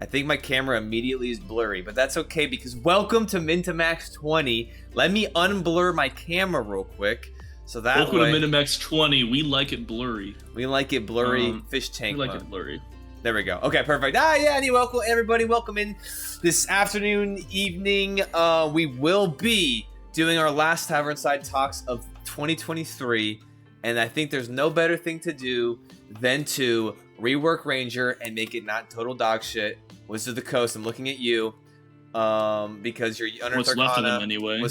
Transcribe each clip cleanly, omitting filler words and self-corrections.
I think my camera immediately is blurry, but that's okay because welcome to Mintamax 20. Let me unblur my camera real quick. So that welcome to Mintamax 20. We like it blurry. We like it blurry. Fish tank. We like it blurry. There we go. Okay, perfect. Welcome everybody. Welcome in this afternoon, evening. We will be doing our last Tavernside talks of 2023, and I think there's no better thing to do than to rework Ranger and make it not total dog shit. Wizards of the Coast, I'm looking at you, because you're Unearthed Arcana. What's left of them anyway?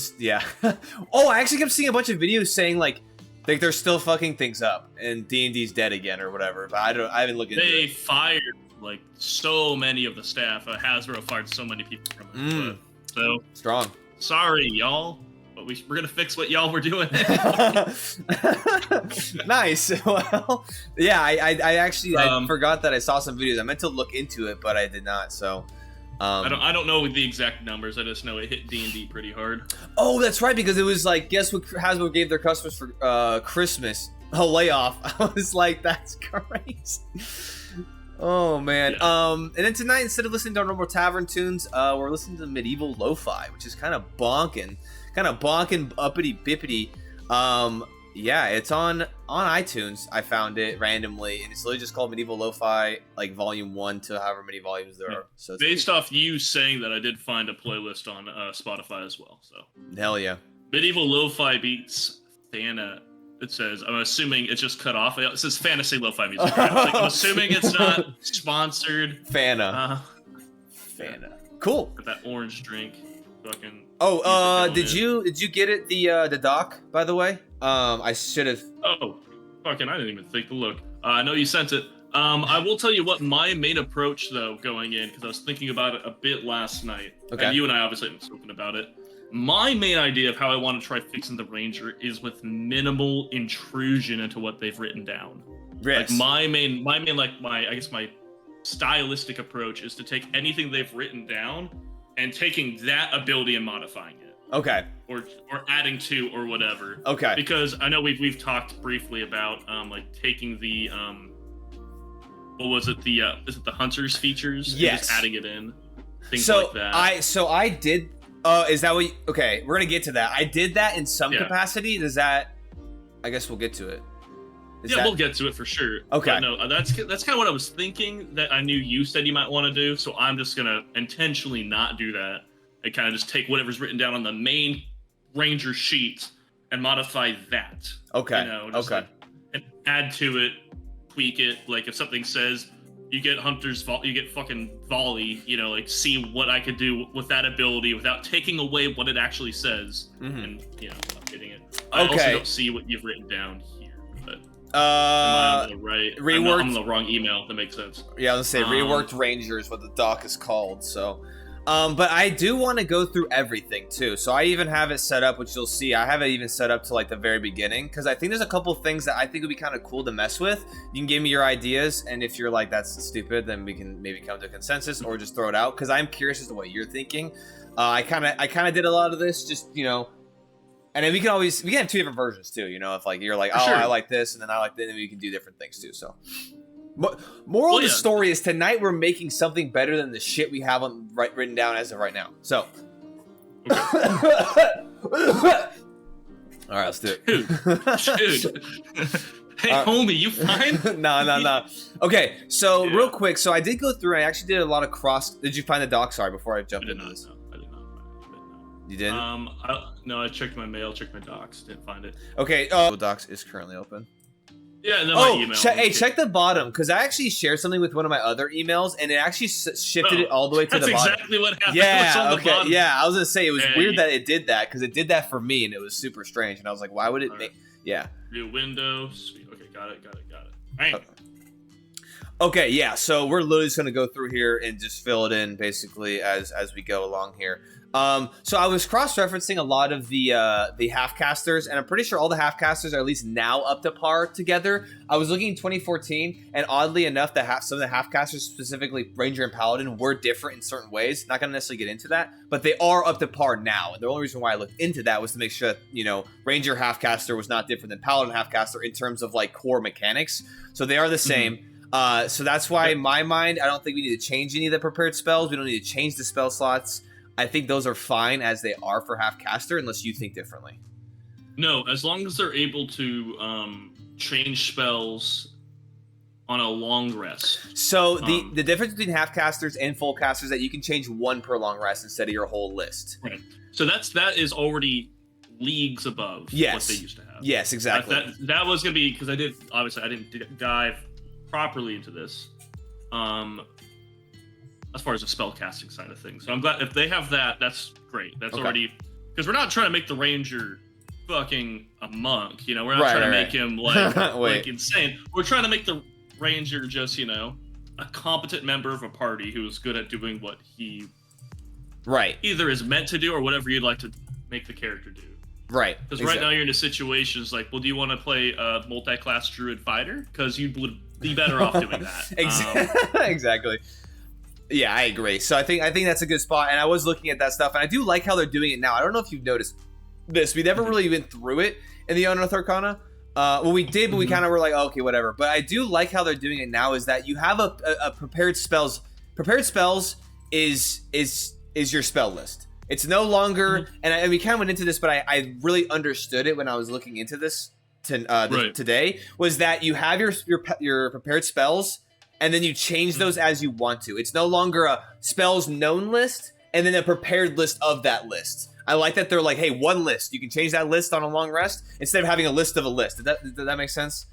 Oh, I actually kept seeing a bunch of videos saying like they're still fucking things up and D&D's dead again or whatever. But I haven't looked into it. They fired like so many of the staff. Hasbro fired so many people from it. So strong. Sorry, y'all. But we're gonna fix what y'all were doing. Nice. Well, yeah, I actually I forgot that I saw some videos. I meant to look into it, but I did not. So I don't know the exact numbers. I just know it hit D&D pretty hard. Oh, that's right, because it was like, guess what Hasbro gave their customers for Christmas? A layoff. I was like, that's crazy. Oh man. Yeah. And then tonight, instead of listening to our normal tavern tunes, we're listening to medieval lo-fi, which is kind of bonking, uppity bippity. Yeah, it's on iTunes. I found it randomly, and it's literally just called Medieval Lo-Fi, like Volume 1 to however many volumes there are. So based off you saying that, I did find a playlist on Spotify as well. So hell yeah. Medieval Lo-Fi beats Thana. It says, I'm assuming it's just cut off. It says fantasy lo-fi music. Right? Like, I'm assuming it's not sponsored. Fana. Cool. With that orange drink. Fucking. Oh, did you get it the doc, by the way? I should have. Oh, fucking! I didn't even think to look. I know you sent it. I will tell you what my main approach though going in, because I was thinking about it a bit last night. Okay. And you and I obviously haven't spoken about it. My main idea of how I want to try fixing the Ranger is with minimal intrusion into what they've written down. Yes. Like my stylistic approach is to take anything they've written down and taking that ability and modifying it. Okay. Or adding to or whatever. Okay. Because I know we've talked briefly about like taking the what was it, the is it the hunters features? Yes. And just adding it in. Things like that. I did is that what okay, we're gonna get to that. I did that in some capacity. Does that I guess we'll get to it. We'll get to it for sure. Okay. But no, that's kind of what I was thinking that I knew you said you might want to do, so I'm just gonna intentionally not do that and kind of just take whatever's written down on the main Ranger sheet and modify that. Okay. You know, just and add to it, tweak it. Like if something says you get you get fucking volley, you know, like see what I could do with that ability without taking away what it actually says, and you know, updating it. I also don't see what you've written down here, but reworked. I'm on the wrong email. That makes sense. Yeah, let's say Reworked Ranger is what the doc is called. So, but I do want to go through everything too. So I even have it set up, which you'll see. I have it even set up to like the very beginning because I think there's a couple things that I think would be kind of cool to mess with. You can give me your ideas, and if you're like that's stupid, then we can maybe come to a consensus or just throw it out because I'm curious as to what you're thinking. I kind of did a lot of this, just you know. And then we can have two different versions too, you know, if like you're like, oh, sure. I like this, and then I like that, and we can do different things too. So, moral of the story is tonight we're making something better than the shit we have written down as of right now. So, okay. All right, let's do it. Dude. Hey, homie, you fine? No. Okay, so real quick, so I did go through. I actually did a lot of Did you find the doc? Sorry, before I jump into this. You didn't? No, I checked my mail, checked my docs, didn't find it. Okay, docs is currently open. Yeah, and then my email. Check the bottom, because I actually shared something with one of my other emails, and it actually shifted it all the way to the bottom. That's exactly what happened. Yeah, okay, yeah, I was gonna say, it was weird that it did that, because it did that for me, and it was super strange, and I was like, why would it make... Yeah. New window, sweet, okay, got it. Right. Okay, yeah, so we're literally just gonna go through here and just fill it in, basically, as we go along here. So I was cross-referencing a lot of the half-casters, and I'm pretty sure all the half-casters are at least now up to par together. I was looking in 2014, and oddly enough, some of the half-casters, specifically Ranger and Paladin, were different in certain ways. Not going to necessarily get into that, but they are up to par now. And the only reason why I looked into that was to make sure that, you know, Ranger half-caster was not different than Paladin half-caster in terms of, like, core mechanics. So they are the same. So that's why in my mind, I don't think we need to change any of the prepared spells. We don't need to change the spell slots. I think those are fine as they are for half caster, unless you think differently. No, as long as they're able to change spells on a long rest. So the difference between half casters and full casters is that you can change one per long rest instead of your whole list. Right. So that is already leagues above what they used to have. Yes, exactly. That was gonna be because I didn't dive properly into this. As far as the spell casting side of things. So I'm glad if they have that, that's great. That's already because we're not trying to make the ranger fucking a monk, you know, we're not trying to make him like like insane. We're trying to make the ranger just, you know, a competent member of a party who's good at doing what he either is meant to do or whatever you'd like to make the character do. Right. Because right now you're in a situation like, well, do you want to play a multi-class druid fighter? Because you would be better off doing that. Exactly. Yeah, I agree. So I think that's a good spot. And I was looking at that stuff, and I do like how they're doing it now. I don't know if you've noticed this. We never really went through it in the Unearthed Arcana. Well, we did, but we kind of were like, oh, okay, whatever. But I do like how they're doing it now. Is that you have a prepared spells. Prepared spells is your spell list. It's no longer, and we kind of went into this, but I really understood it when I was looking into this today. Was that you have your prepared spells, and then you change those as you want to. It's no longer a spells known list and then a prepared list of that list. I like that they're like, hey, one list. You can change that list on a long rest instead of having a list of a list. Did that make sense?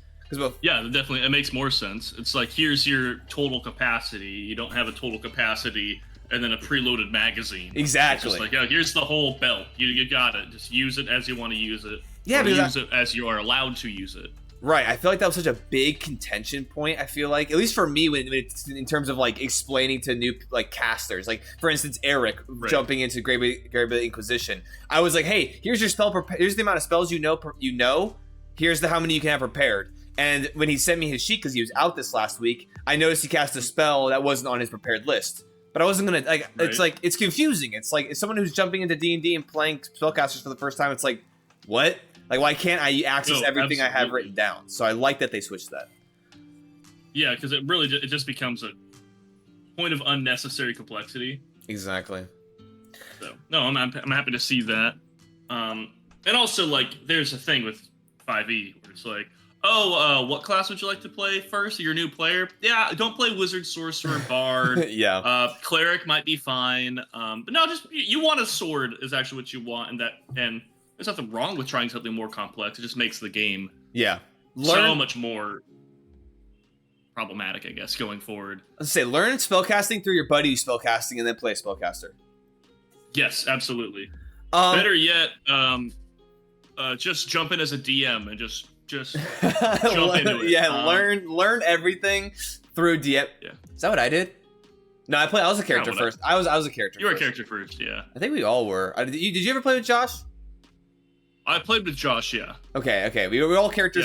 Yeah, definitely. It makes more sense. It's like, here's your total capacity. You don't have a total capacity and then a preloaded magazine. Exactly. It's just like, oh, here's the whole belt. You got it. Just use it as you want to use it. Yeah, use it as you are allowed to use it. Right. I feel like that was such a big contention point. I feel like, at least for me, when it's in terms of like explaining to new like casters, like for instance, Eric jumping into Great Inquisition. I was like, hey, here's your spell. Here's the amount of spells you know. Here's how many you can have prepared. And when he sent me his sheet because he was out this last week, I noticed he cast a spell that wasn't on his prepared list. But I wasn't gonna like. It's like it's confusing. It's like if someone who's jumping into D&D and playing spellcasters for the first time, it's like, what? Like, why can't I access everything I have written down? So I like that they switched that. Yeah, because it just becomes a point of unnecessary complexity. Exactly. So no, I'm happy to see that. And also, like, there's a thing with 5e where it's like, oh, what class would you like to play first? You're a new player. Yeah, don't play wizard, sorcerer, bard. Cleric might be fine. But no, just you want a sword is actually what you want, and there's nothing wrong with trying something more complex. It just makes the game so much more problematic, I guess, going forward. Let's say learn spellcasting through your buddy spellcasting and then play spellcaster. Yes, absolutely. Better yet, just jump in as a DM and just jump into it. Yeah, learn everything through DM. Yeah. Is that what I did? No, I was a character first. I was a character. You were a character first, yeah. I think we all were. Did you ever play with Josh? I played with Josh, yeah. Okay. We were all characters.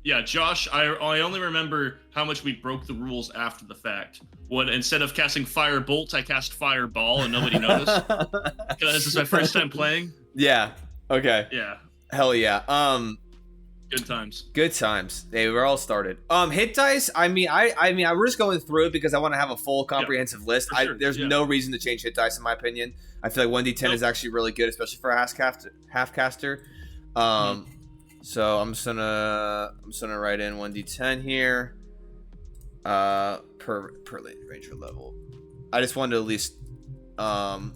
Yeah, because Josh, I only remember how much we broke the rules after the fact. When instead of casting fire bolts, I cast fireball and nobody noticed. This is my first time playing. Yeah. Okay. Yeah. Hell yeah. Good times. Good times. They were all started. Hit dice. I mean, we're just going through it because I want to have a full comprehensive list. Sure. There's no reason to change hit dice in my opinion. I feel like 1d10 is actually really good, especially for a half caster. So I'm just gonna write in 1d10 here. Per ranger level. I just wanted to at least hello.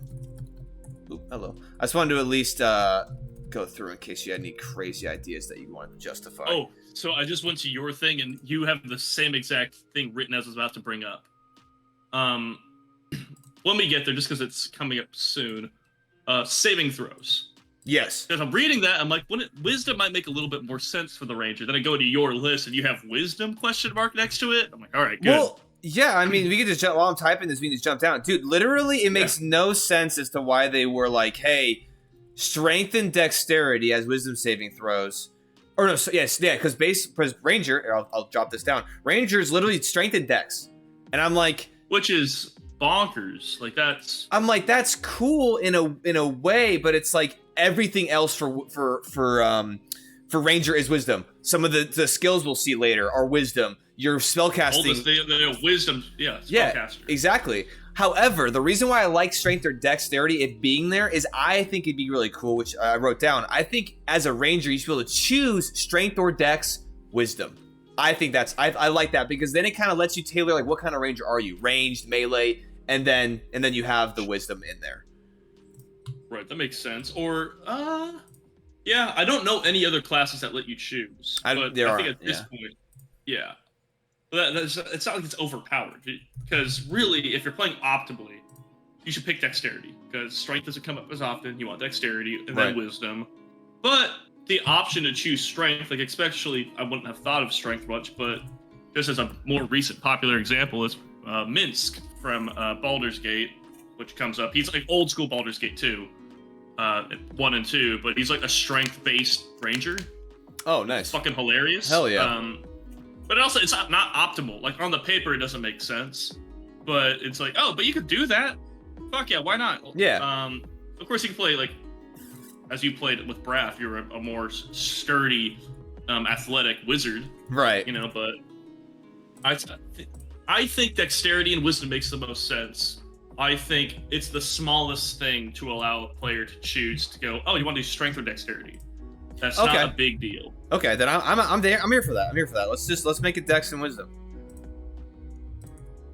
I just wanted to at least go through in case you had any crazy ideas that you wanted to justify. Oh, so I just went to your thing and you have the same exact thing written as I was about to bring up. When we get there, just because it's coming up soon, saving throws. Yes. Because I'm reading that, I'm like, wisdom might make a little bit more sense for the ranger. Then I go to your list and you have wisdom ? Next to it. I'm like, all right, good. Well, yeah, I mean, we can just jump while I'm typing this. We can just jump down, dude. Literally, it makes no sense as to why they were like, hey, strength and dexterity as wisdom saving throws. Or no, because ranger. I'll drop this down. Ranger is literally strength and dex, and I'm like, which is bonkers. Like that's. I'm like, that's cool in a way, but it's like everything else for ranger is wisdom. Some of the skills we'll see later are wisdom. your spellcasting. The wisdom, spellcaster. Exactly. However, the reason why I like strength or dexterity, it being there, is I think it'd be really cool, which I wrote down. I think as a ranger, you should be able to choose strength or dex, wisdom. I think I like that, because then it kind of lets you tailor like what kind of ranger are you, ranged, melee, and then you have the wisdom in there. Right, that makes sense. Or yeah, I don't know any other classes that let you choose. But I think at this point, yeah. It's not like it's overpowered, because really, if you're playing optimally, you should pick dexterity, because strength doesn't come up as often. You want dexterity and then wisdom. But the option to choose strength, like especially, I wouldn't have thought of strength much, but just as a more recent popular example is Minsk from Baldur's Gate, which comes up. He's like old school Baldur's Gate 2, 1 and 2, but he's like a strength-based ranger. Oh, nice. It's fucking hilarious. Hell yeah. But also, it's not optimal. Like, on the paper, it doesn't make sense. But it's like, oh, but you could do that? Fuck yeah, why not? Yeah. Of course, you can play, like, as you played with Braff, you're a more sturdy, athletic wizard. Right. You know, but I think dexterity and wisdom makes the most sense. I think it's the smallest thing to allow a player to choose to go, oh, you want to do strength or dexterity? That's not a big deal. Okay, then I'm there. I'm here for that. Let's make it dex and wisdom.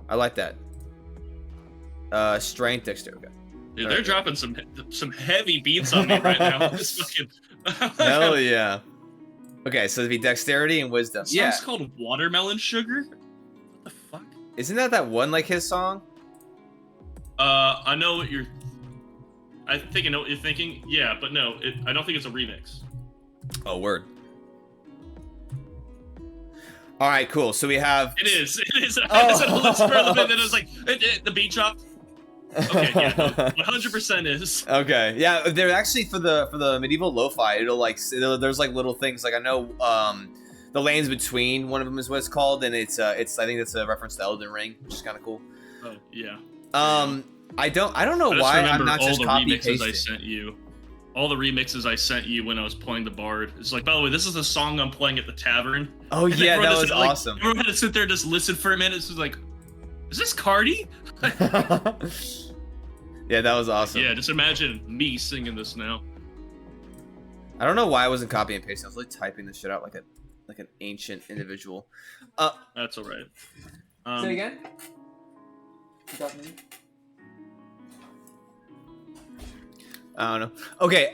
I like that. Strength, dexterity. Okay. Dude, they're dropping some heavy beats on me right now. This fucking hell yeah. Okay, so it'd be dexterity and wisdom. It's called Watermelon Sugar. What the fuck? Isn't that one like his song? I know what you're. I think I know what you're thinking. Yeah, but no, I don't think it's a remix. Oh, word. All right, cool. So we have. It is. I said a little further, but then it was like the beat drop. Okay, yeah, 100% is. Okay, yeah. They're actually for the medieval lo-fi. There's like little things like I know the lanes between one of them is what it's called, and it's I think it's a reference to Elden Ring, which is kind of cool. Oh yeah. I don't know why I'm not just copy pasting. I sent you. All the remixes I sent you when I was playing the Bard. It's like, by the way, this is the song I'm playing at the tavern. Oh yeah, that was awesome. Everyone had to sit there and just listen for a minute. It's like, is this Cardi? Yeah, that was awesome. Yeah, just imagine me singing this now. I don't know why I wasn't copying and pasting. I was like typing this shit out like an ancient individual. That's all right. Say again. I don't know. Okay,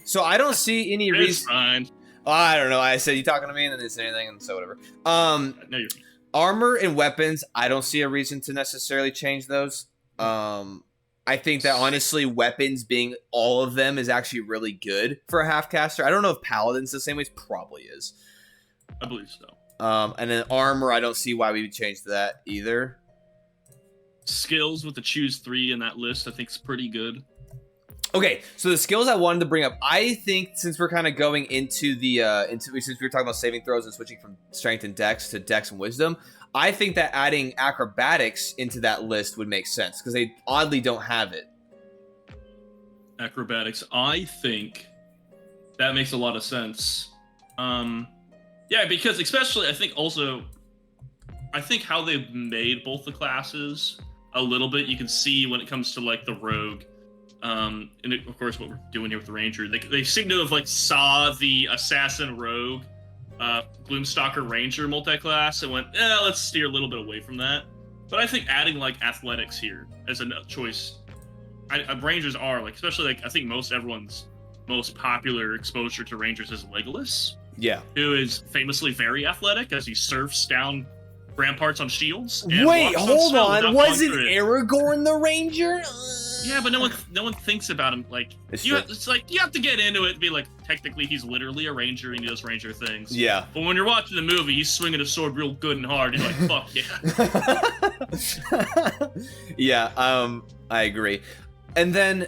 so I don't see any reason. It's fine. I don't know. I said you talking to me, and then they say anything, and so whatever. No, you're fine. Armor and weapons, I don't see a reason to necessarily change those. I think that honestly, weapons being all of them is actually really good for a half caster. I don't know if Paladin's the same way. It probably is. I believe so. And then armor, I don't see why we would change that either. Skills with the choose 3 in that list, I think is pretty good. Okay, so the skills I wanted to bring up, I think since we're kind of going into since we were talking about saving throws and switching from strength and dex to dex and wisdom, I think that adding acrobatics into that list would make sense because they oddly don't have it. Acrobatics, I think that makes a lot of sense. Yeah, because especially I think how they've made both the classes a little bit, you can see when it comes to like the rogue. And of course, what we're doing here with the Ranger, they seem to have like saw the Assassin Rogue, Gloomstalker Ranger multi-class and went, let's steer a little bit away from that. But I think adding like athletics here as a choice, Rangers are like, especially like I think everyone's most popular exposure to Rangers is Legolas. Yeah, who is famously very athletic as he surfs down ramparts on shields. Wait, hold on, wasn't Aragorn the Ranger? Yeah, but no one thinks about him like it's like you have to get into it to be like technically he's literally a ranger and he does ranger things. Yeah. But when you're watching the movie, he's swinging a sword real good and hard. You're like, fuck yeah. Yeah, I agree. And then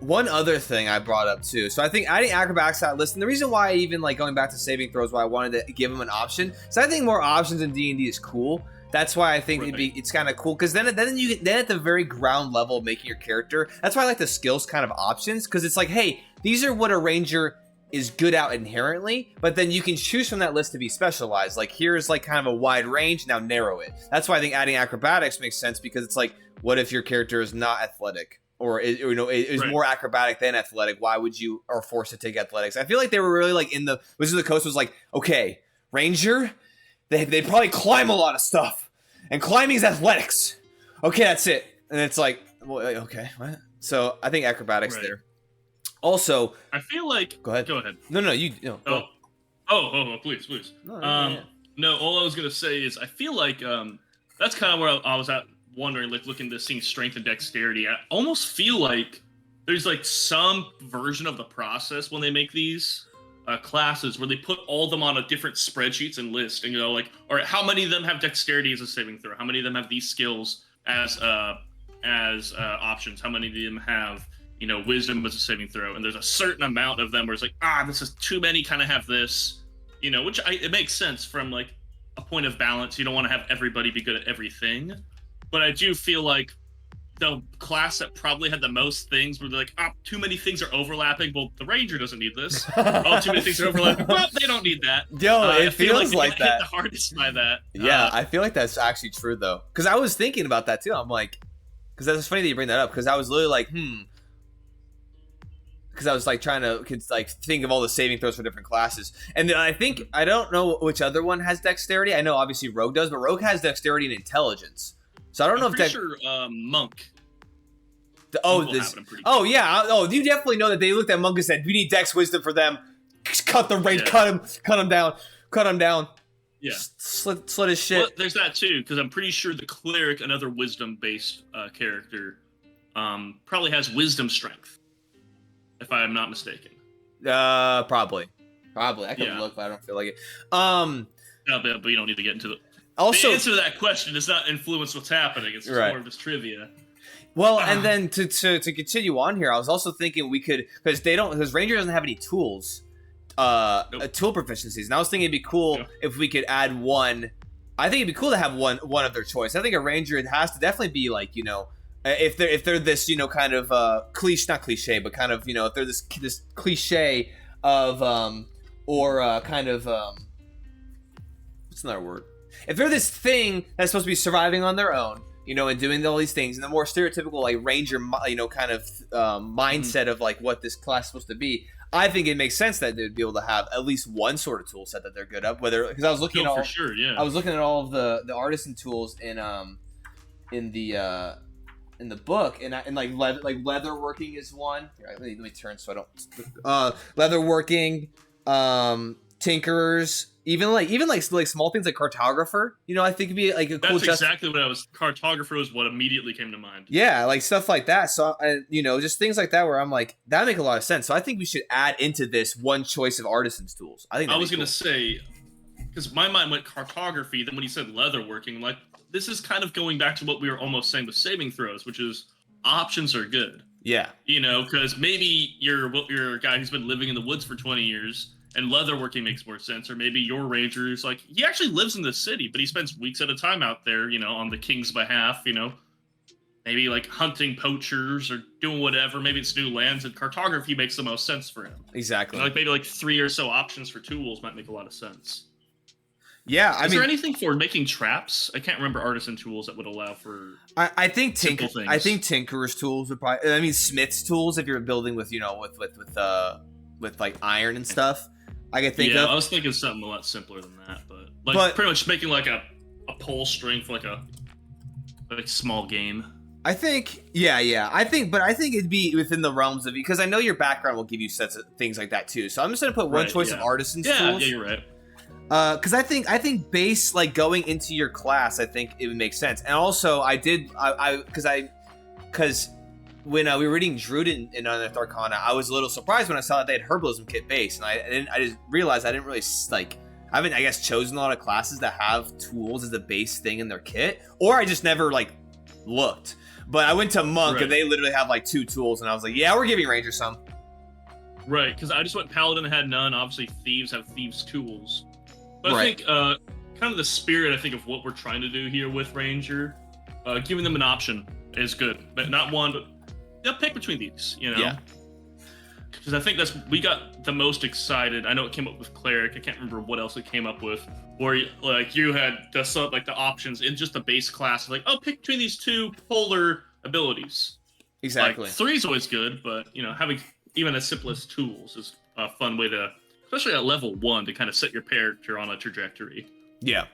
one other thing I brought up too. So I think adding acrobatics to that list, and the reason why I even like going back to saving throws, why I wanted to give him an option. So I think more options in D&D is cool. That's why I think it's kind of cool because then at the very ground level of making your character, that's why I like the skills kind of options because it's like, hey, these are what a ranger is good out inherently, but then you can choose from that list to be specialized. Like here's like kind of a wide range, now narrow it. That's why I think adding acrobatics makes sense, because it's like, what if your character is not athletic, or is Right. more acrobatic than athletic? Why would you are forced to take athletics? I feel like they were really like in the Wizards of the Coast was like, okay, Ranger, they probably climb a lot of stuff, and climbing is athletics. Okay, that's it. And it's like, well, okay, what? So I think acrobatics there. Also, I feel like. Go ahead. No, you. No, please. No, No, all I was gonna say is I feel like that's kind of where I was at wondering, like looking to seeing strength and dexterity. I almost feel like there's like some version of the process when they make these classes where they put all of them on a different spreadsheets and list, and like, all right, how many of them have dexterity as a saving throw? How many of them have these skills as options? How many of them have wisdom as a saving throw? And there's a certain amount of them where it's like, this is too many, kind of have this, which it makes sense from like a point of balance. You don't want to have everybody be good at everything, but I do feel like the class that probably had the most things where they're like, too many things are overlapping. Well, the Ranger doesn't need this. Too many things are overlapping. Well, they don't need that. Yo, it feels like that. Hit the hardest by that. Yeah, I feel like that's actually true though, because I was thinking about that too. I'm like, because that's funny that you bring that up, because I was literally like, because I was like trying to like think of all the saving throws for different classes, and then I don't know which other one has dexterity. I know obviously Rogue does, but Rogue has dexterity and intelligence. So I don't know if that's sure Monk. You definitely know that they looked at Monk and said, "We need Dex Wisdom for them. Cut the range, cut him down." Yeah, slit his shit. Well, there's that too, because I'm pretty sure the Cleric, another Wisdom-based character, probably has Wisdom Strength, if I am not mistaken. Probably. I could look, but I don't feel like it. No, but you don't need to get into it. Also, the answer to that question does not influence what's happening. It's just more of just trivia. Well, and then to continue on here, I was also thinking we could, because Ranger doesn't have any tools, tool proficiencies, and I was thinking it'd be cool if we could add one. I think it'd be cool to have one of their choice. I think a Ranger, it has to definitely be like, if they're this kind of not cliche, but kind of if they're this cliche of kind of what's another word? If they're this thing that's supposed to be surviving on their own, and doing all these things, and the more stereotypical like Ranger, kind of mindset of like what this class is supposed to be, I think it makes sense that they'd be able to have at least one sort of tool set that they're good at. Because I was looking at I was looking at all of the artisan tools in the book, and like leather working is one. Here, let me turn so I don't. Leather working, tinkerers. Even like small things like cartographer, I think it'd be like a cool. That's exactly what I was. Cartographer was what immediately came to mind. Yeah, like stuff like that. So just things like that where I'm like, that make a lot of sense. So I think we should add into this one choice of artisans tools. I think I was gonna say, because my mind went cartography. Then when you said leatherworking, I'm like, this is kind of going back to what we were almost saying with saving throws, which is options are good. Yeah, because maybe you're a guy who's been living in the woods for 20 years. And leatherworking makes more sense, or maybe your ranger is like, he actually lives in the city, but he spends weeks at a time out there, on the king's behalf, maybe like hunting poachers or doing whatever. Maybe it's new lands, and cartography makes the most sense for him. Exactly. Like maybe like 3 or so options for tools might make a lot of sense. Yeah, is there anything for making traps? I can't remember artisan tools that would allow for. I think tinkerer's tools would probably. I mean, smith's tools if you're building with with like iron and stuff. I could think of. I was thinking something a lot simpler than that, but pretty much making like a pole string for like a small game. I think, I think it'd be within the realms of, because I know your background will give you sets of things like that too. So I'm just gonna put one choice of artisans tools. Yeah, you're right. Because I think base, like going into your class, I think it would make sense. And also because when we were reading Druid in Unearthed Arcana, I was a little surprised when I saw that they had herbalism kit base, and I just realized I didn't really I haven't, I guess, chosen a lot of classes that have tools as the base thing in their kit, or I just never looked. But I went to Monk and they literally have 2 tools, and I was like, yeah, we're giving Ranger some. Right, because I just went Paladin and had none. Obviously, Thieves have Thieves tools. But I think kind of the spirit, I think, of what we're trying to do here with Ranger, giving them an option is good, but not one. But they'll pick between these, Yeah. because I think we got the most excited. I know it came up with cleric. I can't remember what else it came up with. Where like you had the options in just the base class, like pick between these two polar abilities. Exactly. Like 3 is always good, but having even the simplest tools is a fun way to, especially at level 1, to kind of set your character on a trajectory. Yeah.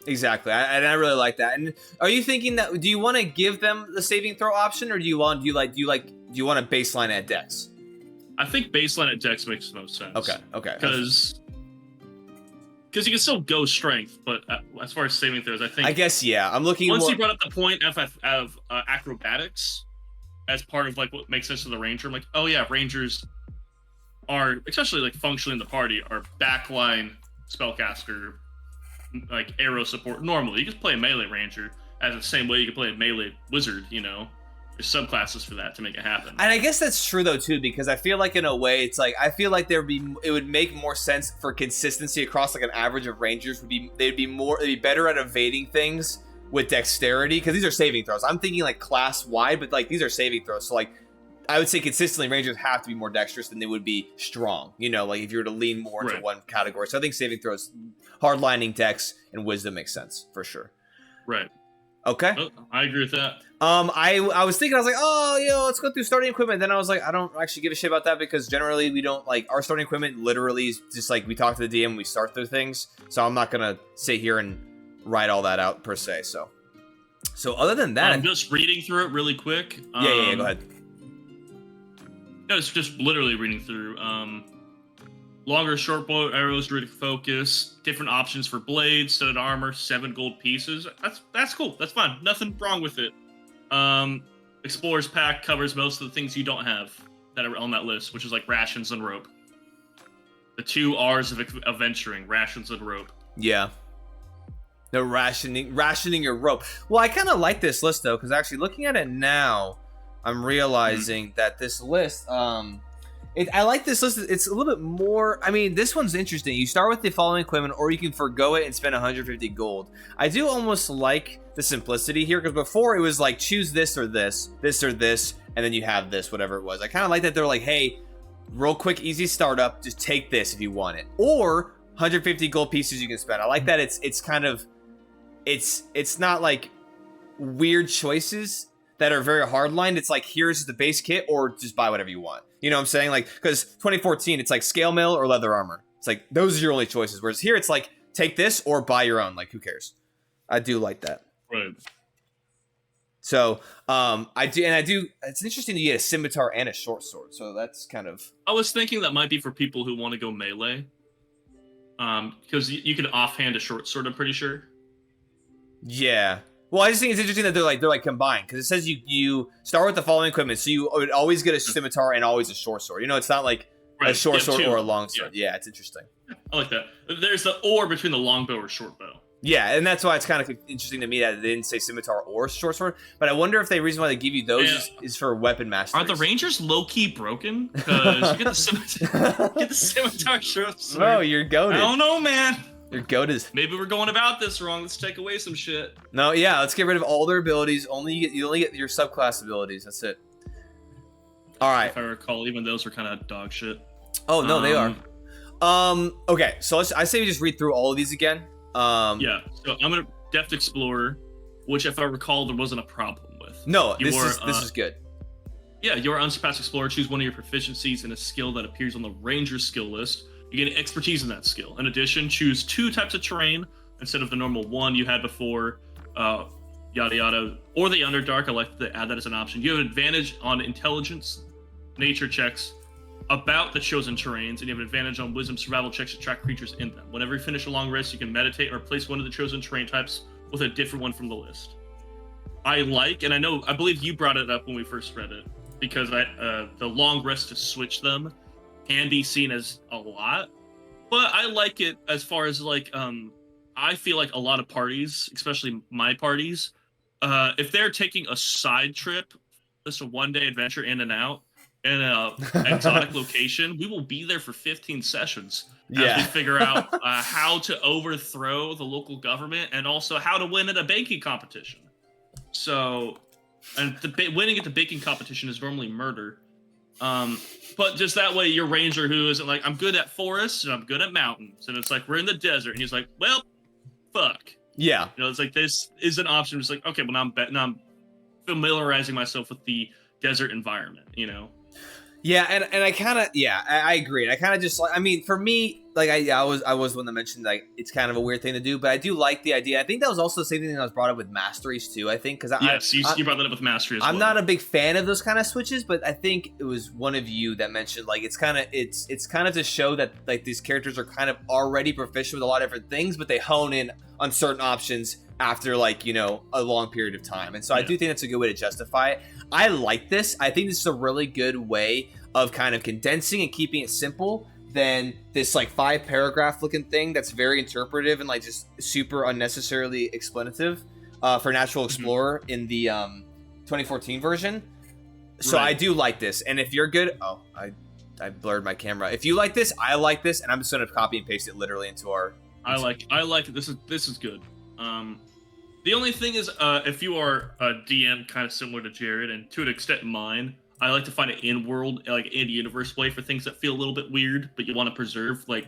Exactly, and I really like that. And are you thinking that? Do you want to give them the saving throw option, or do you want to baseline at Dex? I think baseline at Dex makes the most sense. Okay. Because you can still go strength, but as far as saving throws, I guess I'm looking. Once you brought up the point of acrobatics as part of like what makes sense to the ranger, I'm like, oh yeah, rangers are, especially like functionally in the party, are backline spellcaster. Like arrow support. Normally, you can play a melee ranger as the same way you can play a melee wizard. There's subclasses for that to make it happen. And I guess that's true though too, because I feel like in a way, it's like I feel like it would make more sense for consistency across like an average of rangers. They'd be better at evading things with dexterity, because these are saving throws. I'm thinking like class wide, but like these are saving throws. So like I would say consistently rangers have to be more dexterous than they would be strong. Like if you were to lean more into one category. So I think saving throws, hardlining dex, and wisdom makes sense for sure. Right. Okay. I agree with that. I was thinking, I was like, let's go through starting equipment. Then I was like, I don't actually give a shit about that, because generally we don't like our starting equipment. Literally is just like we talk to the DM and we start through things. So I'm not gonna sit here and write all that out per se. So other than that, I'm just reading through it really quick. Yeah. Go ahead. Yeah, it's just literally reading through. Longer short bow arrows, druidic focus, different options for blades, studded armor, 7 gold pieces. That's cool. That's fine. Nothing wrong with it. Explorer's Pack covers most of the things you don't have that are on that list, which is like rations and rope. The 2 R's of adventuring, rations and rope. Yeah. The rationing your rope. Well, I kind of like this list though, because actually looking at it now, I'm realizing that this list, I like this list. It's a little bit more. I mean, this one's interesting. You start with the following equipment, or you can forgo it and spend 150 gold. I do almost like the simplicity here, because before it was like choose this or this, this or this, and then you have this, whatever it was. I kind of like that they're like, hey, real quick, easy startup, just take this if you want it, or 150 gold pieces you can spend. I like that it's kind of it's not like weird choices that are very hardlined. It's like, here's the base kit, or just buy whatever you want. You know what I'm saying? Like, because 2014, it's like scale mail or leather armor. It's like, those are your only choices. Whereas here, it's like, take this or buy your own. Like, who cares? I do like that. Right. So, I do. It's interesting to get a scimitar and a short sword. So that's kind of. I was thinking that might be for people who want to go melee. Because you can offhand a short sword, I'm pretty sure. Yeah. Well, I just think it's interesting that they're like combined, because it says you start with the following equipment, so you would always get a scimitar and always a short sword. It's not like a short sword or a long sword. Yeah, it's interesting. I like that. There's the or between the longbow or short bow. Yeah, and that's why it's kind of interesting to me that they didn't say scimitar or short sword. But I wonder if the reason why they give you those is for weapon mastery. Are the rangers low key broken? Because you get the scimitar short sword. Oh, you're goated. I don't know, man. Your goat is. Maybe we're going about this wrong. Let's take away some shit. No, yeah, let's get rid of all their abilities. You only get your subclass abilities. That's it. All right. If I recall, even those were kind of dog shit. Oh no, they are. Okay, so I say we just read through all of these again. Yeah. So I'm gonna Deft Explorer, which if I recall, there wasn't a problem with. No, this is good. Yeah, you're Unsurpassed Explorer. Choose one of your proficiencies in a skill that appears on the Ranger skill list. You get expertise in that skill. In addition, choose 2 types of terrain instead of the normal 1 you had before, yada yada, or the Underdark. I like to add that as an option. You have an advantage on intelligence, nature checks about the chosen terrains, and you have an advantage on wisdom survival checks to track creatures in them. Whenever you finish a long rest, you can meditate or replace one of the chosen terrain types with a different one from the list. I like, and I believe you brought it up when we first read it, because the long rest to switch them can be seen as a lot, but I like it as far as like I feel like a lot of parties, especially my parties, if they're taking a side trip, just a one-day adventure in and out in a exotic location, we will be there for 15 sessions as we figure out how to overthrow the local government and also how to win at a baking competition. So, and winning at the baking competition is normally murder. But just that way, your ranger who isn't like, I'm good at forests and I'm good at mountains, and it's like we're in the desert, and he's like, well, fuck. Yeah. You know, it's like this is an option. It's like, okay, well now I'm familiarizing myself with the desert environment. You know. Yeah, and I kind of I agree. I kind of just like, I mean, for me, like I was one that mentioned like it's kind of a weird thing to do, but I do like the idea. I think that was also the same thing that was brought up with masteries too. I think because you brought that up with mastery as well. I'm not a big fan of those kind of switches, but I think it was one of you that mentioned like it's kind of to show that like these characters are kind of already proficient with a lot of different things, but they hone in on certain options after like, you know, a long period of time. And so I do think that's a good way to justify it. I like this. I think this is a really good way of kind of condensing and keeping it simple than this like 5-paragraph looking thing that's very interpretive and like just super unnecessarily explanative for Natural Explorer in the 2014 version. So I do like this. And if you're good, I blurred my camera. If you like this, I like this, and I'm just gonna copy and paste it literally into our. I like it. This is good. The only thing is, if you are a DM kind of similar to Jared, and to an extent mine, I like to find an in-world, like in-universe way for things that feel a little bit weird, but you want to preserve. Like,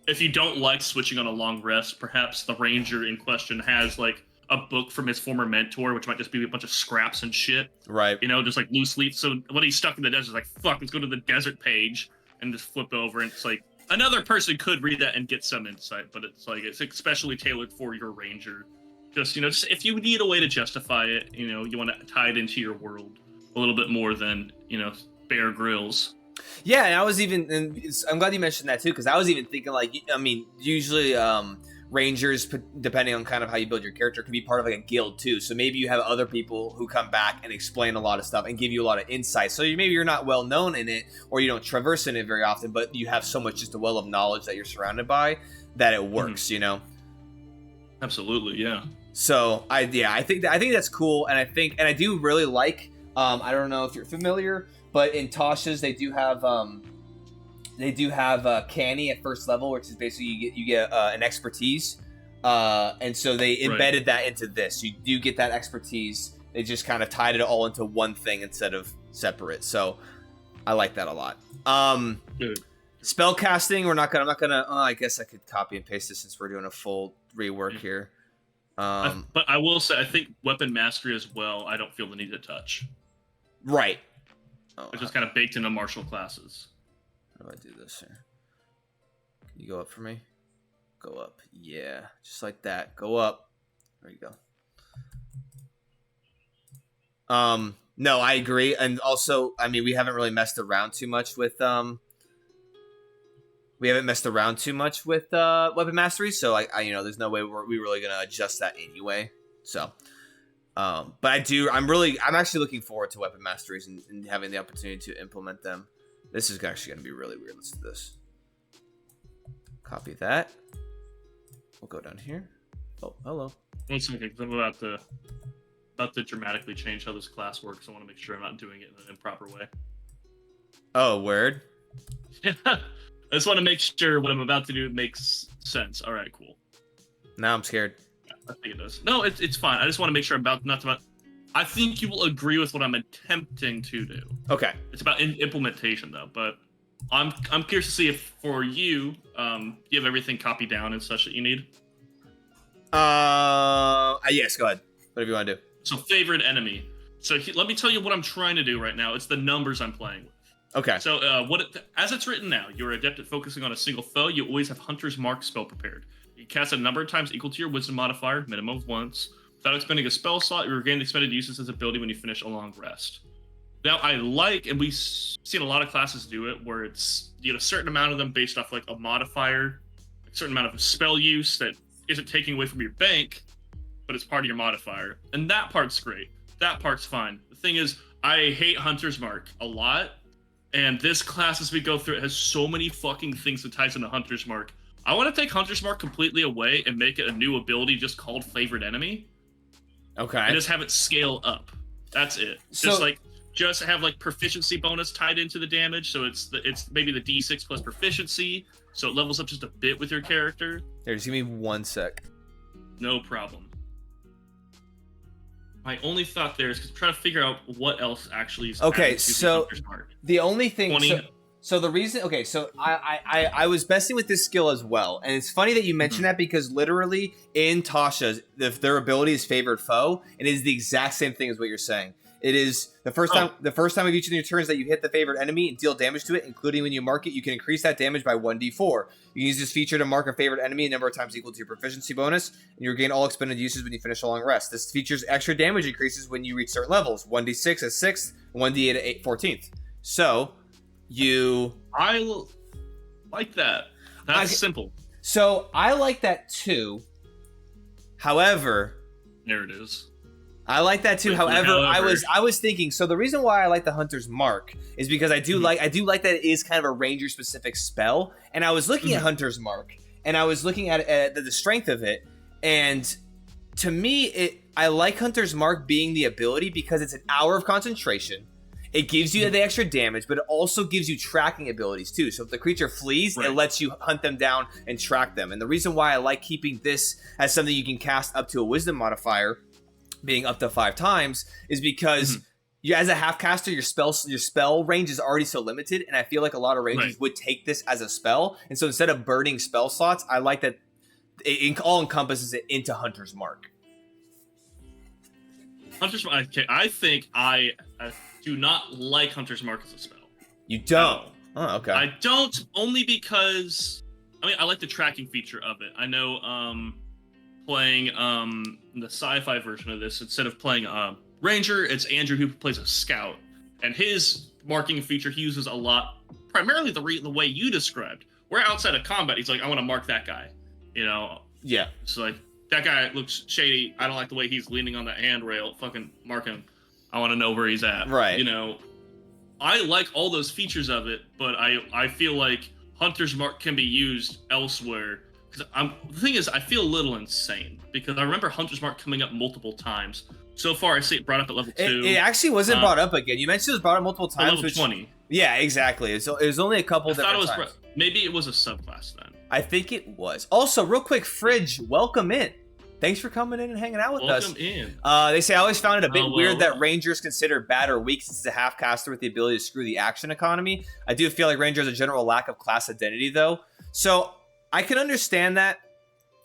if you don't like switching on a long rest, perhaps the ranger in question has like a book from his former mentor, which might just be a bunch of scraps and shit. Right. You know, just like loose leaf. So when he's stuck in the desert, he's like, fuck, let's go to the desert page and just flip over. And it's like, another person could read that and get some insight, but it's like, it's especially tailored for your ranger. Just, you know, just if you need a way to justify it, you know, you want to tie it into your world a little bit more than, you know, Bear Grylls. Yeah, and I was even, and I'm glad you mentioned that too, because I was even thinking like, I mean, usually rangers, depending on kind of how you build your character, can be part of like a guild too. So maybe you have other people who come back and explain a lot of stuff and give you a lot of insight. So maybe you're not well known in it, or you don't traverse in it very often, but you have so much just a well of knowledge that you're surrounded by that it works, you know? Absolutely, yeah. So I think that's cool, and I do really like. I don't know if you're familiar, but in Tasha's they do have canny at first level, which is basically you get an expertise, and so they embedded that into this. You do get that expertise. They just kind of tied it all into one thing instead of separate. So I like that a lot. Spell casting, I'm not gonna. I guess I could copy and paste this since we're doing a full rework here. But I will say, I think weapon mastery as well, I don't feel the need to touch. Right. It's just kind of baked into martial classes. How do I do this here? Can you go up for me? Go up. Yeah. Just like that. Go up. There you go. No, I agree. And also, I mean, we haven't really messed around too much with weapon mastery, so I you know, there's no way we're really gonna adjust that anyway. So, but I'm actually looking forward to weapon masteries and having the opportunity to implement them. This is actually gonna be really weird. Let's do this. Copy that. We'll go down here. Oh, hello. One second, I'm about to dramatically change how this class works. I want to make sure I'm not doing it in an improper way. Oh, word. I just want to make sure what I'm about to do makes sense. All right, cool. Now I'm scared. Yeah, I think it does. No, it's fine. I just want to make sure I think you will agree with what I'm attempting to do. Okay. It's about implementation though, but I'm curious to see if for you, you have everything copied down and such that you need. Yes. Go ahead. Whatever you want to do. So favorite enemy. So let me tell you what I'm trying to do right now. It's the numbers I'm playing with. Okay. So, as it's written now, you're adept at focusing on a single foe. You always have Hunter's Mark spell prepared. You cast a number of times equal to your Wisdom modifier, minimum of once. Without expending a spell slot, you regain expended uses as ability when you finish a long rest. Now, I like, and we've seen a lot of classes do it, where it's you get a certain amount of them based off like a modifier, a certain amount of spell use that isn't taking away from your bank, but it's part of your modifier. And that part's great. That part's fine. The thing is, I hate Hunter's Mark a lot. And this class, as we go through, it has so many fucking things that ties into Hunter's Mark. I want to take Hunter's Mark completely away and make it a new ability just called Favorite Enemy. Okay. And just have it scale up. That's it. Just have like proficiency bonus tied into the damage, so it's maybe the D6 plus proficiency, so it levels up just a bit with your character. Here, just give me 1 sec. No problem. my only thought there is trying to figure out what else actually is okay. So the only thing. 20. So the reason, okay, so I was messing with this skill as well, and it's funny that you mentioned that because literally in Tasha's, if their ability is favored foe, it is the exact same thing as what you're saying. It is the first time of each of your turns that you hit the favored enemy and deal damage to it, including when you mark it, you can increase that damage by 1d4. You can use this feature to mark a favored enemy a number of times equal to your proficiency bonus, and you regain all expended uses when you finish a long rest. This features extra damage increases when you reach certain levels, 1d6 at 6th, 1d8 at 14th. So I like that. That's simple. So I like that too. However, there it is. I like that too. However, I was thinking. So the reason why I like the Hunter's Mark is because I do like that it is kind of a ranger specific spell. And I was looking at Hunter's Mark, and I was looking at the strength of it, and to me, I like Hunter's Mark being the ability because it's an hour of concentration. It gives you the extra damage, but it also gives you tracking abilities too. So if the creature flees, it lets you hunt them down and track them. And the reason why I like keeping this as something you can cast up to a wisdom modifier, being up to 5 times, is because you, as a half caster, your spell range is already so limited, and I feel like a lot of rangers would take this as a spell. And so instead of burning spell slots, I like that it all encompasses it into Hunter's Mark. Hunter's Mark. Okay, I think I do not like Hunter's Mark as a spell. You don't? Oh, okay. I don't, only because I like the tracking feature of it. I know playing the sci-fi version of this, instead of playing Ranger, it's Andrew who plays a scout, and his marking feature he uses a lot, primarily the way you described. Where outside of combat, he's like, I want to mark that guy. Yeah. It's like, that guy looks shady. I don't like the way he's leaning on that handrail. Fucking mark him. I want to know where he's at. Right. I like all those features of it, but I feel like Hunter's Mark can be used elsewhere. Because the thing is, I feel a little insane because I remember Hunter's Mark coming up multiple times. So far, I see it brought up at level 2. It actually wasn't brought up again. You mentioned it was brought up multiple times. Level 20. Yeah, exactly. It was only a couple different times. Maybe it was a subclass then. I think it was. Also, real quick, Fridge, welcome in. Thanks for coming in and hanging out with us. Welcome in. They say, I always found it a bit weird that Ranger's considered bad or weak since it's a half-caster with the ability to screw the action economy. I do feel like Ranger has a general lack of class identity, though. So, I can understand that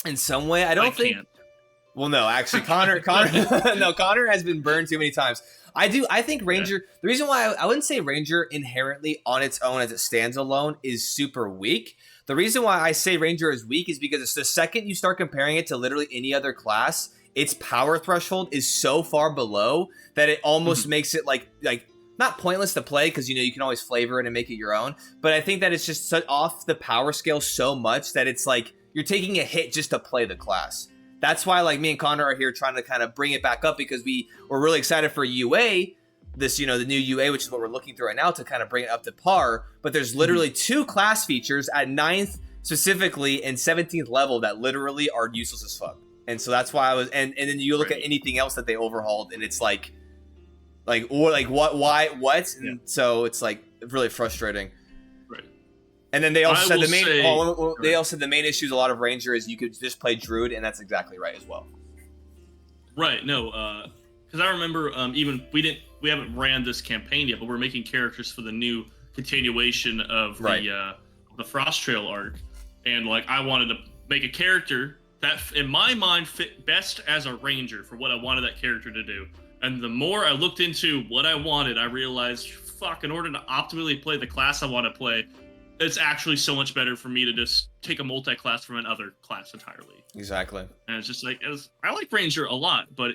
in some way. I think... Can't. Well, no, actually, Connor has been burned too many times. I think Ranger... The reason why I wouldn't say Ranger inherently on its own as it stands alone is super weak. The reason why I say Ranger is weak is because it's the second you start comparing it to literally any other class, its power threshold is so far below that it almost makes it like not pointless to play, because you can always flavor it and make it your own. But I think that it's just off the power scale so much that it's like you're taking a hit just to play the class. That's why me and Connor are here trying to kind of bring it back up, because we're really excited for UA. This, the new UA, which is what we're looking through right now, to kind of bring it up to par. But there's literally 2 class features at 9th specifically and 17th level that literally are useless as fuck. And so that's why I was, and then you look at anything else that they overhauled, and it's what? And so it's really frustrating. Right. And then they also said the main issue is a lot of Ranger is you could just play Druid, and that's exactly right as well. Right. No. Because I remember we haven't ran this campaign yet, but we're making characters for the new continuation of the Frost Trail arc, and I wanted to make a character that, in my mind, fit best as a ranger for what I wanted that character to do. And the more I looked into what I wanted, I realized, in order to optimally play the class I want to play, it's actually so much better for me to just take a multi-class from another class entirely. Exactly. And it's just I like Ranger a lot, but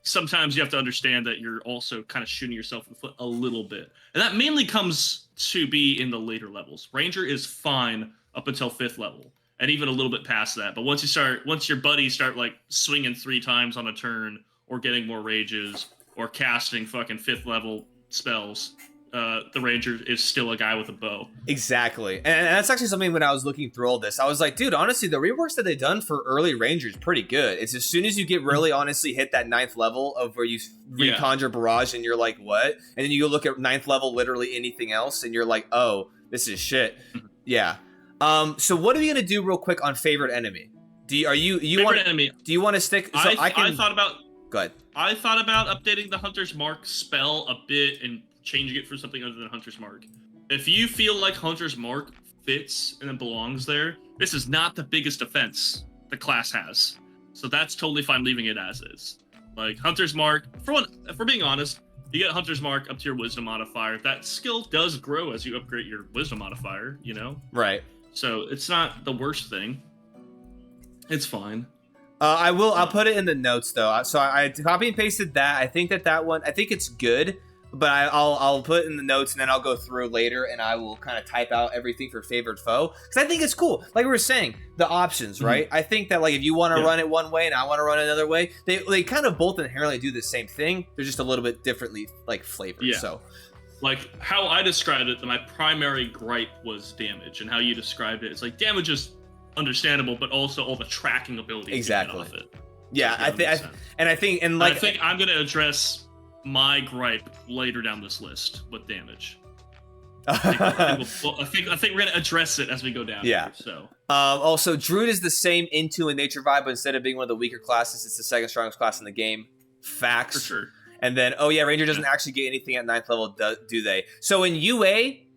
sometimes you have to understand that you're also kind of shooting yourself in the foot a little bit. And that mainly comes to be in the later levels. Ranger is fine up until 5th level, and even a little bit past that. But once your buddies start swinging 3 times on a turn, or getting more rages, or casting fucking 5th level spells, the Ranger is still a guy with a bow. Exactly. And that's actually something when I was looking through all this, I was like, dude, honestly, the reworks that they've done for early Rangers pretty good. It's as soon as you get really honestly hit that 9th level of where you reconjure Barrage and you're like, what? And then you go look at 9th level, literally anything else, and you're like, oh, this is shit. Yeah. So what are we gonna do real quick on favorite enemy? Do you want to stick? So I thought about Go ahead. I thought about updating the Hunter's Mark spell a bit and changing it for something other than Hunter's Mark. If you feel like Hunter's Mark fits and it belongs there, this is not the biggest offense the class has. So that's totally fine leaving it as is. Like, Hunter's Mark, if we're being honest, you get Hunter's Mark up to your Wisdom modifier. That skill does grow as you upgrade your Wisdom modifier, you know? Right. So it's not the worst thing. It's fine. I'll put it in the notes, though. So I copy and pasted that. I think that one, I think it's good. But I'll put it in the notes, and then I'll go through later, and I will kind of type out everything for favored foe, because I think it's cool. Like we were saying, the options, right? I think that, like, if you want to run it one way and I want to run it another way, they kind of both inherently do the same thing. They're just a little bit differently, like, flavored. Yeah. So, like, how I described it, my primary gripe was damage, and how you described it, it's like damage is understandable, but also all the tracking ability. Exactly. Off it. Yeah, I think I'm gonna address my gripe later down this list with damage. I think we're gonna address it as we go down. Yeah. Here, so also, Druid is the same into and nature vibe, but instead of being one of the weaker classes, it's the second strongest class in the game. Facts. For sure. And then, Ranger doesn't actually get anything at 9th level, do they? So in UA,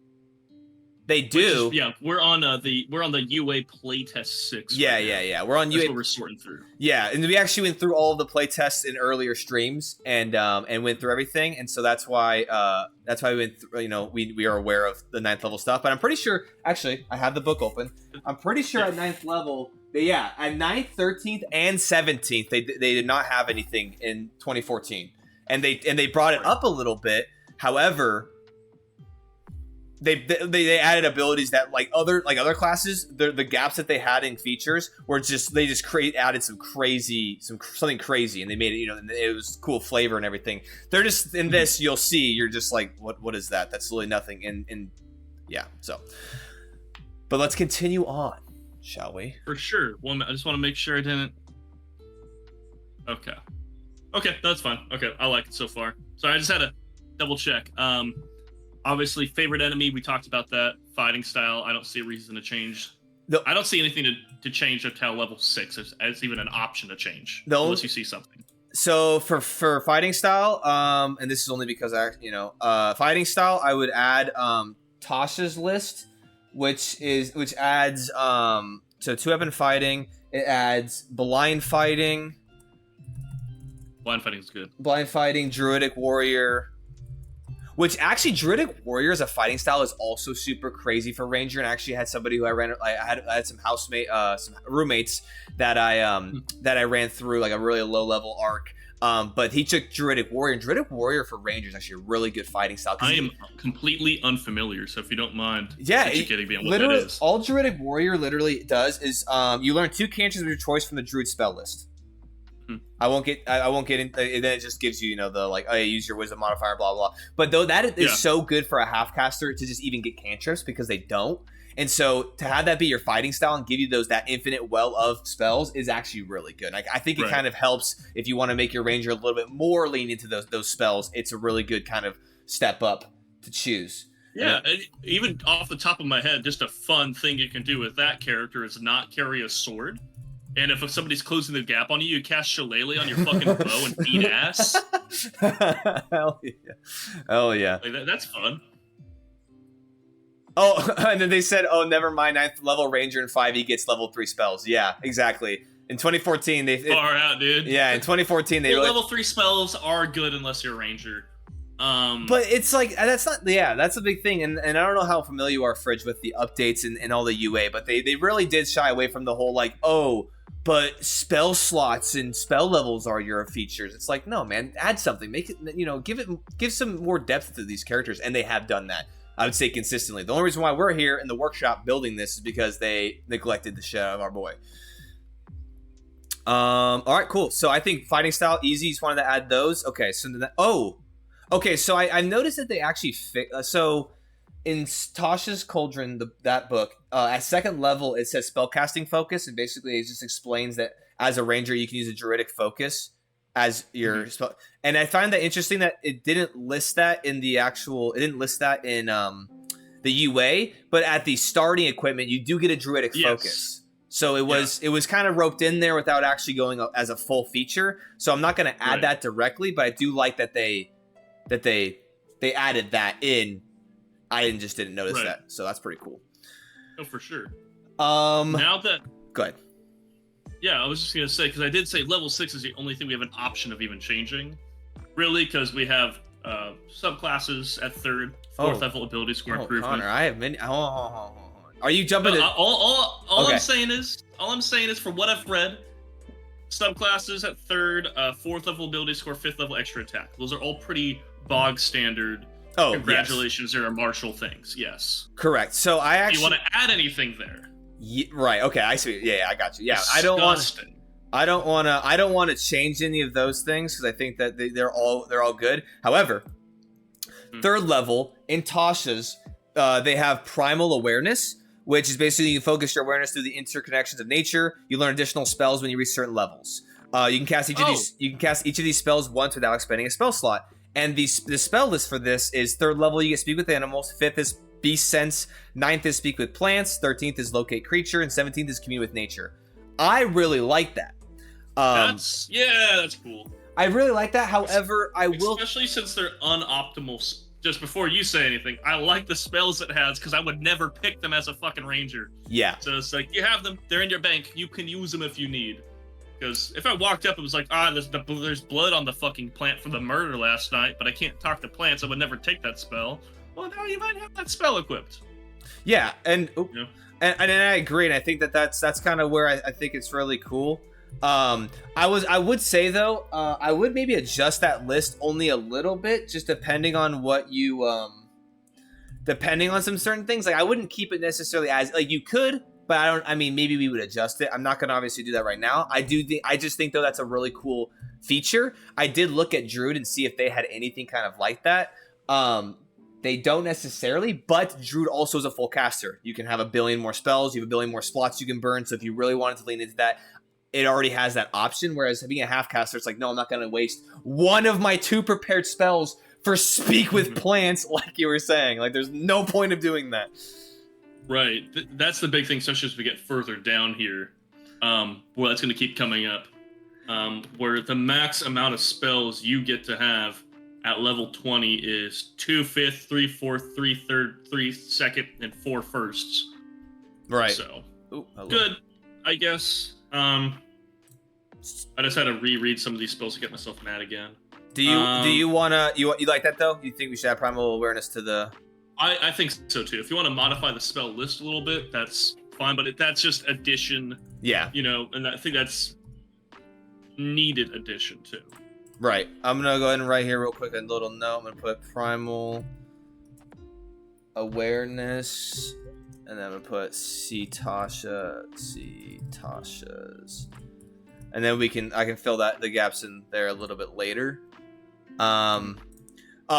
they do. We're on the UA playtest 6. Yeah. We're on UA. That's what we're sorting through. Yeah, and we actually went through all of the playtests in earlier streams and went through everything, and so that's why we went through, we are aware of the 9th level stuff. But I'm pretty sure, actually, I have the book open. I'm pretty sure at 9th level, at 9th, 13th, and 17th, they did not have anything in 2014, and they brought it up a little bit. However, they added abilities that like other classes, the gaps that they had in features were they just added something crazy, and they made it, and it was cool flavor and everything. They're just in this, you'll see, you're just like, what is that? That's really nothing. And yeah, so, but let's continue on, shall we? For sure. Well, I just want to make sure I didn't. Okay, that's fine. Okay, I like it so far. Sorry, I just had to double check. Obviously, favorite enemy, we talked about that. Fighting style, I don't see a reason to change. I don't see anything to change until level 6 as even an option to change, unless you see something. So for fighting style, and this is only because fighting style, I would add Tasha's list, which adds to 2-weapon fighting. It adds blind fighting. Blind fighting is good. Blind fighting, druidic warrior. Which actually, Druidic Warrior as a fighting style is also super crazy for Ranger, and I actually had somebody who I had some some roommates that I ran through like a really low level arc. But he took Druidic Warrior, and Druidic Warrior for Ranger is actually a really good fighting style. I am completely unfamiliar, so if you don't mind, educating me on what literally, that is. All Druidic Warrior literally does is you learn 2 cantrips of your choice from the Druid spell list. I won't get in. Then it just gives you, use your wisdom modifier, blah blah. But though that is so good for a half caster to just even get cantrips because they don't, and so to have that be your fighting style and give you that infinite well of spells is actually really good. I think it kind of helps if you want to make your ranger a little bit more lean into those spells. It's a really good kind of step up to choose. Yeah, and even off the top of my head, just a fun thing you can do with that character is not carry a sword. And if somebody's closing the gap on you, you cast Shillelagh on your fucking bow and beat ass. Hell yeah. Like that's fun. Oh, and then they said, never mind, 9th level Ranger in 5e gets level 3 spells. Yeah, exactly. In 2014, far out, dude. Yeah, in 2014, level 3 spells are good unless you're a Ranger. But it's like, that's a big thing, and I don't know how familiar you are, Fridge, with the updates and all the UA, but they really did shy away from the whole but spell slots and spell levels are your features. It's like, no, man, add something, make it, give some more depth to these characters, and they have done that, I would say, consistently. The only reason why we're here in the workshop building this is because they neglected the shit out of our boy. All right, cool. So I think fighting style, easy. Just wanted to add those. Okay, so so I noticed that they actually so in Tasha's Cauldron, that book, at 2nd level, it says spellcasting focus, and basically it just explains that as a ranger, you can use a druidic focus as your spell. And I find that interesting that it didn't list that in the the UA, but at the starting equipment, you do get a druidic focus. So it was kind of roped in there without actually going as a full feature. So I'm not going to add that directly, but I do like that they added that in. I just didn't notice that, so that's pretty cool. Oh, for sure. Now that go ahead. Yeah, I was just gonna say, because I did say level 6 is the only thing we have an option of even changing, really, because we have subclasses at 3rd, 4th level ability score improvement. Connor, I have many. Are you jumping? All I'm saying is, from what I've read, subclasses at 3rd, 4th level ability score, 5th level extra attack. Those are all pretty bog standard. Oh, congratulations, there are martial things. Yes, correct. So I actually. Do you want to add anything there? Yeah, right. Okay, I see. Yeah, I got you. Yeah, I don't want to change any of those things because I think that they're all good. However, 3rd level in Tasha's, they have primal awareness, which is basically you focus your awareness through the interconnections of nature. You learn additional spells when you reach certain levels. You can cast each of these. You can cast each of these spells once without expending a spell slot. And the spell list for this is 3rd level. You get speak with animals. 5th is Beast Sense, 9th is Speak with Plants, 13th is Locate Creature, and 17th is Commune with Nature. I really like that. That's cool. I really like that. However, especially since they're unoptimal. Just before you say anything, I like the spells it has because I would never pick them as a fucking ranger. Yeah. So it's like, you have them, they're in your bank, you can use them if you need. Because if I walked up and was like, there's blood on the fucking plant from the murder last night, but I can't talk to plants, I would never take that spell. Well, now you might have that spell equipped. Yeah, and I agree, and I think that's kind of where I think it's really cool. I would say though, I would maybe adjust that list only a little bit, just depending on what you depending on some certain things. Like I wouldn't keep it necessarily as like you could, but I mean maybe we would adjust it. I'm not gonna obviously do that right now. I just think though that's a really cool feature. I did look at Druid and see if they had anything kind of like that. They don't necessarily, but Druid also is a full caster. You can have a billion more spells, you have a billion more slots you can burn, so if you really wanted to lean into that, it already has that option, whereas being a half caster, it's like, no, I'm not going to waste one of my 2 prepared spells for Speak with Plants, like you were saying. Like, there's no point of doing that. Right. That's the big thing, especially as we get further down here. Well, that's going to keep coming up. Where the max amount of spells you get to have at level 20 is 2 5th, 3 4th, 3 3rd, 3 2nd, and 4 firsts. Right. So, good, I guess. I just had to reread some of these spells to get myself mad again. Do you wanna you like that though? You think we should have primal awareness to the? I think so too. If you want to modify the spell list a little bit, that's fine. But that's just addition. Yeah. You know, and I think that's needed addition too. Right. I'm going to go ahead and write here real quick a little note. I'm going to put primal awareness. And then I'm going to put see Tasha's. And then I can fill the gaps in there a little bit later. Fourth. Go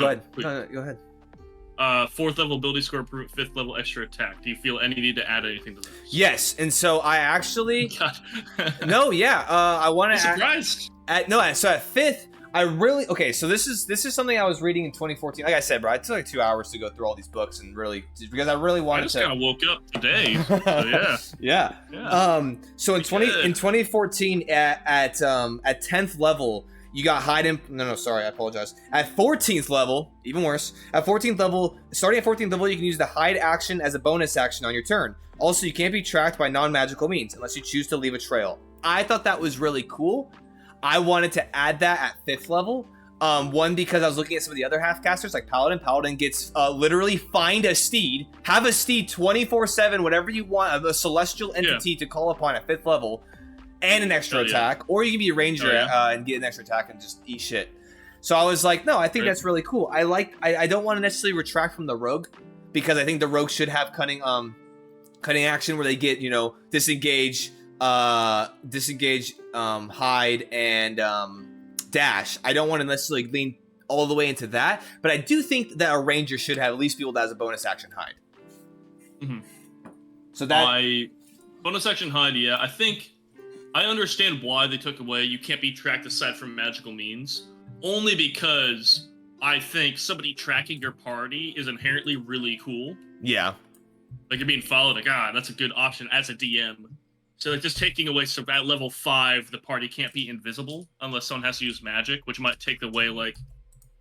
ahead. No, go ahead. 4th level ability score improvement, 5th level extra attack. Do you feel any need to add anything to this? Yes, and so I actually I want to surprised. So at 5th, I really so this is something I was reading in 2014. Like I said, bro, it took like 2 hours to go through all these books and really because I really wanted I just kind of woke up today. So yeah. So in 2014 at 10th level. You got hide imp. Sorry, I apologize. At 14th level, even worse. At 14th level, starting at 14th level, you can use the hide action as a bonus action on your turn. Also, you can't be tracked by non-magical means unless you choose to leave a trail. I thought that was really cool. I wanted to add that at 5th level. One, because I was looking at some of the other half casters like Paladin. Paladin gets literally find a steed, have a steed 24/7, whatever you want, a celestial entity to call upon at 5th level. And an extra attack, or you can be a ranger and get an extra attack and just eat shit. So I was like, no, I think that's really cool. I don't want to necessarily retract from the rogue because I think the rogue should have cutting action where they get disengage, hide, and dash. I don't want to necessarily lean all the way into that, but I do think that a ranger should have at least be able to have a bonus action hide. Mm-hmm. So that bonus action hide, I think. I understand why they took away you can't be tracked aside from magical means, only because I think somebody tracking your party is inherently really cool. Yeah. like you're being followed. Like, that's a good option as a DM. So like just taking away, so at level 5, the party can't be invisible unless someone has to use magic, which might take away like,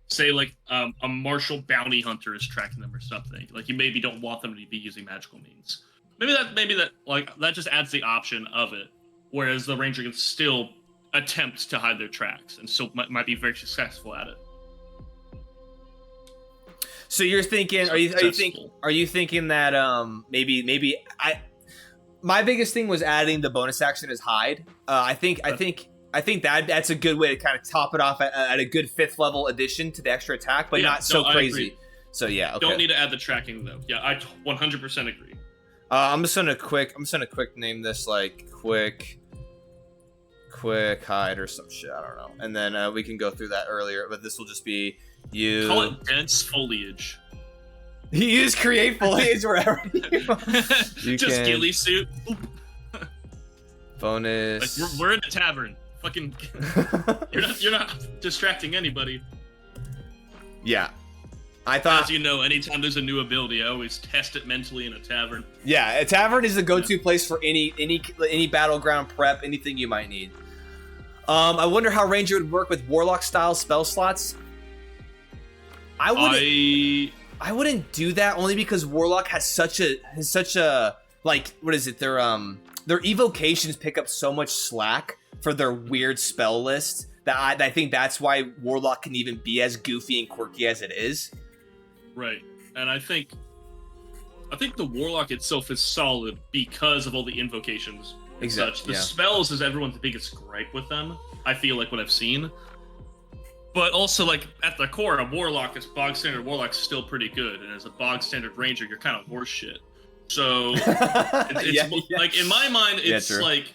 say like a martial bounty hunter is tracking them or something. Like you maybe don't want them to be using magical means. Maybe that like that just adds the option of it, whereas the ranger can still attempt to hide their tracks and still might be very successful at it. So you're thinking? Are you thinking that maybe my biggest thing was adding the bonus action as hide. I think that's a good way to kind of top it off at a good 5th level addition to the extra attack, but not so crazy. So yeah, okay. Don't need to add the tracking though. Yeah, I 100% agree. I'm just gonna quick name this like quick hide or some shit. I don't know, and then we can go through that earlier. But this will just be you. Call it dense foliage. You just create foliage wherever you just can. ghillie suit. Bonus. Like we're in a tavern. Fucking. you're not distracting anybody. Yeah. I thought, as you know, anytime there's a new ability, I always test it mentally in a tavern. Yeah, a tavern is the go-to place for any battleground prep, anything you might need. I wonder how Ranger would work with Warlock-style spell slots. I wouldn't do that only because Warlock has such a like, what is it? Their evocations pick up so much slack for their weird spell list that I think that's why Warlock can even be as goofy and quirky as it is. Right, and I think the Warlock itself is solid because of all the invocations. Exactly. The spells is everyone's biggest gripe with them. I feel like what I've seen, but also like at the core, a Warlock is bog standard. Warlock's still pretty good, and as a bog standard Ranger, you're kind of horseshit. So it's like in my mind, it's like.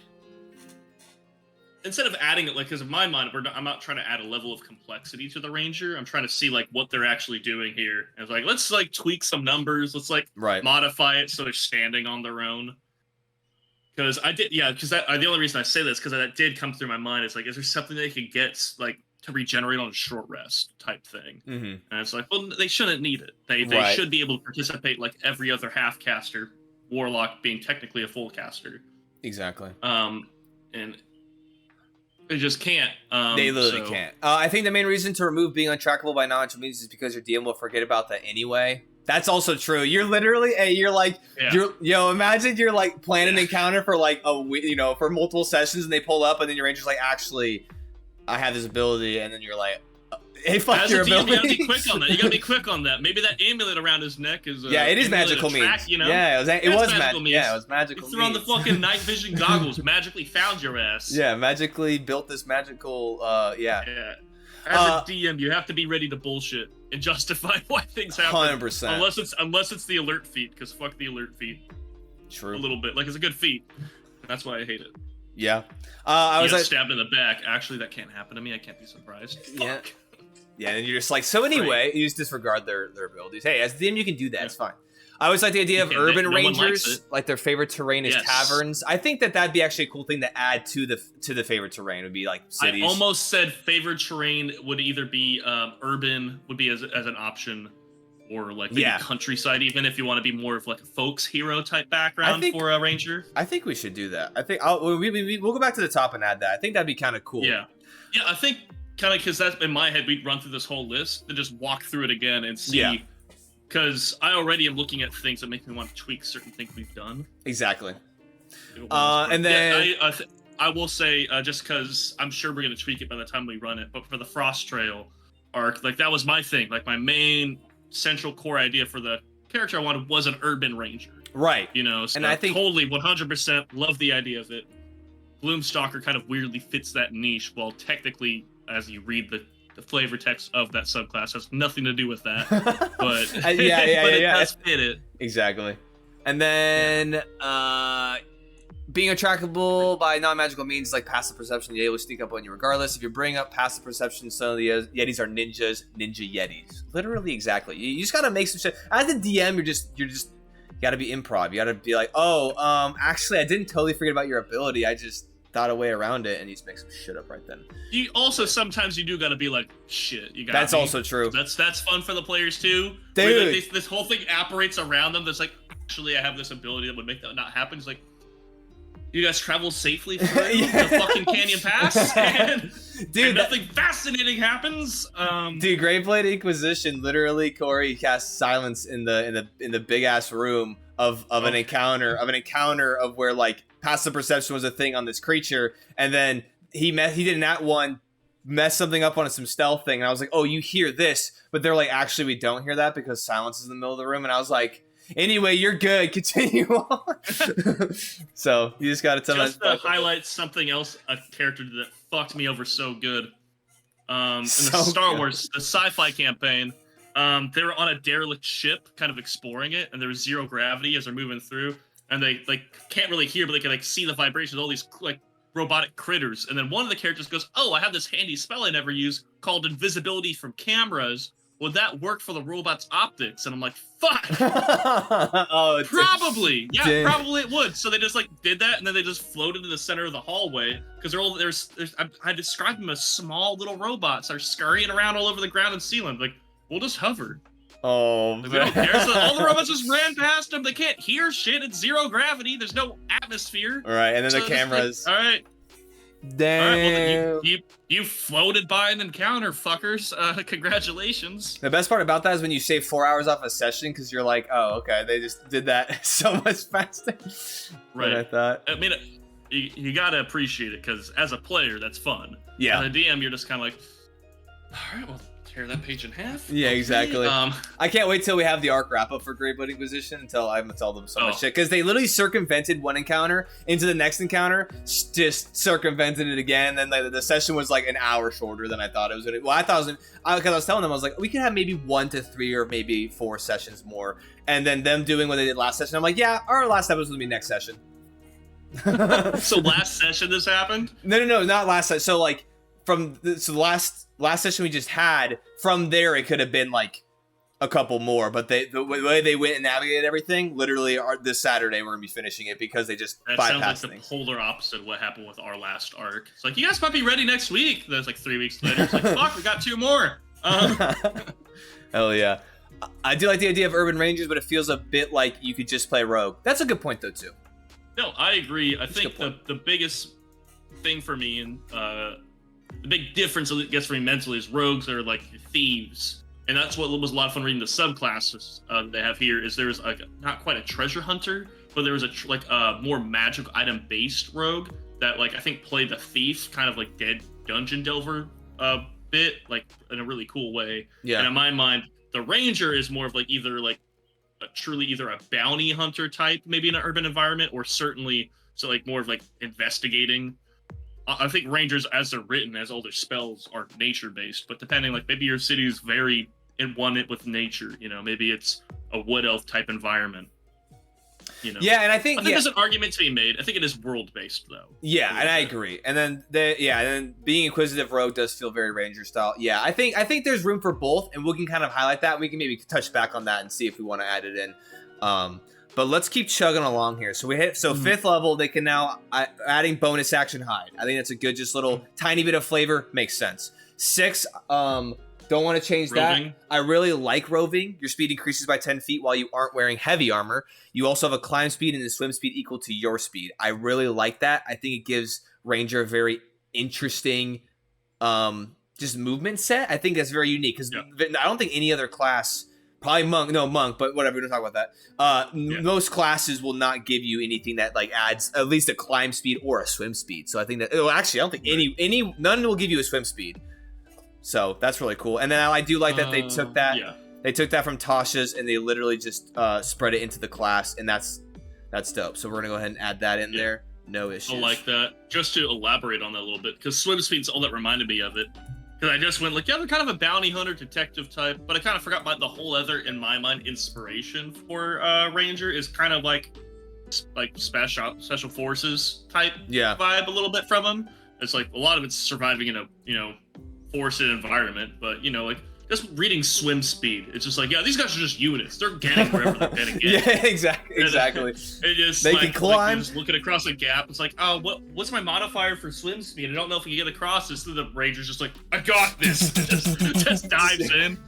Instead of adding it, like, because in my mind, I'm not trying to add a level of complexity to the Ranger. I'm trying to see, like, what they're actually doing here. And it's like, let's, like, tweak some numbers. Let's, like, modify it so they're standing on their own. Because the only reason I say this, because that did come through my mind, is, like, is there something they could get, like, to regenerate on a short rest type thing? Mm-hmm. And it's like, well, they shouldn't need it. They should be able to participate like every other half caster, Warlock being technically a full caster. Exactly. And... they just can't. They literally can't. I think the main reason to remove being untrackable by knowledge means is because your DM will forget about that anyway. That's also true. You're literally, imagine you're like planning an encounter for like for multiple sessions, and they pull up, and then your ranger's like, actually, I have this ability, and then you're like, hey, fuck your ability. You gotta be quick on that. You gotta be quick on that. Maybe that amulet around his neck is. It is magical means. Yeah, it was magical means. Yeah, it was magical. You threw on the fucking night vision goggles. Magically found your ass. Yeah, magically built this magical. Yeah. As a DM, you have to be ready to bullshit and justify why things happen. 100%. Unless it's the alert feat, because fuck the alert feat. True. A little bit, like it's a good feat. That's why I hate it. Yeah. I was like, stabbed in the back. Actually, that can't happen to me. I can't be surprised. Yeah. Fuck. Yeah, and you're just like, so anyway, you just disregard their abilities. Hey, as a DM, you can do that. It's fine. I always like the idea of urban rangers, like their favorite terrain is taverns. I think that'd be actually a cool thing to add to the favorite terrain. Would be like cities. I almost said favorite terrain would either be urban, would be as an option, or like maybe countryside, even if you want to be more of like a folks hero type background for a ranger. I think we should do that. I think we'll go back to the top and add that. I think that'd be kind of cool. Yeah, I think kind of because that's in my head. We'd run through this whole list and just walk through it again and see. Yeah. Because I already am looking at things that make me want to tweak certain things we've done. Exactly. And then I will say, just because I'm sure we're going to tweak it by the time we run it, but for the Frost Trail arc, like that was my thing. Like my main central core idea for the character I wanted was an urban ranger. Right. You know, so and I think totally 100% love the idea of it. Gloomstalker kind of weirdly fits that niche, while technically, as you read the flavor text of that subclass has nothing to do with that, but it does fit it. Exactly. And then being attractable by non-magical means like passive perception, the Yeti will sneak up on you regardless. If you bring up passive perception, some of the Yetis are ninja Yetis. Literally, exactly. You just gotta make some shit. As a DM, you're just you gotta be improv. You gotta be like, actually, I didn't totally forget about your ability. I just thought a way around it, and you just make some shit up right then. You also sometimes you do gotta be like, shit. You got. That's also true. That's fun for the players too. Dude, like this whole thing operates around them. That's like, actually I have this ability that would make that not happen. He's like, you guys travel safely through the fucking canyon pass, and nothing fascinating happens. Dude, Great Blade Inquisition, literally, Corey cast silence in the big ass room of an encounter of where like passive perception was a thing on this creature, and then he did not one mess something up on some stealth thing, and I was like, oh, you hear this, but they're like, actually, we don't hear that because silence is in the middle of the room, and I was like, anyway, you're good. Continue on. So you just got to tell me. Just to highlight something else, a character that fucked me over so good. In the Star Wars, the sci-fi campaign, they were on a derelict ship, kind of exploring it, and there was zero gravity as they're moving through, and they like can't really hear, but they can like see the vibrations of all these like robotic critters. And then one of the characters goes, "Oh, I have this handy spell I never use called invisibility from cameras. Would that work for the robot's optics?" And I'm like, fuck. Oh, probably. Yeah, probably it would. So they just like did that, and then they just floated to the center of the hallway because they're all there's I described them as small little robots that are scurrying around all over the ground and ceiling. Like, we'll just hover. Oh, like, we don't care. So all the robots just ran past them. They can't hear shit. It's zero gravity. There's no atmosphere. All right, and then so the cameras. Like, all right. Damn. All right, well, you floated by an encounter, fuckers. Congratulations. The best part about that is when you save 4 hours off a session because you're like, oh, okay, they just did that so much faster. Right. Than I thought. I mean, you gotta appreciate it because as a player, that's fun. Yeah. As a DM, you're just kind of like, all right, well, tear that page in half. Yeah, okay. exactly. I can't wait till we have the arc wrap up for Great Blade Inquisition until I'm gonna tell them so much shit because they literally circumvented one encounter into the next encounter, just circumvented it again. And then the session was like an hour shorter than I thought it was gonna. Well, I thought it was because I was telling them I was like, we could have maybe 1 to 3 or maybe 4 sessions more, and then them doing what they did last session. I'm like, yeah, our last episode will be next session. So last session this happened? No, not last session. So like from the last session we just had, from there it could have been like a couple more, but the way they went and navigated everything, literally this Saturday we're gonna be finishing it because they just bypassed sounds like things. The polar opposite of what happened with our last arc. It's like, you guys might be ready next week. That's like 3 weeks later. It's like, fuck, we got 2 more. Hell yeah. I do like the idea of urban rangers, but it feels a bit like you could just play rogue. That's a good point though too. No, I agree. I think the biggest thing for me and the big difference it gets for me mentally is rogues are like thieves, and that's what was a lot of fun reading the subclasses they have here. Is there's like not quite a treasure hunter, but there was a more magical item based rogue that like I think played the thief kind of like dead dungeon delver bit like in a really cool way. Yeah. And in my mind, the ranger is more of like either like truly either a bounty hunter type, maybe in an urban environment, or certainly so like more of like investigating. I think rangers, as they're written, as all their spells are nature based, but depending, like maybe your city is very in one with nature. You know, maybe it's a wood elf type environment. You know. Yeah, and I think there's an argument to be made. I think it is world based though. Yeah, and I agree. And then being inquisitive rogue does feel very ranger style. Yeah, I think there's room for both, and we can kind of highlight that. We can maybe touch back on that and see if we want to add it in. But let's keep chugging along here. So we hit 5th level. They can now adding bonus action hide. I think that's a good, just little tiny bit of flavor. Makes sense. 6. Don't want to change roving. That. I really like roving. Your speed increases by 10 feet while you aren't wearing heavy armor. You also have a climb speed and a swim speed equal to your speed. I really like that. I think it gives Ranger a very interesting just movement set. I think that's very unique because I don't think any other class, probably monk, but whatever, we don't talk about that. Most classes will not give you anything that like adds at least a climb speed or a swim speed. So I think that, actually, I don't think none will give you a swim speed. So that's really cool. And then I do like that they took that. Yeah. They took that from Tasha's and they literally just spread it into the class, and that's dope. So we're gonna go ahead and add that in there. No issues. I like that. Just to elaborate on that a little bit, because swim speed's all that reminded me of it. Because I just went like, they're kind of a bounty hunter detective type, but I kind of forgot about the whole other, in my mind, inspiration for Ranger is kind of like special forces type vibe a little bit from him. It's like a lot of it's surviving in a forced environment, but like just reading swim speed, it's just like, these guys are just units. They're getting wherever they're gonna get. Yeah, exactly. It just they can climb. Like, just looking across a gap, it's like, oh, what's my modifier for swim speed? I don't know if we can get across this. So the Ranger's just like, I got this. just dives in.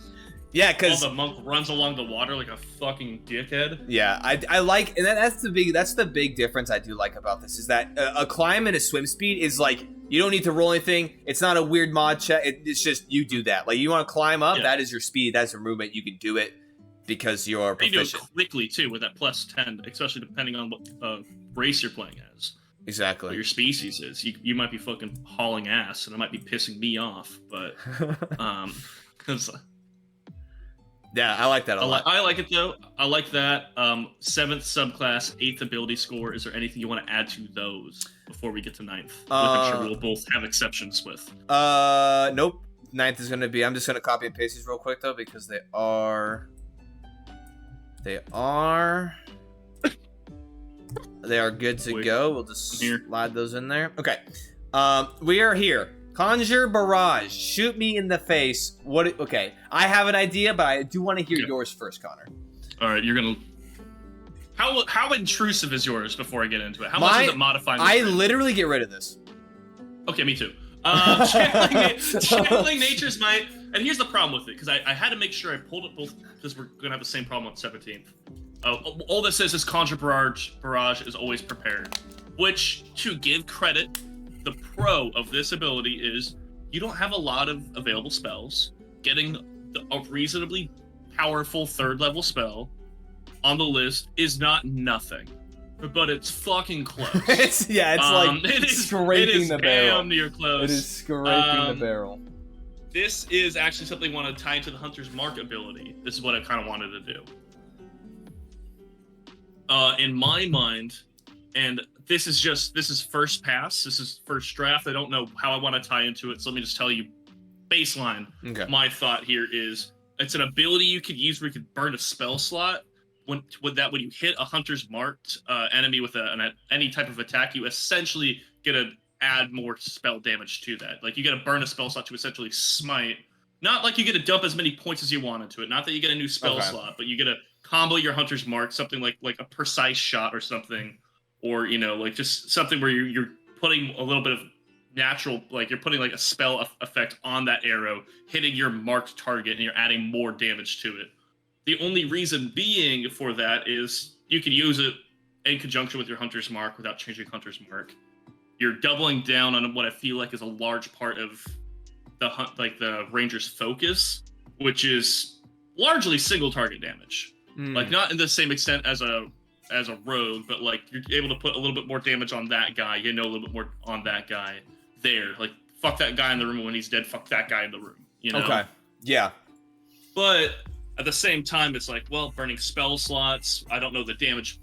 Yeah, while because the monk runs along the water like a fucking dickhead. yeah, I like, and that's the big difference I do like about this is that a climb and a swim speed is like you don't need to roll anything. It's not a weird mod check. It's just you do that. Like you want to climb up, that is your speed, that's your movement. You can do it because you're proficient. You do it quickly too with that +10, especially depending on what race you're playing as. Exactly. What your species is. You might be fucking hauling ass, and it might be pissing me off, but because. Yeah, I like that a lot. I like it though. I like that. 7th subclass, 8th ability score. Is there anything you want to add to those before we get to 9th? Which I'm sure we'll both have exceptions with. Nope. 9th is gonna be. I'm just gonna copy and paste these real quick though because they are good to go. We'll just slide those in there. Okay. We are here. Conjure Barrage. Shoot me in the face. What? Okay. I have an idea, but I do want to hear yours first, Connor. All right. You're gonna. How intrusive is yours? Before I get into it, how much is it modifying? I literally get rid of this. Okay, me too. Channeling Nature's Might. And here's the problem with it, because I had to make sure I pulled it both, because we're gonna have the same problem on 17th. All this is Conjure Barrage is always prepared, which, to give credit, the pro of this ability is you don't have a lot of available spells. Getting a reasonably powerful 3rd level spell on the list is not nothing, but it's fucking close. It's like scraping the barrel. Damn near close. It is scraping the barrel. This is actually something I want to tie into the Hunter's Mark ability. This is what I kind of wanted to do. In my mind, and this is first pass, this is first draft, I don't know how I want to tie into it, so let me just tell you baseline. Okay. My thought here is, it's an ability you could use where you could burn a spell slot. When you hit a Hunter's Marked enemy with any type of attack, you essentially get to add more spell damage to that. Like, you get to burn a spell slot to essentially smite. Not like you get to dump as many points as you want into it. Not that you get a new spell slot, but you get to combo your Hunter's Mark, something like a precise shot or something. Or, like just something where you're putting a little bit of natural, like you're putting like a spell effect on that arrow, hitting your marked target, and you're adding more damage to it. The only reason being for that is you can use it in conjunction with your Hunter's Mark without changing Hunter's Mark. You're doubling down on what I feel like is a large part of the Ranger's focus, which is largely single target damage. Like, not in the same extent as a rogue, but like you're able to put a little bit more damage on that guy, a little bit more on that guy there. Like, fuck that guy in the room, and when he's dead, fuck that guy in the room. Okay. Yeah. But at the same time, it's like, well, burning spell slots, I don't know the damage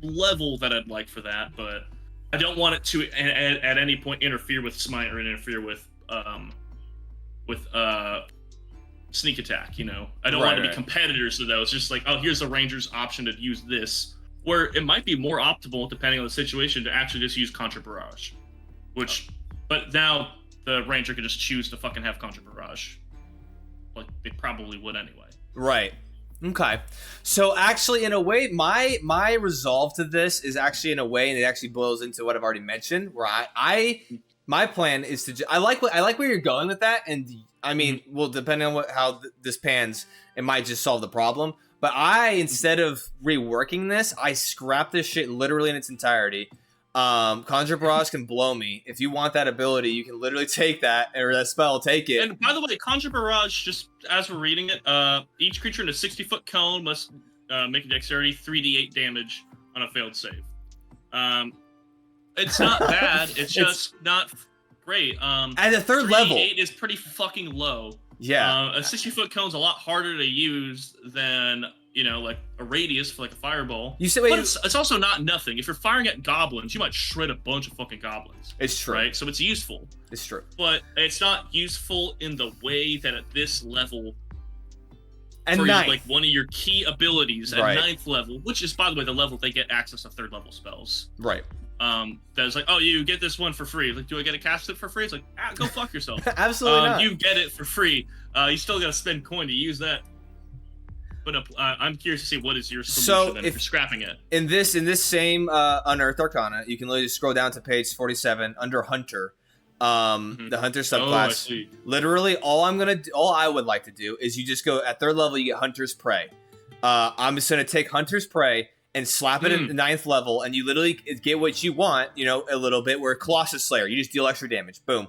level that I'd like for that, but I don't want it to at any point interfere with smite or interfere with sneak attack. I don't want to be competitors to those. Just like, oh, here's the Ranger's option to use this, where it might be more optimal depending on the situation to actually just use Conjure Barrage. But now the Ranger could just choose to fucking have Conjure Barrage. Like, they probably would anyway. Right. Okay. So actually, in a way, my resolve to this is actually in a way, and it actually boils into what I've already mentioned, where my plan is to I like where you're going with that, and I mean, well, depending on how this pans, it might just solve the problem. But instead of reworking this, I scrap this shit literally in its entirety. Conjure Barrage can blow me. If you want that ability, you can literally take that, or that spell, take it. And by the way, Conjure Barrage, just as we're reading it, each creature in a 60-foot cone must make a dexterity 3d8 damage on a failed save. It's not bad, it's just not great. At the 3rd level, 3d8 is pretty fucking low. Yeah. A 60-foot cone's a lot harder to use than, like a radius for like a fireball. But it's also not nothing. If you're firing at goblins, you might shred a bunch of fucking goblins. It's true. Right? So it's useful. It's true. But it's not useful in the way that at this level, and like one of your key abilities at 9th level, which is, by the way, the level they get access to 3rd level spells. Right. That's like, oh, you get this one for free. Like, do I get to cast it for free? It's like, go fuck yourself. Absolutely not. You get it for free. You still gotta spend coin to use that. But I'm curious to see what is your solution then for scrapping it. In this same Unearthed Arcana, you can literally scroll down to page 47 under Hunter. The hunter subclass. Literally, all I would like to do is you just go at 3rd level, you get hunter's prey. I'm just gonna take hunter's prey and slap it at the 9th level, and you literally get what you want, you know, a little bit. Where Colossus Slayer, you just deal extra damage. Boom.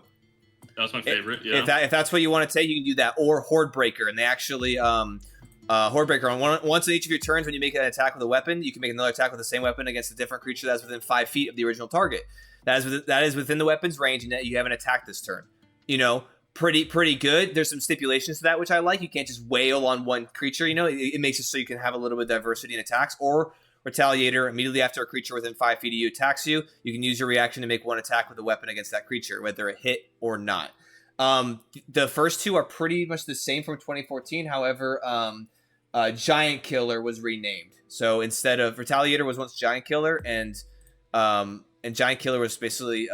That's my favorite. If that's what you want to take, you can do that. Or Horde Breaker, and they actually Horde Breaker once in each of your turns when you make an attack with a weapon, you can make another attack with the same weapon against a different creature that's within 5 feet of the original target. That is within the weapon's range, and that you haven't attacked this turn. You know, pretty good. There's some stipulations to that which I like. You can't just wail on one creature. You know, it makes it so you can have a little bit of diversity in attacks. Or Retaliator, immediately after a creature within 5 feet of you attacks you, you can use your reaction to make one attack with a weapon against that creature, whether it hit or not. The first two are pretty much the same from 2014. However, Giant Killer was renamed. So instead of Retaliator was once Giant Killer, and Giant Killer was basically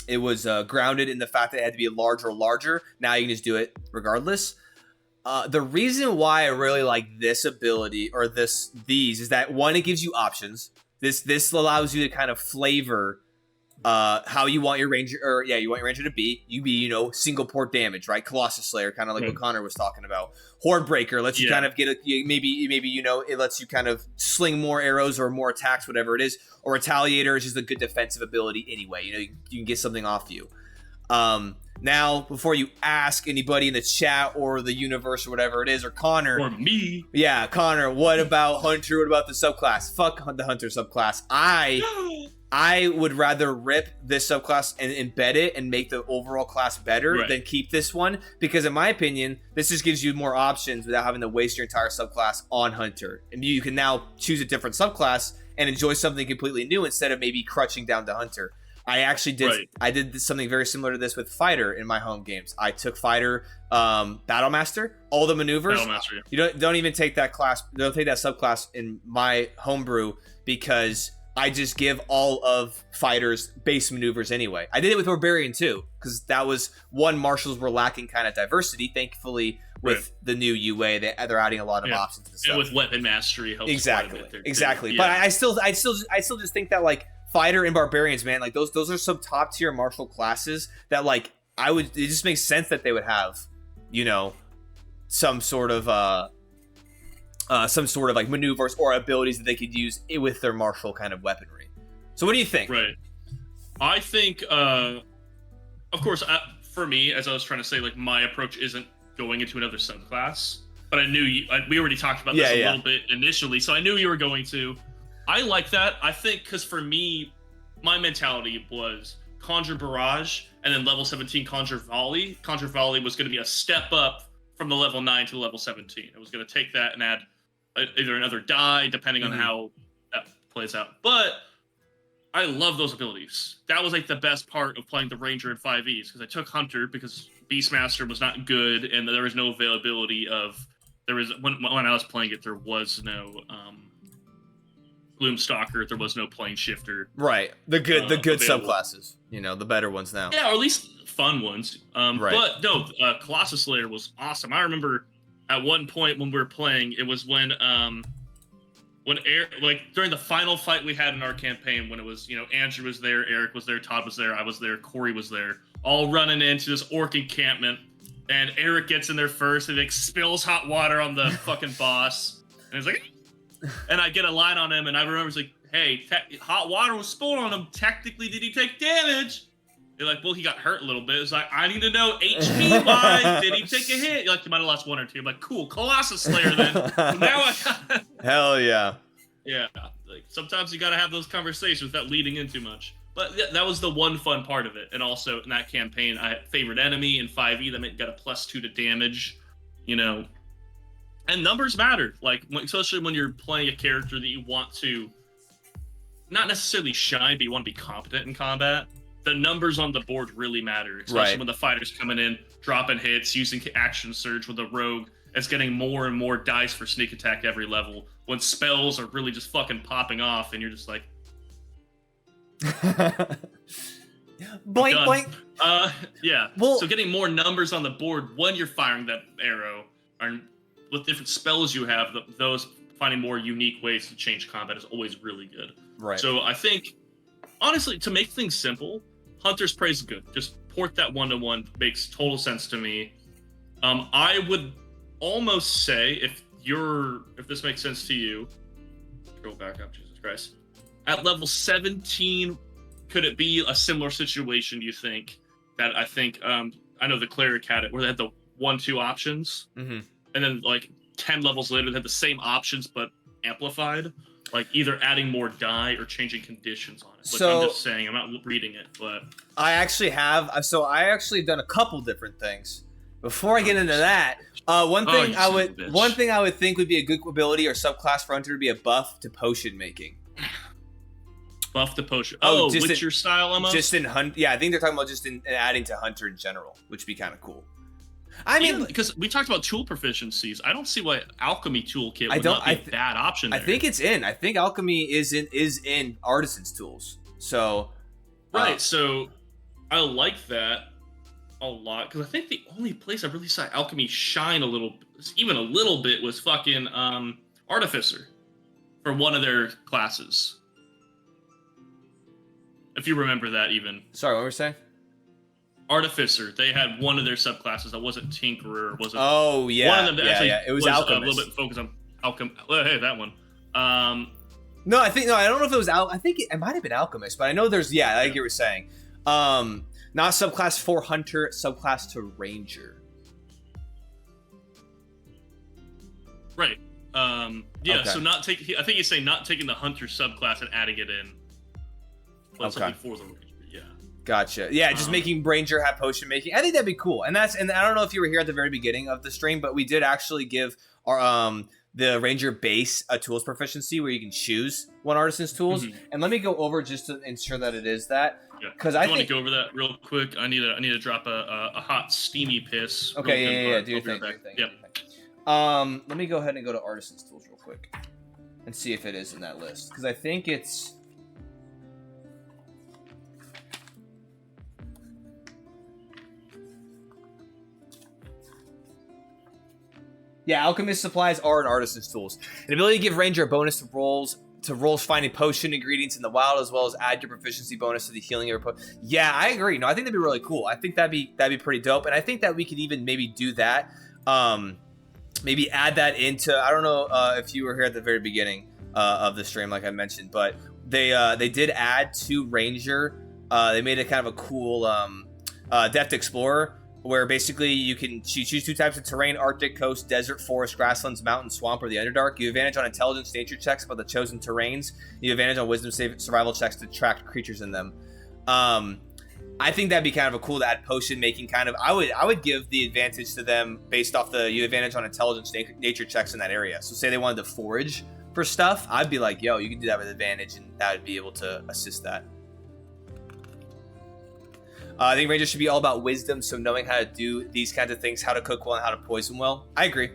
it was grounded in the fact that it had to be larger. Now you can just do it regardless. The reason why I really like this ability or these is that, one, it gives you options. This allows you to kind of flavor how you want your ranger, you want your ranger to be. You know, single port damage, right? Colossus Slayer, kind of like what Connor was talking about. Horde Breaker lets you kind of get maybe you know, it lets you kind of sling more arrows or more attacks, whatever it is. Or Retaliator is just a good defensive ability anyway. You know, you can get something off you. Now, before you ask anybody in the chat or the universe or whatever it is, or Connor. Or me. Yeah, Connor, what about Hunter? What about the subclass? Fuck the Hunter subclass. I would rather rip this subclass and embed it and make the overall class better than keep this one. Because in my opinion, this just gives you more options without having to waste your entire subclass on Hunter. And you can now choose a different subclass and enjoy something completely new instead of maybe crutching down to Hunter. I actually did. I did something very similar to this with Fighter in my home games. I took Fighter, Battlemaster, all the maneuvers. You don't even take that class. Don't take that subclass in my homebrew because I just give all of Fighter's base maneuvers anyway. I did it with Barbarian too because that was one. Marshals were lacking kind of diversity. Thankfully, with the new UA, they're adding a lot of options and stuff. And with Weapon Mastery, helps exactly. But I still just think that like. Fighter and Barbarians, man, like those are some top tier martial classes that like it just makes sense that they would have, you know, some sort of like maneuvers or abilities that they could use with their martial kind of weaponry. So what do you think? Right. I think, of course, for me, as I was trying to say, like my approach isn't going into another subclass, but I knew we already talked about this a little bit initially, so I knew you were going to. I like that. I think because for me, my mentality was Conjure Barrage and then level 17 Conjure Volley. Conjure Volley was going to be a step up from the level 9 to the level 17. I was going to take that and add either another die, depending on how that plays out. But I love those abilities. That was like the best part of playing the Ranger in 5e because I took Hunter because Beastmaster was not good and there was no availability of... When I was playing it, there was no... Gloomstalker, there was no Plane Shifter. Right. The good subclasses. You know, the better ones now. Yeah, or at least fun ones. But no, Colossus Slayer was awesome. I remember at one point when we were playing, it was when Eric, like during the final fight we had in our campaign, when it was, you know, Andrew was there, Eric was there, Todd was there, I was there, Corey was there, all running into this orc encampment, and Eric gets in there first and like spills hot water on the fucking boss, and he's like, and I get a line on him, and I remember it's like, hey, hot water was spilled on him. Technically, did he take damage? They're like, well, he got hurt a little bit. It's like, I need to know HP-wise, did he take a hit? You're like, you might have lost 1 or 2. I'm like, cool, Colossus Slayer then. Now I got Hell yeah. Yeah, like sometimes you got to have those conversations without leading in too much. But that was the one fun part of it. And also in that campaign, I had favorite enemy in 5e that got a +2 to damage, you know. And numbers matter, like especially when you're playing a character that you want to not necessarily shine, but you want to be competent in combat. The numbers on the board really matter, especially when the fighter's coming in, dropping hits, using action surge with a rogue. It's getting more and more dice for sneak attack every level. When spells are really just fucking popping off, and you're just like, boink boink. Yeah. Well, so getting more numbers on the board when you're firing that arrow, or with different spells you have, those finding more unique ways to change combat is always really good. Right. So I think, honestly, to make things simple, Hunter's Prey is good. Just port that 1-to-1 makes total sense to me. I would almost say if this makes sense to you, go back up, Jesus Christ. At level 17, could it be a similar situation, you think? That I think, I know the Cleric had it, where they had the 1-2 options, and then, like, 10 levels later, they had the same options, but amplified? Like, either adding more die or changing conditions on it. So, I'm just saying, I'm not reading it, but... I actually done a couple different things. Before I get into that, one thing I would think would be a good ability or subclass for Hunter would be a buff to potion making. Buff to potion. Oh, Witcher style almost? Just in Hunt. Yeah, I think they're talking about just in adding to Hunter in general, which would be kind of cool. I mean, because we talked about tool proficiencies, I don't see why alchemy toolkit would not be a bad option there. I think it's in. I think alchemy is in artisans tools. So, right. So, I like that a lot because I think the only place I really saw alchemy shine a little bit was fucking artificer for one of their classes. If you remember that, even. Sorry, what were you saying? Artificer. They had one of their subclasses that wasn't Tinkerer. Wasn't. Oh yeah. One of them actually It was Alchemist. A little bit focused on alchem. Hey, that one. No, I don't know if it was I think it might have been Alchemist, but I know there's like you were saying. Not subclass for Hunter, subclass to Ranger. Right. Yeah. Okay. So I think he's saying not taking the Hunter subclass and adding it in. But something for the Ranger. Yeah. Gotcha. Yeah, just making Ranger have potion making. I think that'd be cool. And I don't know if you were here at the very beginning of the stream, but we did actually give our the Ranger base a tools proficiency where you can choose one artisan's tools. And let me go over just to ensure that it is that. Yeah. Because I want to go over that real quick. I need to drop a hot steamy piss. Okay. Yeah. Do your thing. Yep. Let me go ahead and go to artisan's tools real quick and see if it is in that list because I think it's. Yeah, alchemist supplies are an artisan's tools. An ability to give Ranger a bonus to rolls finding potion ingredients in the wild, as well as add your proficiency bonus to the healing of your potion. Yeah, I agree. No, I think that'd be really cool. I think that'd be pretty dope, and I think that we could even maybe do that. Maybe add that into. I don't know if you were here at the very beginning of the stream, like I mentioned, but they did add to Ranger. They made it kind of a cool Deft Explorer, where basically you choose 2 types of terrain: Arctic, coast, desert, forest, grasslands, mountain, swamp, or the Underdark. You have advantage on intelligence nature checks about the chosen terrains. You have advantage on wisdom survival checks to track creatures in them. I think that'd be kind of a cool to add potion making kind of. I would give the advantage to them based off you advantage on intelligence nature checks in that area. So say they wanted to forage for stuff, I'd be like, yo, you can do that with advantage, and that would be able to assist that. I think Rangers should be all about wisdom, so knowing how to do these kinds of things, how to cook well and how to poison well. I agree.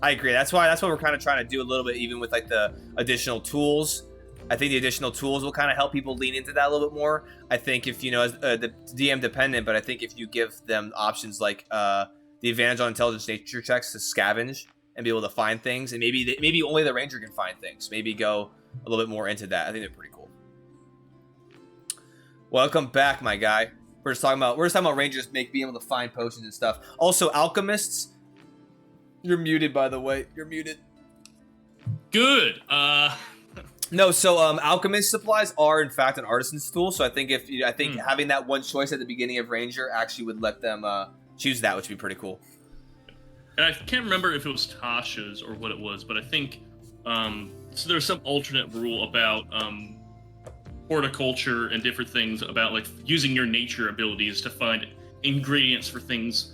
That's what we're kind of trying to do a little bit, even with like the additional tools. I think the additional tools will kind of help people lean into that a little bit more. I think if, as the DM dependent, but I think if you give them options like the advantage on intelligence nature checks to scavenge and be able to find things, and maybe only the Ranger can find things. Maybe go a little bit more into that. I think they're pretty cool. Welcome back, my guy. We're just talking about Rangers being able to find potions and stuff. Also, alchemists. You're muted, by the way. You're muted. Good. No, so alchemist supplies are in fact an artisan's tool. So I think having that one choice at the beginning of Ranger actually would let them choose that, which would be pretty cool. And I can't remember if it was Tasha's or what it was, but I think so there's some alternate rule about horticulture and different things about like using your nature abilities to find ingredients for things.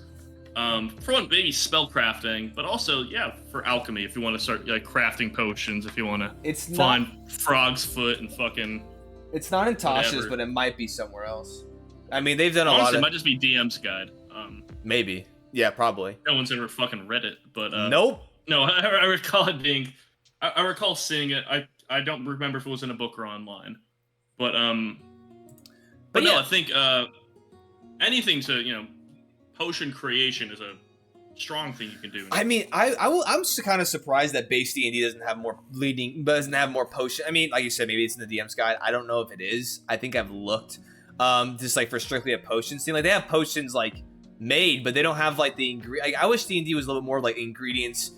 For one, maybe spell crafting, but also for alchemy if you want to start like crafting potions, if you want to find frog's foot and fucking. It's not in Tasha's, whatever. But it might be somewhere else. I mean, they've done Honestly, it might just be DM's guide. Maybe. Yeah, probably. No one's ever fucking read it, but nope. No, I recall it being. I recall seeing it. I don't remember if it was in a book or online. But no, I think anything to potion creation is a strong thing you can do. I mean, I'm kind of surprised that base D&D doesn't have more potion. I mean, like you said, maybe it's in the DM's guide. I don't know if it is. I think I've looked. just like for strictly a potion scene. Like they have potions like made, but they don't have like the ingredient. Like, I wish D&D was a little bit more like ingredients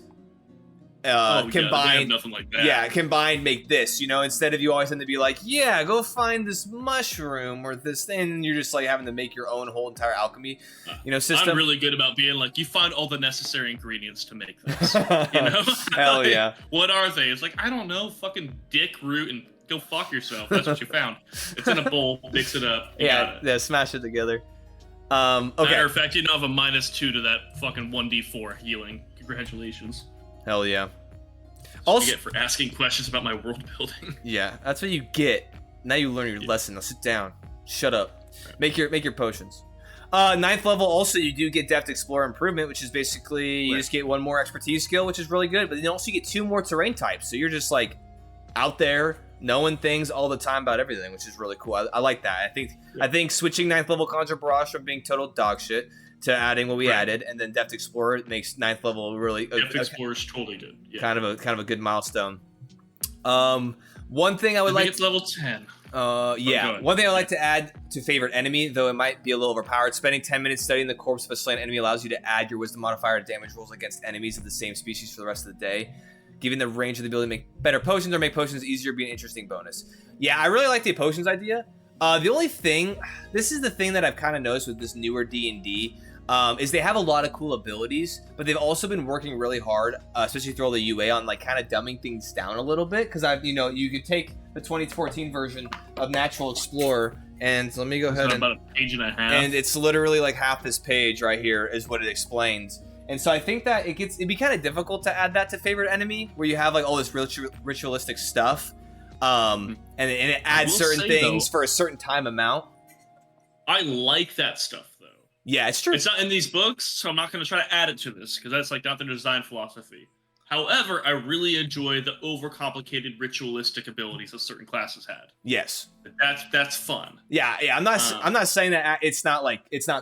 combined. Nothing like that. Yeah, combined make this, you know, instead of you always having to be like, yeah, go find this mushroom or this thing, and you're just like having to make your own whole entire alchemy, you know, system. I'm really good about being like, you find all the necessary ingredients to make this. You know? Hell yeah. What are they? It's like, I don't know, fucking dick root and go fuck yourself. That's what you found. It's in a bowl, mix it up. Yeah, smash it together. Okay. Matter of fact, you now have a -2 to that fucking 1d4 healing. Congratulations. Hell yeah. Also, you get for asking questions about my world building. Yeah, that's what you get. Now you learn your lesson. Now sit down. Shut up. Make your potions. 9th level also you do get Deft Explorer improvement, which is basically you just get 1 more expertise skill, which is really good. But then also you get 2 more terrain types, so you're just like out there knowing things all the time about everything, which is really cool. I like that. I think switching 9th level Conjure Barrage from being total dog shit to adding what we added, and then Deft Explorer makes 9th level really Deft Explorer is totally good. Yeah. Kind of a good milestone. One thing I would like. It's level 10. Yeah. One thing I like to add to favorite enemy, though it might be a little overpowered. Spending 10 minutes studying the corpse of a slain enemy allows you to add your wisdom modifier to damage rolls against enemies of the same species for the rest of the day, giving the range of the ability to make better potions or make potions easier be an interesting bonus. Yeah, I really like the potions idea. The only thing, this is the thing that I've kind of noticed with this newer D&D, is they have a lot of cool abilities, but they've also been working really hard, especially through all the UA, on like kind of dumbing things down a little bit. Because you could take the 2014 version of Natural Explorer, and let me go ahead about a page and a half, and it's literally like half this page right here is what it explains. And so I think that it'd be kind of difficult to add that to favorite enemy, where you have like all this ritualistic stuff, and it adds certain things for a certain time amount. I like that stuff. Yeah, it's true. It's not in these books, so I'm not going to try to add it to this, because that's like not their design philosophy. However, I really enjoy the overcomplicated ritualistic abilities that certain classes had. Yes, that's fun. Yeah. I'm not saying that it's not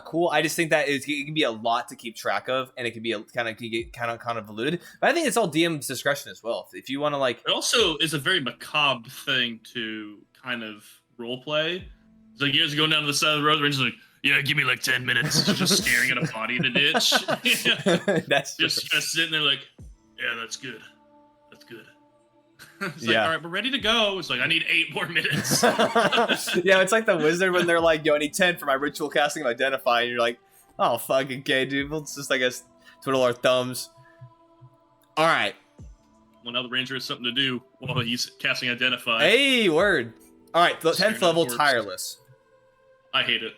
cool. I just think that it can be a lot to keep track of, and it can be kind of convoluted. But I think it's all DM's discretion as well. If you want to like, it also is a very macabre thing to kind of role play. It's like you guys are going down to the side of the road, the ranger's like, yeah, give me like 10 minutes. Just staring at a body in a ditch. That's just sitting there like, yeah, that's good. That's good. It's like, all right, we're ready to go. It's like, I need 8 more minutes. Yeah, it's like the wizard when they're like, yo, I need 10 for my ritual casting of Identify. And you're like, oh, fucking okay, dude. We'll just, I guess, twiddle our thumbs. All right. Well, now the ranger has something to do while he's casting Identify. Hey, word. All right, 10th level, Tireless. I hate it.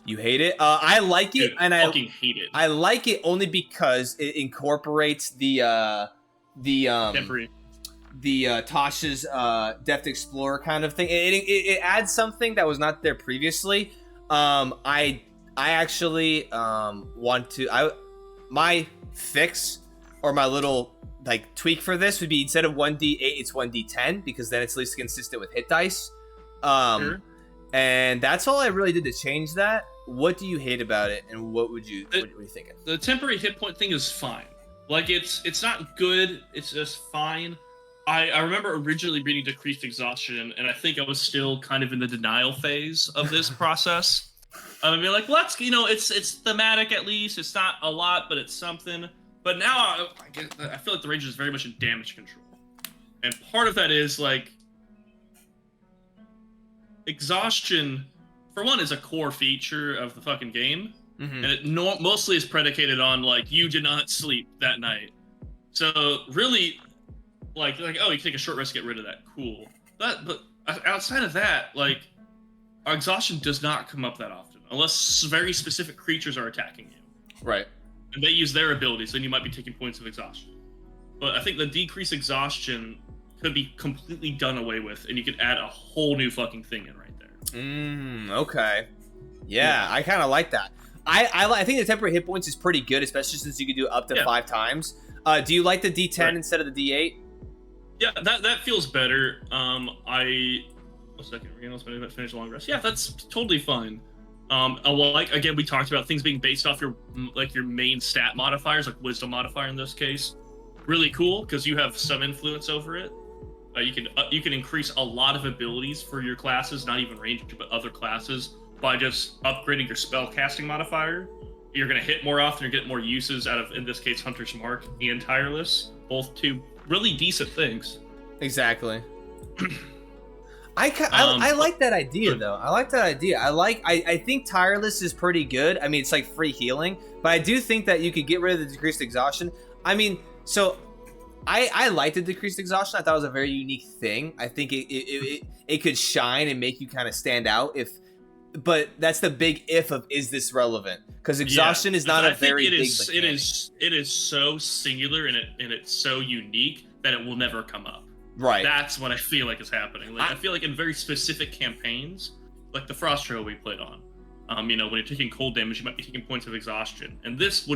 You hate it? I like it, Dude, and I fucking hate it. I like it only because it incorporates the Tasha's Deft Explorer kind of thing. It adds something that was not there previously. I actually want to. My fix or my little like tweak for this would be, instead of 1d8, it's 1d10, because then it's at least consistent with hit dice. Sure. And that's all I really did to change that. What do you hate about it, and what are you thinking? The temporary hit point thing is fine. Like, it's not good, it's just fine. I remember originally reading Decreased Exhaustion, and I think I was still kind of in the denial phase of this process. I'd be like, it's thematic at least. It's not a lot, but it's something. But now I feel like the Ranger is very much in damage control. And part of that is, like, exhaustion, for one, is a core feature of the fucking game. Mm-hmm. And it mostly is predicated on, like, you did not sleep that night. So, really, like oh, you can take a short rest to get rid of that. Cool. But outside of that, like, our exhaustion does not come up that often. Unless very specific creatures are attacking you. Right. And they use their abilities, then you might be taking points of exhaustion. But I think the decreased exhaustion could be completely done away with, and you could add a whole new fucking thing in right there. Okay. Yeah, I kind of like that. I think the temporary hit points is pretty good, especially since you can do it up to 5 times. Do you like the D10 instead of the D8? Yeah, that feels better. A second. Let's finish a long rest. Yeah, that's totally fine. Again, we talked about things being based off your main stat modifiers, like wisdom modifier in this case. Really cool, because you have some influence over it. You can increase a lot of abilities for your classes, not even Ranger, but other classes, by just upgrading your spell casting modifier. You're going to hit more often, you're getting more uses out of, in this case, Hunter's Mark and Tireless, both two really decent things. Exactly. I like that idea though. I like that idea. I think Tireless is pretty good. I mean, it's like free healing, but I do think that you could get rid of the decreased exhaustion. I mean, so I like the decreased exhaustion. I thought it was a very unique thing. I think it could shine and make you kind of stand out but that's the big if of, is this relevant? Because exhaustion is not a very big mechanic. It is so singular and it's so unique that it will never come up. Right. That's what I feel like is happening. Like I feel like in very specific campaigns, like the Frost Trail we played on, when you're taking cold damage, you might be taking points of exhaustion, and this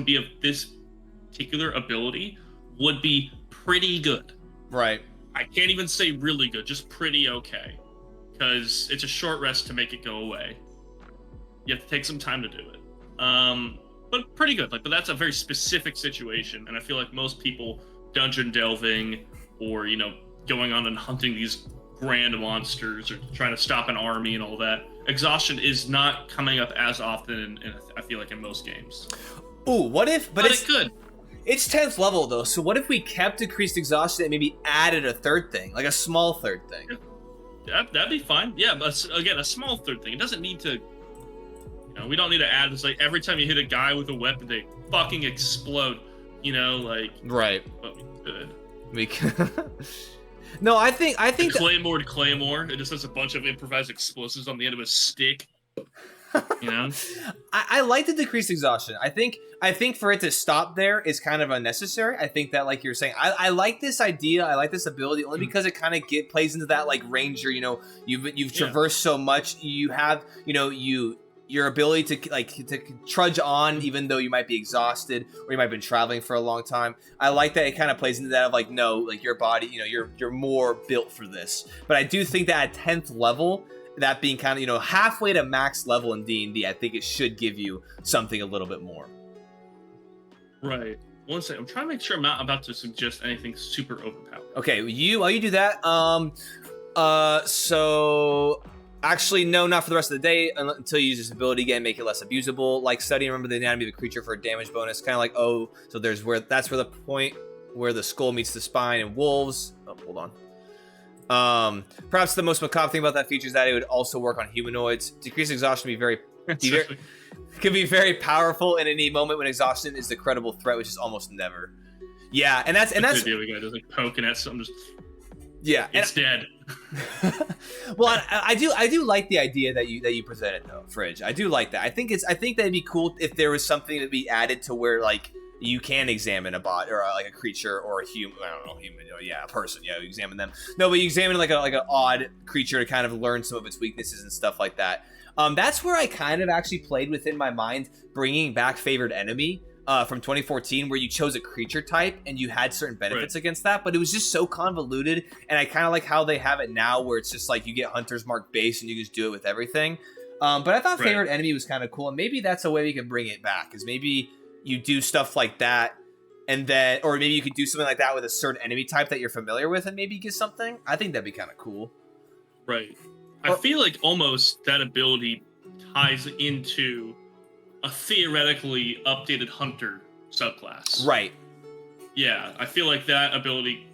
particular ability would be pretty good. Right. I can't even say really good, just pretty okay, because it's a short rest to make it go away. You have to take some time to do it. But pretty good. But that's a very specific situation, and I feel like most people dungeon delving or going on and hunting these grand monsters or trying to stop an army and all that, exhaustion is not coming up as often in I feel like in most games. Ooh, what if? But it's good. It's 10th level though, so what if we kept decreased exhaustion and maybe added a third thing, like a small third thing? Yeah, that'd be fine. Yeah, but again, a small third thing. It doesn't need to. We don't need to add. It's like every time you hit a guy with a weapon, they fucking explode. Right. But we could. No, I think Claymore to Claymore. It just has a bunch of improvised explosives on the end of a stick. I like the decreased exhaustion. I think for it to stop there is kind of unnecessary. I think that, like you're saying, I like this idea. I like this ability only because it kind of plays into that like Ranger. You've traversed so much. You have your ability to trudge on even though you might be exhausted or you might have been traveling for a long time. I like that it kind of plays into that of like, no, like your body, you're more built for this. But I do think that at 10th level, that being kind of, halfway to max level in D&D, I think it should give you something a little bit more. Right. One second. I'm trying to make sure I'm not about to suggest anything super overpowered. Okay, while you do that, so actually, no, not for the rest of the day until you use this ability again, make it less abusable. Like study, remember the anatomy of the creature for a damage bonus. Kind of like, so that's where the point where the skull meets the spine in wolves. Oh, hold on. Perhaps the most macabre thing about that feature is that it would also work on humanoids. Decreased exhaustion could be very powerful in any moment when exhaustion is the credible threat, which is almost never. Yeah, and that's the deal. We got just like poking at something, just it's dead. Well, I do like the idea that you presented though, Fridge. I do like that. I think that'd be cool if there was something to be added to where like you can examine a bot or like a creature or a human. I don't know, human. Yeah, a person. Yeah, you examine them. No, but you examine like an odd creature to kind of learn some of its weaknesses and stuff like that. That's where I kind of actually played within my mind, bringing back Favored Enemy from 2014, where you chose a creature type and you had certain benefits against that, but it was just so convoluted. And I kind of like how they have it now, where it's just like you get Hunter's Mark base and you just do it with everything. But I thought Favored Enemy was kind of cool, and maybe that's a way we can bring it back. Is maybe you do stuff like that, and then, or maybe you could do something like that with a certain enemy type that you're familiar with, and maybe get something. I think that'd be kind of cool. Right. I feel like almost that ability ties into a theoretically updated Hunter subclass. Right. Yeah, I feel like that ability.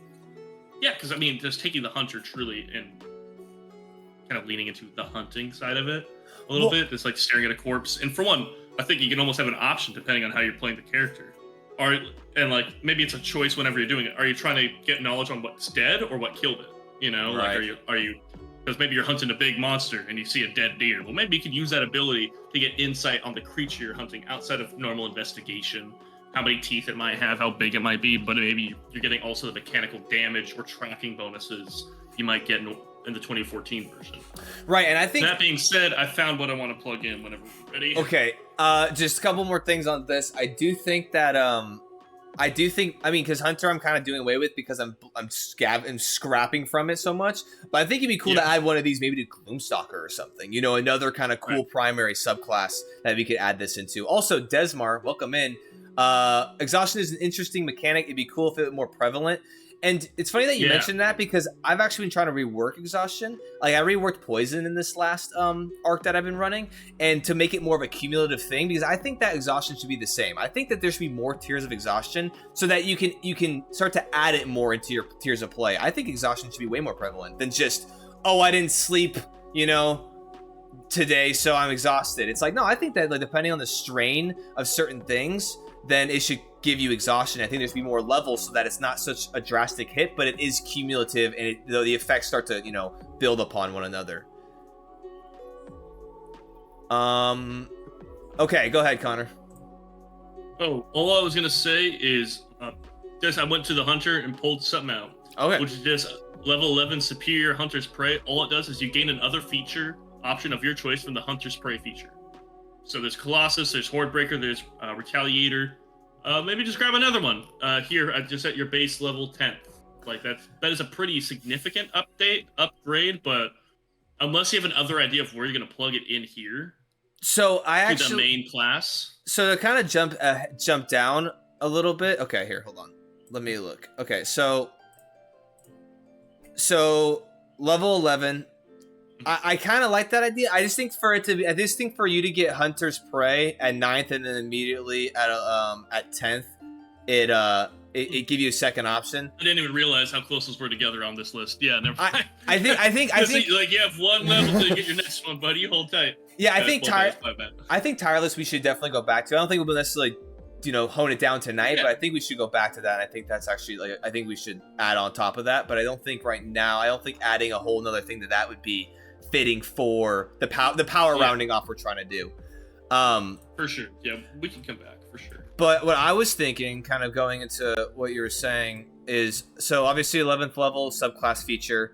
Yeah, because I mean, just taking the Hunter truly and kind of leaning into the hunting side of it a little bit. It's like staring at a corpse. And for one, I think you can almost have an option depending on how you're playing the character. And like maybe it's a choice whenever you're doing it. Are you trying to get knowledge on what's dead or what killed it? Like are you because maybe you're hunting a big monster and you see a dead deer. Well, maybe you could use that ability to get insight on the creature you're hunting outside of normal investigation, how many teeth it might have, how big it might be, but maybe you're getting also the mechanical damage or tracking bonuses you might get in the 2014 version. Right, and I think... That being said, I found what I want to plug in whenever we're ready. Okay, just a couple more things on this. I do think that, because Hunter I'm kind of doing away with because I'm scrapping from it so much. But I think it'd be cool to add one of these maybe to Gloomstalker or something. Another kind of cool primary subclass that we could add this into. Also, Desmar, welcome in. Exhaustion is an interesting mechanic. It'd be cool if it were more prevalent. And it's funny that you mentioned that because I've actually been trying to rework exhaustion. Like I reworked poison in this last arc that I've been running, and to make it more of a cumulative thing, because I think that exhaustion should be the same. I think that there should be more tiers of exhaustion so that you can start to add it more into your tiers of play. I think exhaustion should be way more prevalent than just, oh, I didn't sleep, today, so I'm exhausted. It's like, no, I think that like depending on the strain of certain things, then it should give you exhaustion. I think there should be more levels so that it's not such a drastic hit, but it is cumulative, and the effects start to build upon one another. Okay, go ahead, Connor. Oh, all I was gonna say is just I went to the hunter and pulled something out. Okay. Which is just level 11 superior hunter's prey. All it does is you gain another feature option of your choice from the hunter's prey feature. So there's Colossus, there's Hordebreaker, there's Retaliator. Maybe just grab another one here just at your base level 10th. Like that is a pretty significant upgrade, but unless you have another idea of where you're going to plug it in here. So I actually the main class. So to kind of jump down a little bit. Okay, here, hold on. Let me look. Okay, so level 11. I kind of like that idea. I just think for you to get Hunter's Prey at 9th and then immediately at 10th, it give you a second option. I didn't even realize how close those were together on this list. Yeah, never mind. I think like you have one level to get your next one, buddy. Hold tight. Yeah, I think Tireless we should definitely go back to. I don't think we'll necessarily hone it down tonight, but I think we should go back to that. I think that's actually I think we should add on top of that, but I don't think right now, adding a whole nother thing that would be fitting for the power rounding off we're trying to do. For sure. Yeah, we can come back for sure. But what I was thinking, kind of going into what you were saying, is so obviously 11th level subclass feature.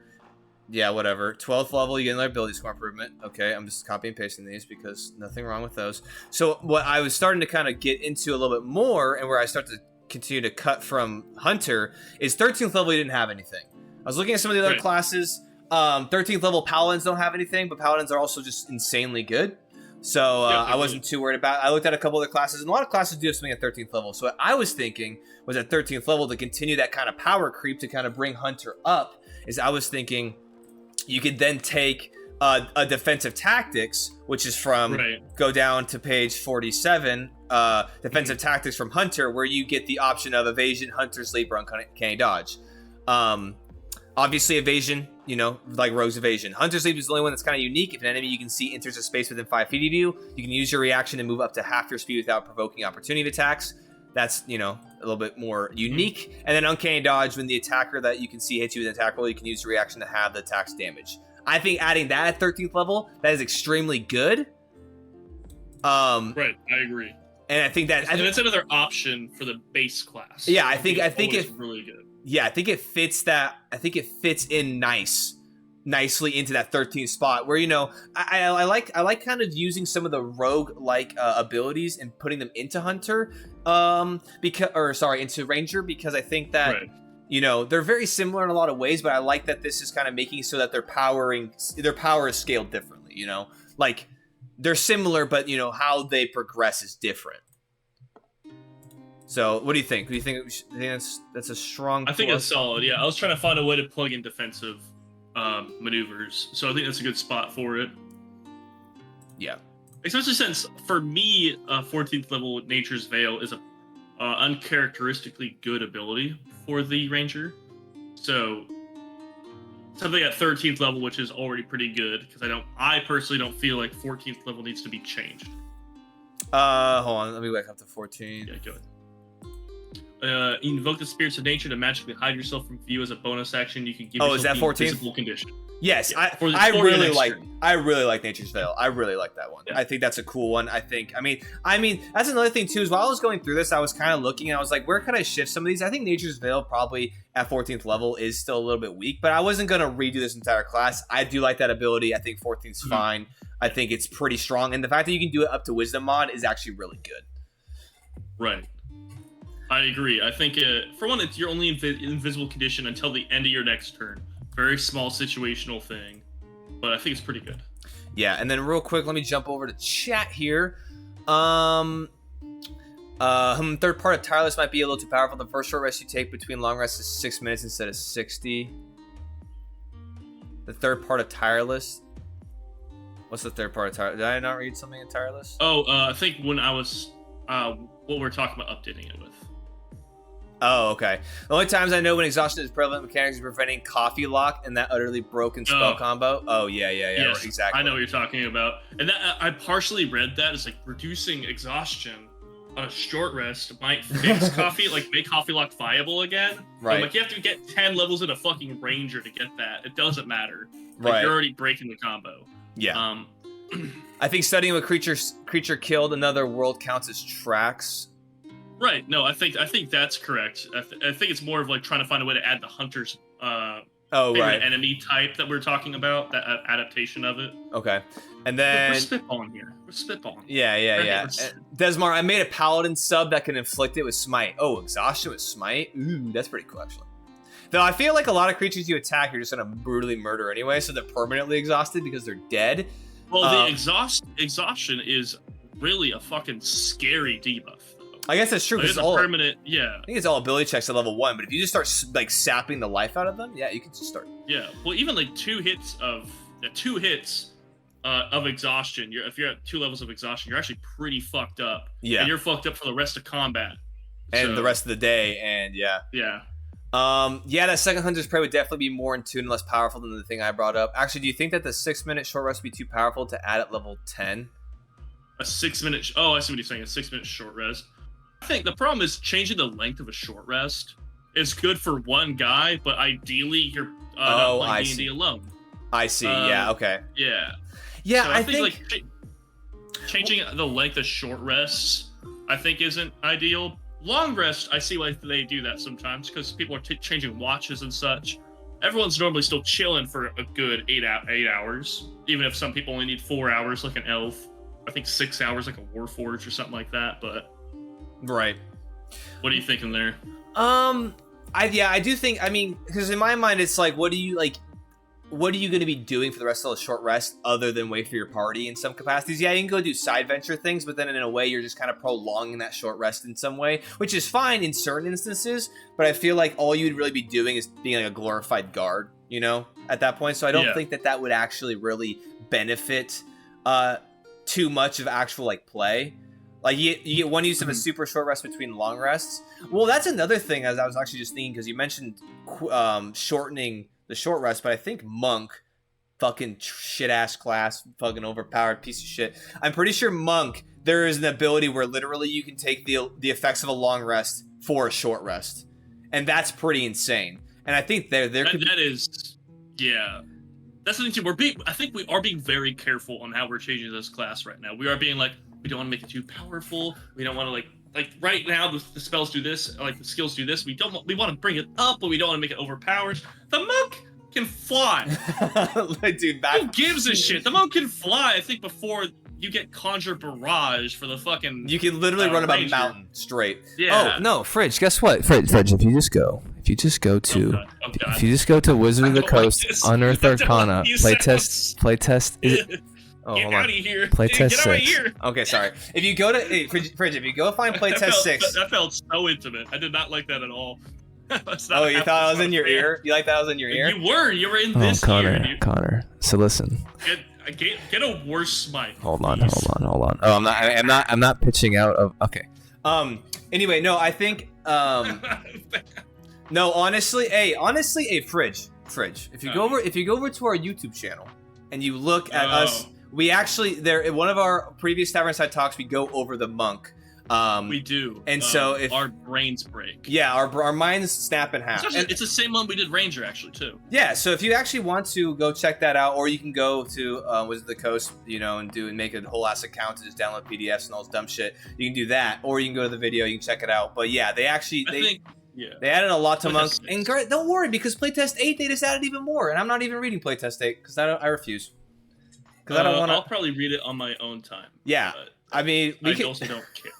Yeah, whatever. 12th level, you get another ability score improvement. Okay, I'm just copy and pasting these because nothing wrong with those. So what I was starting to kind of get into a little bit more, and where I start to continue to cut from Hunter, is 13th level you didn't have anything. I was looking at some of the other classes. 13th level Paladins don't have anything, but Paladins are also just insanely good. So I wasn't too worried about it. I looked at a couple other classes, and a lot of classes do have something at 13th level. So what I was thinking was at 13th level to continue that kind of power creep to kind of bring Hunter up, is I was thinking you could then take a defensive tactics, which is from go down to page 47, defensive tactics from Hunter, where you get the option of evasion, Hunter, sleep, or uncanny dodge. Obviously evasion, like Rogue's evasion. Hunter sleep is the only one that's kind of unique. If an enemy you can see enters a space within 5 feet of you, you can use your reaction to move up to half your speed without provoking opportunity attacks. That's, a little bit more unique. And then uncanny dodge, when the attacker that you can see hits you with an attack roll, you can use your reaction to have the attack's damage. I think adding that at 13th level, that is extremely good. Right, I agree. And I think that... it's another option for the base class. Yeah, I think it's really good. Yeah, I think it fits that. I think it fits in nicely into that 13th spot where, I like kind of using some of the rogue like abilities and putting them into Hunter, into Ranger, because I think that they're very similar in a lot of ways, but I like that this is kind of making it so that their power is scaled differently. Like they're similar, but how they progress is different. So, what do you think? Do you think that's a strong? I think it's solid. Yeah, I was trying to find a way to plug in defensive maneuvers, so I think that's a good spot for it. Yeah, especially since for me, 14th level Nature's Veil is a uncharacteristically good ability for the Ranger. So something at 13th level, which is already pretty good, because I personally don't feel like 14th level needs to be changed. Hold on, let me back up to 14. Yeah, go ahead. Invoke the spirits of nature to magically hide yourself from view as a bonus action. You can give yourself is that 14th? Invisible condition. Yes, I really like Nature's Veil. I really like that one. Yeah. I think that's a cool one. I mean that's another thing too. Is while I was going through this, I was kind of looking and I was like, where can I shift some of these? I think Nature's Veil probably at 14th level is still a little bit weak, but I wasn't gonna redo this entire class. I do like that ability. I think 14th's fine. I think it's pretty strong, and the fact that you can do it up to Wisdom mod is actually really good. Right. I agree. I think, for one, it's your only invisible condition until the end of your next turn. Very small situational thing, but I think it's pretty good. Yeah, and then real quick, let me jump over to chat here. Third part of tireless might be a little too powerful. The first short rest you take between long rests is 6 minutes instead of 60. The third part of tireless. What's the third part of tireless? Did I not read something in tireless? I think when I was what we're talking about updating it with. Oh, okay. The only times I know when exhaustion is prevalent mechanics is preventing coffee lock and that utterly broken spell combo. Oh, yeah, yes, exactly. I know what you're talking about. And that I partially read that as like reducing exhaustion on a short rest might fix coffee, like make coffee lock viable again. Right. But, like you have to get 10 levels in a fucking ranger to get that. It doesn't matter. Like, right. You're already breaking the combo. Yeah. I think studying what creature killed another world counts as tracks. Right. No, I think that's correct. I think it's more of like trying to find a way to add the hunter's favorite enemy type that we're talking about, that adaptation of it. Okay. And then we're spitballing here. We're spitballing. Yeah. Desmar, I made a paladin sub that can inflict it with smite. Oh, exhaustion with smite? Ooh, that's pretty cool actually. Though I feel like a lot of creatures you attack you're just gonna brutally murder anyway, so they're permanently exhausted because they're dead. Well, the exhaustion is really a fucking scary debuff. I guess that's true. It's all permanent. Yeah. I think it's all ability checks at level 1, but if you just start like sapping the life out of them, yeah, you can just start. Yeah. Well, even like two hits of exhaustion. If you're at 2 levels of exhaustion, you're actually pretty fucked up. Yeah. And you're fucked up for the rest of combat. And the rest of the day, and yeah. Yeah. That second Hunter's Prey would definitely be more in tune and less powerful than the thing I brought up. Actually, do you think that the 6-minute short rest would be too powerful to add at level 10? A 6-minute... Oh, I see what you're saying. A 6-minute short rest. I think the problem is changing the length of a short rest is good for one guy, but ideally you're not playing D&D alone. I see. Yeah. Okay. Yeah. Yeah. So I think like changing the length of short rests, I think isn't ideal. Long rest, I see why they do that sometimes because people are changing watches and such. Everyone's normally still chilling for a good 8 hours, even if some people only need 4 hours, like an elf. I think 6 hours, like a Warforged or something like that. But right. What are you thinking there? I do think. I mean, because in my mind, it's like, what are you going to be doing for the rest of the short rest other than wait for your party in some capacities? Yeah, you can go do side venture things, but then in a way, you're just kind of prolonging that short rest in some way, which is fine in certain instances. But I feel like all you'd really be doing is being like a glorified guard, at that point. So I don't think that would actually really benefit too much of actual like play. Like you get one use of a super short rest between long rests. Well, that's another thing as I was actually just thinking, because you mentioned shortening the short rest, but I think Monk, fucking shit ass class, fucking overpowered piece of shit. I'm pretty sure Monk, there is an ability where literally you can take the effects of a long rest for a short rest, and that's pretty insane. And I think that's the thing too. I think we are being very careful on how we're changing this class right now. We are being like, we don't want to make it too powerful. We don't want to like right now the spells do this, like the skills do this. We want to bring it up, but we don't want to make it overpowered. The monk can fly. Dude, who gives a shit? The monk can fly. I think before you get conjure barrage for the fucking. You can literally run up a mountain straight. Yeah. Oh no, Fridge. Guess what, Fridge? If you just go to Wizard of the Coast, Unearthed Arcana, playtest. Get out of here. Playtest 6. Get out of here. Okay, sorry. If you go to Fridge, if you go find playtest 6. That felt so intimate. I did not like that at all. You thought I was in your ear? You like that I was in your ear? You were in this ear. Connor. So listen. Get a worse smite. Hold on. Oh, I'm not pitching out of. Okay. Anyway, no, I think. No, honestly, Fridge. If you go over to our YouTube channel and you look at us. We actually, in one of our previous Tavernside talks, we go over the monk. We do. And so if our brains break. Yeah, our minds snap in half. It's the same one we did Ranger, actually, too. Yeah, so if you actually want to go check that out, or you can go to Wizard of the Coast, and make a whole ass account to just download PDFs and all this dumb shit. You can do that, or you can go to the video, you can check it out. But yeah, they added a lot to Monk. And don't worry, because Playtest 8, they just added even more. And I'm not even reading Playtest 8, because I refuse. Because I don't want to. I'll probably read it on my own time. Yeah, I mean, also don't care.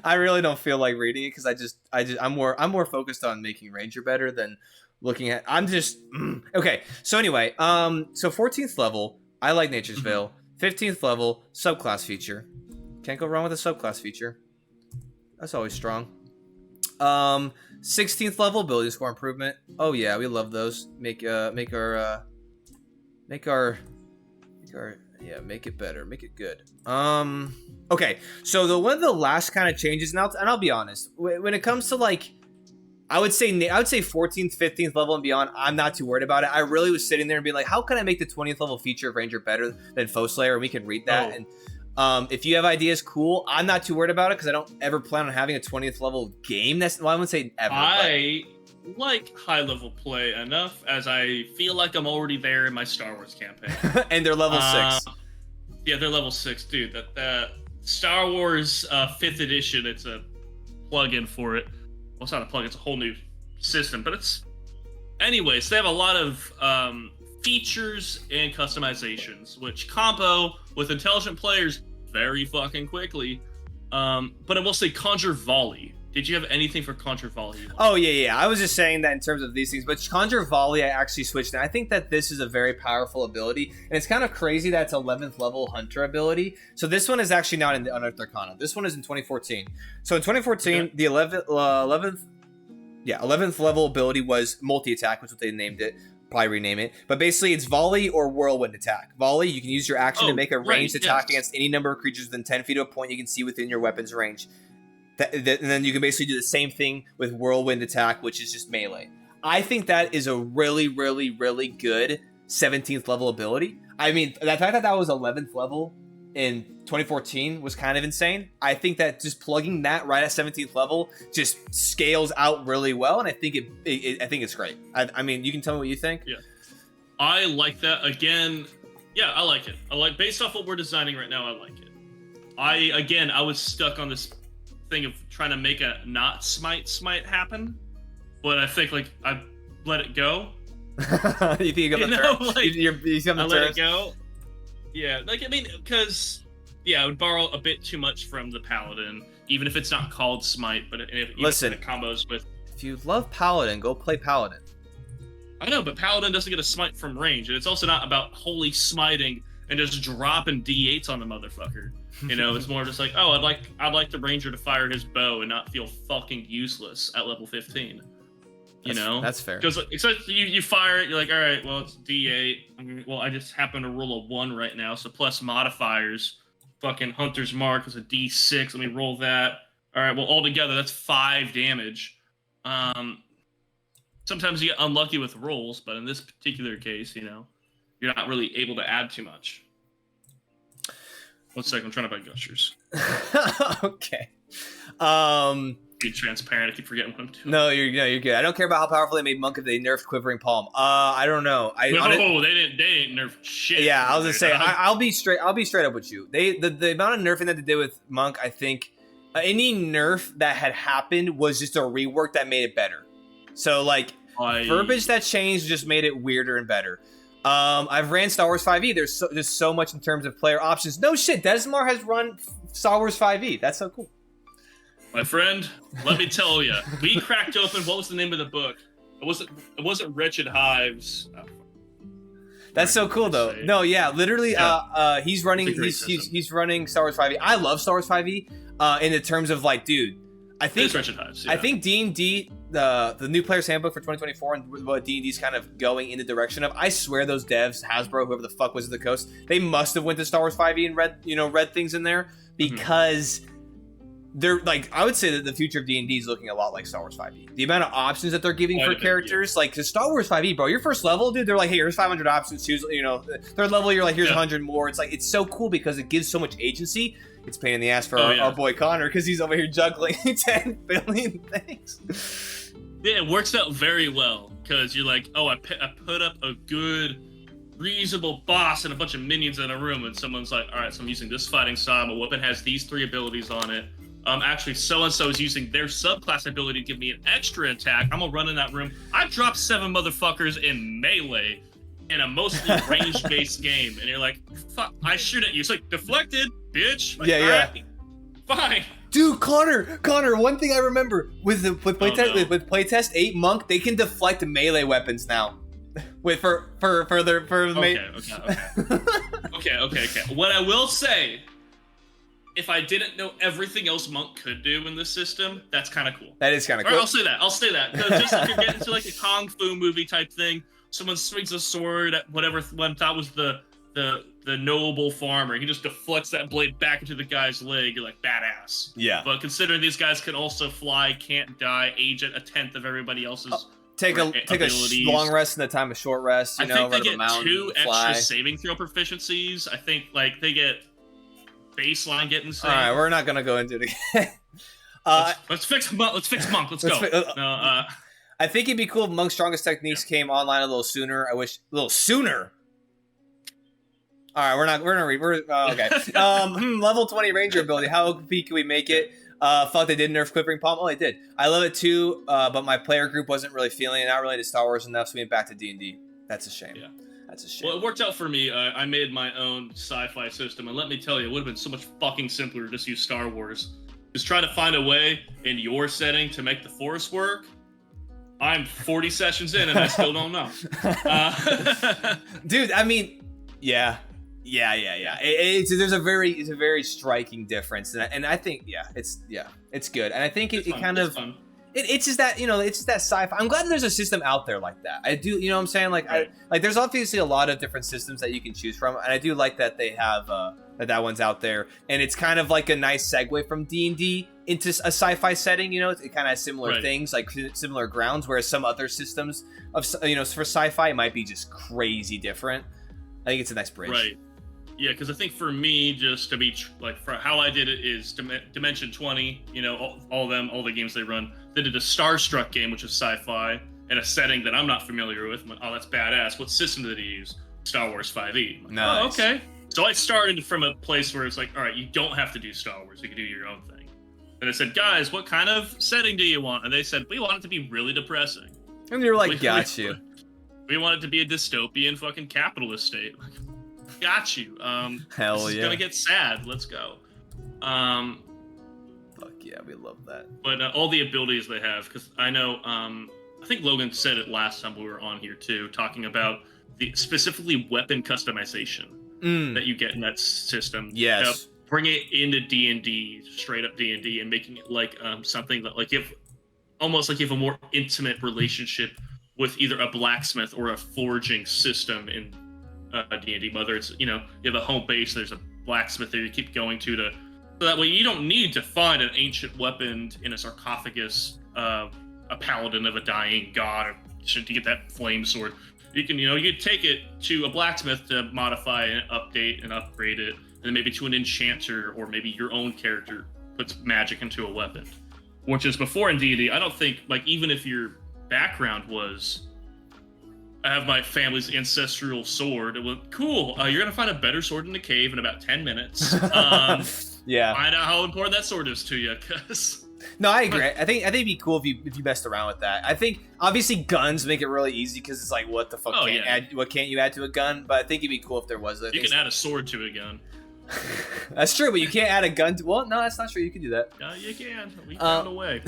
I really don't feel like reading it because I'm more focused on making Ranger better than looking at. I'm just okay. So anyway, so 14th level, I like Nature's Veil. 15th level, subclass feature. Can't go wrong with a subclass feature. That's always strong. 16th level ability score improvement. Oh yeah, we love those. Make it better, make it good. Okay, so one of the last kind of changes now, and I'll be honest, when it comes to like, I would say 14th, 15th level and beyond, I'm not too worried about it. I really was sitting there and being like, how can I make the 20th level feature of Ranger better than Foe Slayer? And we can read that. And if you have ideas, cool. I'm not too worried about it because I don't ever plan on having a 20th level game. I wouldn't say ever. I like high level play enough as I feel like I'm already there in my Star Wars campaign. And they're level 6. Yeah, they're level 6, dude. That Star Wars 5th edition, it's a plug-in for it. Well, it's not a plug, it's a whole new system, but it's... Anyways, they have a lot of features and customizations, which combo with intelligent players very fucking quickly. But I will say Conjure Volley. Did you have anything for Conjure Volley? Oh, yeah. I was just saying that in terms of these things, but Conjure Volley, I actually switched. And I think that this is a very powerful ability, and it's kind of crazy that it's 11th level Hunter ability. So this one is actually not in the Unearthed Arcana. This one is in 2014. So in 2014, the 11th level ability was multi-attack, which is what they named it. Probably rename it. But basically, it's Volley or Whirlwind Attack. Volley, you can use your action to make a ranged attack against any number of creatures within 10 feet of a point you can see within your weapon's range. And then you can basically do the same thing with Whirlwind Attack, which is just melee. I think that is a really, really, really good 17th level ability. I mean, the fact that that was 11th level in 2014 was kind of insane. I think that just plugging that right at 17th level just scales out really well, and I think I think it's great. I mean, you can tell me what you think. Yeah, I like that. Again, yeah, I like it. I like, based off what we're designing right now, I like it. I was stuck on this thing of trying to make a not smite happen, but I think like I let it go. You think you got the term? Like, I let it go. Yeah, like I mean, because I would borrow a bit too much from the Paladin, even if it's not called smite. But listen, if it combos with. If you love Paladin, go play Paladin. I know, but Paladin doesn't get a smite from range, and it's also not about holy smiting and just dropping d8s on the motherfucker. You know, it's more just like, oh, I'd like the Ranger to fire his bow and not feel fucking useless at level 15. You know? That's fair. Because you fire it, you're like, all right, well, it's d8. Well, I just happen to roll a 1 right now, so plus modifiers. Fucking Hunter's Mark is a d6. Let me roll that. All right, well, altogether, that's 5 damage. Sometimes you get unlucky with rolls, but in this particular case, you know, you're not really able to add too much. 1 second, I'm trying to buy gushers. Okay. Be transparent. I keep forgetting what I'm doing. No, you're good. I don't care about how powerful they made Monk if they nerfed Quivering Palm. I don't know. They didn't nerf shit. Yeah, I was gonna say I'll be straight up with you. The amount of nerfing that they did with Monk, I think any nerf that had happened was just a rework that made it better. So like verbiage that changed just made it weirder and better. I've ran Star Wars 5e. There's so much in terms of player options. No shit, Desmar has run Star Wars 5e. That's so cool. My friend, let me tell you, we cracked open. What was the name of the book? It wasn't Wretched Hives. That's so cool though. No, yeah, literally, yeah. He's running Star Wars 5e. I love Star Wars 5e. In the terms of like, dude, I think Wretched Hives. Yeah. I think D&D, the new Players Handbook for 2024, and what D&D's kind of going in the direction of. I swear those devs, Hasbro, whoever the fuck was at the coast, they must have went to Star Wars 5e and read things in there because. They're like, I would say that the future of D&D is looking a lot like Star Wars 5e. The amount of options that they're giving for characters, like to Star Wars 5e, bro, your first level, dude, they're like, hey, here's 500 options. Choose, third level, you're like, here's 100 more. It's like, it's so cool because it gives so much agency. It's a pain in the ass for our boy Connor because he's over here juggling 10 billion things. Yeah, it works out very well because you're like, oh, I put up a good, reasonable boss and a bunch of minions in a room, and someone's like, all right, so I'm using this fighting style. My weapon has these 3 abilities on it. Actually, so-and-so is using their subclass ability to give me an extra attack. I'm gonna run in that room. I dropped 7 motherfuckers in melee in a mostly range-based game. And you're like, fuck, I shoot at you. It's like, deflected, bitch. Like, yeah. Right, fine. Dude, Connor, one thing I remember with playtest 8 Monk, they can deflect melee weapons now. Wait, for Okay. What I will say if I didn't know everything else Monk could do in this system, that's kind of cool. That is kind of cool. I'll say that. Because just if you're getting to like a Kung Fu movie type thing, someone swings a sword at whatever one thought was the noble farmer. He just deflects that blade back into the guy's leg. You're like, badass. Yeah. But considering these guys can also fly, can't die, age at 1/10 of everybody else's take a long rest and a time of short rest. I think they get 2 extra saving throw proficiencies. I think like they get baseline getting saved. All right, we're not gonna go into it again. Let's fix Monk. Let's go. I think it'd be cool if Monk's strongest techniques came online a little sooner. A little sooner. All right, okay. Level 20 Ranger ability. How OP can we make it? Fuck, they did nerf Quivering Palm. Oh, they did. I love it too, but my player group wasn't really feeling it. Not really into Star Wars enough, so we went back to D&D. That's a shame. Yeah. That's a shame. Well, it worked out for me. I made my own sci-fi system, and let me tell you, it would have been so much fucking simpler to just use Star Wars. Just try to find a way in your setting to make the Force work. I'm 40 sessions in, and I still don't know. Dude, I mean, yeah. There's a very striking difference, and I think it's good, and I think it's just that it's just that sci-fi. I'm glad there's a system out there like that. I do, you know what I'm saying? Like right. There's obviously a lot of different systems that you can choose from, and I do like that they have that one's out there, and it's kind of like a nice segue from D&D into a sci-fi setting. You know, it kind of has similar things, like similar grounds, whereas some other systems of for sci-fi might be just crazy different. I think it's a nice bridge. Right. Yeah, because I think for me, just to be for how I did it is Dimension 20. You know, all the games they run. They did a Starstruck game, which is sci-fi, in a setting that I'm not familiar with. Oh, that's badass. What system did he use? Star Wars 5e. Like, nice. Oh, okay. So I started from a place where it's like, all right, you don't have to do Star Wars. You can do your own thing. And I said, guys, what kind of setting do you want? And they said, we want it to be really depressing. And you're like, got you. We want it to be a dystopian fucking capitalist state. Got you. Hell this is gonna get sad. Let's go. Fuck yeah, we love that. But all the abilities they have, because I know, I think Logan said it last time we were on here too, talking about the specifically weapon customization that you get in that system. Yes. Bring it into D&D, straight up D&D, and making it like something that like almost like you have a more intimate relationship with either a blacksmith or a forging system in D&D. Whether it's you have a home base, there's a blacksmith there you keep going to so that way you don't need to find an ancient weapon in a sarcophagus, a paladin of a dying god to get that flame sword. You can you take it to a blacksmith to modify and update and upgrade it, and then maybe to an enchanter, or maybe your own character puts magic into a weapon. Which is before in D&D, I don't think, like, even if your background was, I have my family's ancestral sword, it was cool. You're gonna find a better sword in the cave in about 10 minutes. Yeah. Find out how important that sword is to you, because. No, I agree. I think it'd be cool if you messed around with that. I think obviously guns make it really easy because it's like, what the fuck what can't you add to a gun? But I think it'd be cool if there was. You can add a sword to a gun. That's true, but you can't add a gun to. Well, no, that's not true. You can do that. You can. We found a way.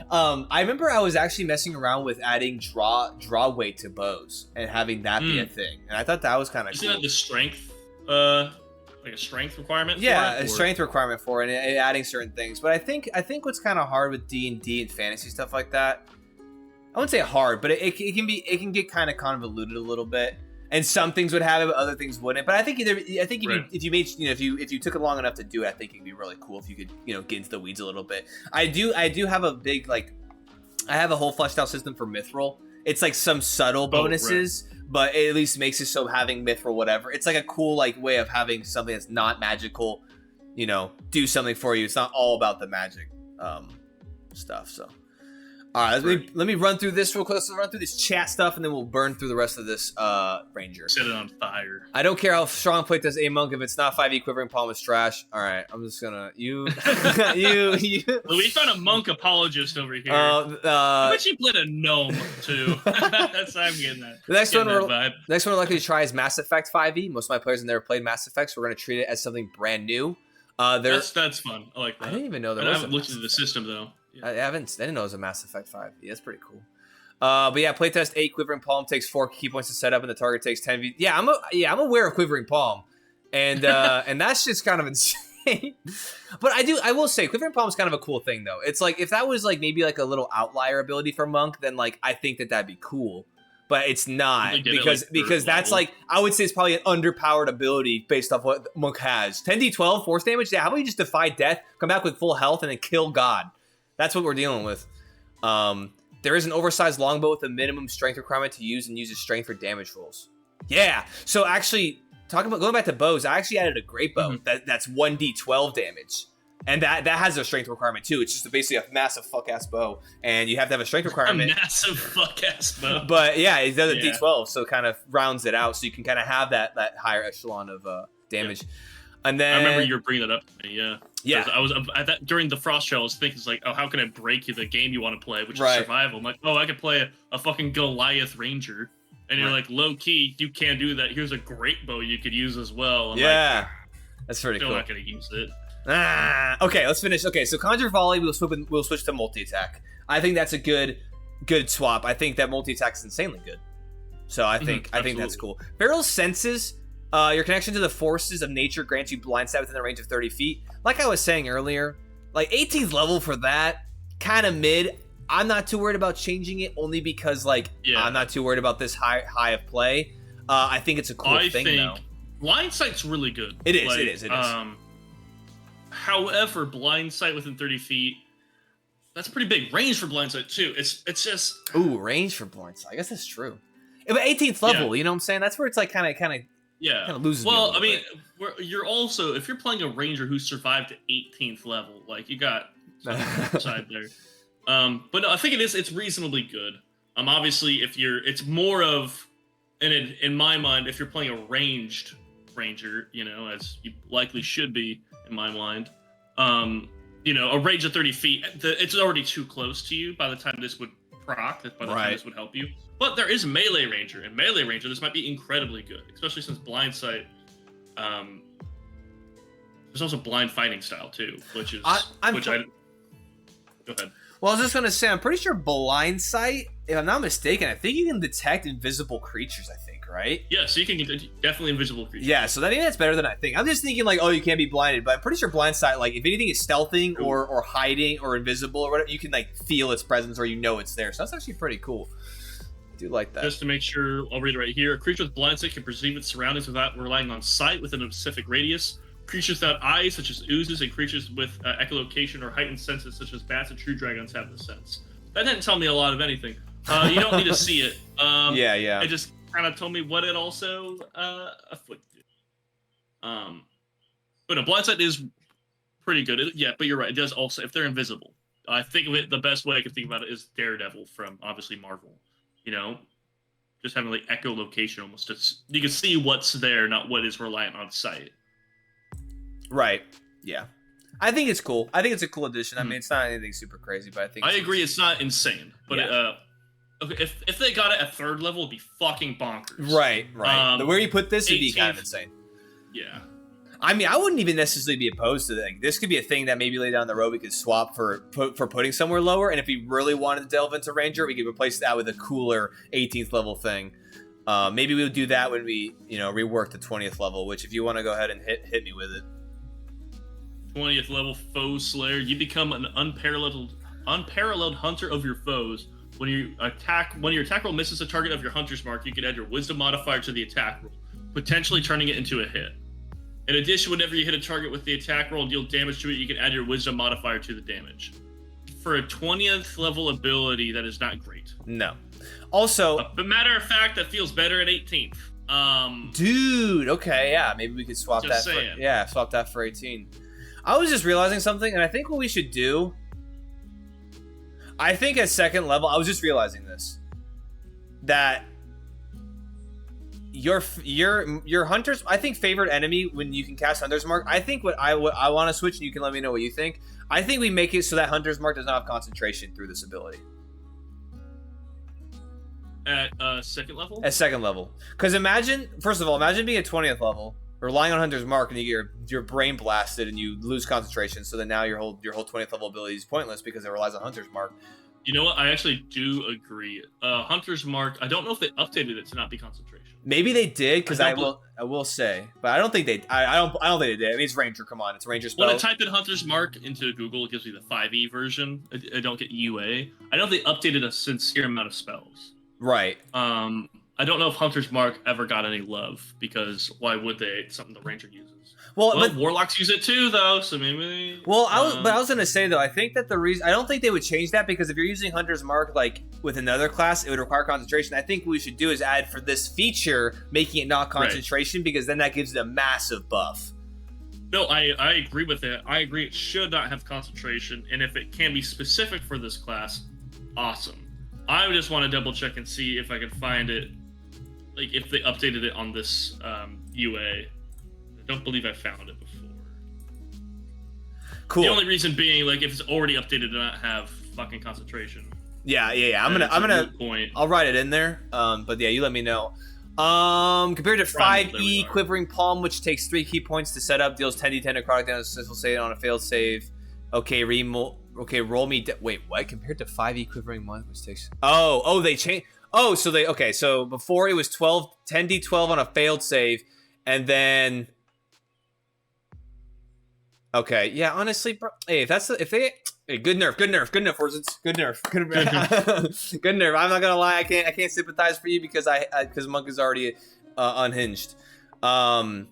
I remember I was actually messing around with adding draw weight to bows and having that be a thing, and I thought that was kind of cool. Isn't that the strength? Like a strength requirement? Yeah, for it, a strength requirement for it, and adding certain things. But I think what's kind of hard with D&D and fantasy stuff like that, I wouldn't say hard, but it can get kind of convoluted a little bit. And some things would have it, but other things wouldn't. But I think if you took it long enough to do it, I think it'd be really cool if you could get into the weeds a little bit. I do have a big I have a whole fleshed out system for Mithril. It's like some subtle bonuses, but it at least makes it so having Mithril, whatever. It's like a cool way of having something that's not magical, do something for you. It's not all about the magic stuff. So, all right, let me run through this real quick. Let's run through this chat stuff, and then we'll burn through the rest of this Ranger. Set it on fire. I don't care how strong plate does a monk if it's not 5e quivering palm is trash. All right, I'm just gonna you. We found a monk apologist over here. I bet you played a gnome too. That's how I'm getting that. The next one we're likely to try is Mass Effect 5e. Most of my players have never played Mass Effect, so we're gonna treat it as something brand new. That's fun. I like that. I didn't even know there was. I haven't looked into the system though. Yeah. I didn't know it was a Mass Effect 5. Yeah, that's pretty cool. But yeah, playtest 8 Quivering Palm takes 4 key points to set up, and the target takes 10. I'm aware of Quivering Palm, and and that's just kind of insane. But I will say, Quivering Palm is kind of a cool thing, though. It's like, if that was like maybe like a little outlier ability for Monk, then like I think that'd be cool. But it's not, because that's like, I would say it's probably an underpowered ability based off what Monk has. 10d12 force damage. Yeah, how about you just defy death, come back with full health, and then kill God? That's what we're dealing with. There is an oversized longbow with a minimum strength requirement to use and uses strength for damage rolls. Yeah. So actually, going back to bows, I actually added a great bow that's 1d12 damage. And that has a strength requirement too. It's just basically a massive fuck-ass bow. And you have to have a strength requirement. A massive fuck-ass bow. But yeah, it does a d12, so it kind of rounds it out. So you can kind of have that higher echelon of damage. Yeah. And then I remember you were bringing that up to me, yeah. Yeah. I was at that, during the Frost Trail, I was thinking, it's like, oh, how can I break the game you want to play, which is survival? I'm like, oh, I could play a fucking Goliath Ranger. And you're like, low-key, you can't do that. Here's a great bow you could use as well. I'm like, that's pretty cool. Still not going to use it. Okay, let's finish. Okay, so Conjure Volley, we'll switch to multi-attack. I think that's a good swap. I think that multi-attack is insanely good. So I think that's cool. Feral Senses, your connection to the forces of nature grants you blind sight within the range of 30 feet. Like I was saying earlier, like 18th level for that, kind of mid. I'm not too worried about changing it, only because I'm not too worried about this high of play. I think it's a cool thing though. Blind Sight's really good. It is. However, blind sight within 30 feet, that's pretty big range for blind sight too. It's just range for blind sight. I guess that's true. But 18th level, you know what I'm saying? That's where it's like kind of loses. Well, I mean, you're also, if you're playing a ranger who survived to 18th level, like you got side there. But no, I think it's reasonably good. Obviously, it's more of, and in my mind, if you're playing a ranged ranger, as you likely should be in my mind, a range of 30 feet, it's already too close to you by the time this would proc, by the time this would help you. But there is melee ranger, and melee ranger, this might be incredibly good, especially since blind sight. There's also blind fighting style too, which is Go ahead. Well, I was just gonna say, I'm pretty sure blind sight, if I'm not mistaken, I think you can detect invisible creatures. I think, right? Yeah, so you can definitely invisible creatures. Yeah, so that's better than I think. I'm just thinking like, oh, you can't be blinded, but I'm pretty sure blind sight, like if anything is stealthing or hiding or invisible or whatever, you can like feel its presence or it's there. So that's actually pretty cool. I do like that. Just to make sure, I'll read it right here. A creature with blind sight can perceive its surroundings without relying on sight within a specific radius. Creatures without eyes, such as oozes, and creatures with echolocation or heightened senses, such as bats and true dragons, have this sense. That didn't tell me a lot of anything. You don't need to see it. It just kind of told me what it also afflicted. But no, blind sight is pretty good. But you're right. It does also, if they're invisible. I think of it, the best way I can think about it is Daredevil from, obviously, Marvel. Just having like echolocation almost. You can see what's there, not what is reliant on sight. Right. Yeah. I think it's cool. I think it's a cool addition. I mean, it's not anything super crazy, but I think I agree. It's not insane, but okay, if they got it at 3rd level, it'd be fucking bonkers. Right. Where you put this would be kind of insane. Yeah. I mean, I wouldn't even necessarily be opposed to that. This could be a thing that maybe later down the road we could swap for putting somewhere lower. And if we really wanted to delve into Ranger, we could replace that with a cooler 18th level thing. Maybe we'll do that when we, rework the 20th level. Which, if you want to go ahead and hit me with it. 20th level Foe Slayer. You become an unparalleled hunter of your foes. When your attack roll misses a target of your hunter's mark, you can add your wisdom modifier to the attack roll, potentially turning it into a hit. In addition, whenever you hit a target with the attack roll and deal damage to it, you can add your wisdom modifier to the damage. For a 20th level ability, that is not great. No. Also, but matter of fact, that feels better at 18th. Dude, okay, yeah, maybe we could swap that. Swap that for 18. I was just realizing something, and I think what we should do, I think at 2nd level, I was just realizing this, that your hunter's, I think, favorite enemy when you can cast Hunter's Mark, I think what I want to switch, and you can let me know what you think. I think we make it so that Hunter's Mark does not have concentration through this ability. At 2nd level? At 2nd level. Because imagine being at 20th level, relying on Hunter's Mark, and you get your brain blasted and you lose concentration, so then now your whole 20th level ability is pointless because it relies on Hunter's Mark. You know what? I actually do agree. Hunter's Mark. I don't know if they updated it to not be concentration. Maybe they did, because I will say, but I don't think they. I don't think they did. I mean, it's Ranger. Come on, it's Ranger spell. When I type in Hunter's Mark into Google, it gives me the 5e version. I don't get UA. I know they updated a sincere amount of spells. Right. I don't know if Hunter's Mark ever got any love, because why would they? It's something the Ranger uses. Well, but Warlocks use it too, though. So maybe. Well, I was gonna say though, I think that the reason I don't think they would change that, because if you're using Hunter's Mark like with another class, it would require concentration. I think what we should do is add for this feature, making it not concentration, because then that gives it a massive buff. No, I agree with it. I agree it should not have concentration, and if it can be specific for this class, awesome. I just want to double check and see if I can find it, like if they updated it on this UA. I don't believe I found it before. Cool. The only reason being, like, if it's already updated to not have fucking concentration. Yeah. I'm gonna. I'll write it in there. But yeah, you let me know. Compared to 5e Quivering Palm, which takes 3 key points to set up, deals 10d10 necrotic damage, successful save on a failed save. Okay, roll me. Wait, what? Compared to 5e Quivering Palm, which takes. Oh, they changed. Oh, so before it was 10d12 on a failed save, and then. Okay, yeah, honestly, bro. Hey, good nerf, Warzits. Good nerf. I'm not gonna lie, I can't sympathize for you because Monk is already unhinged. Sorry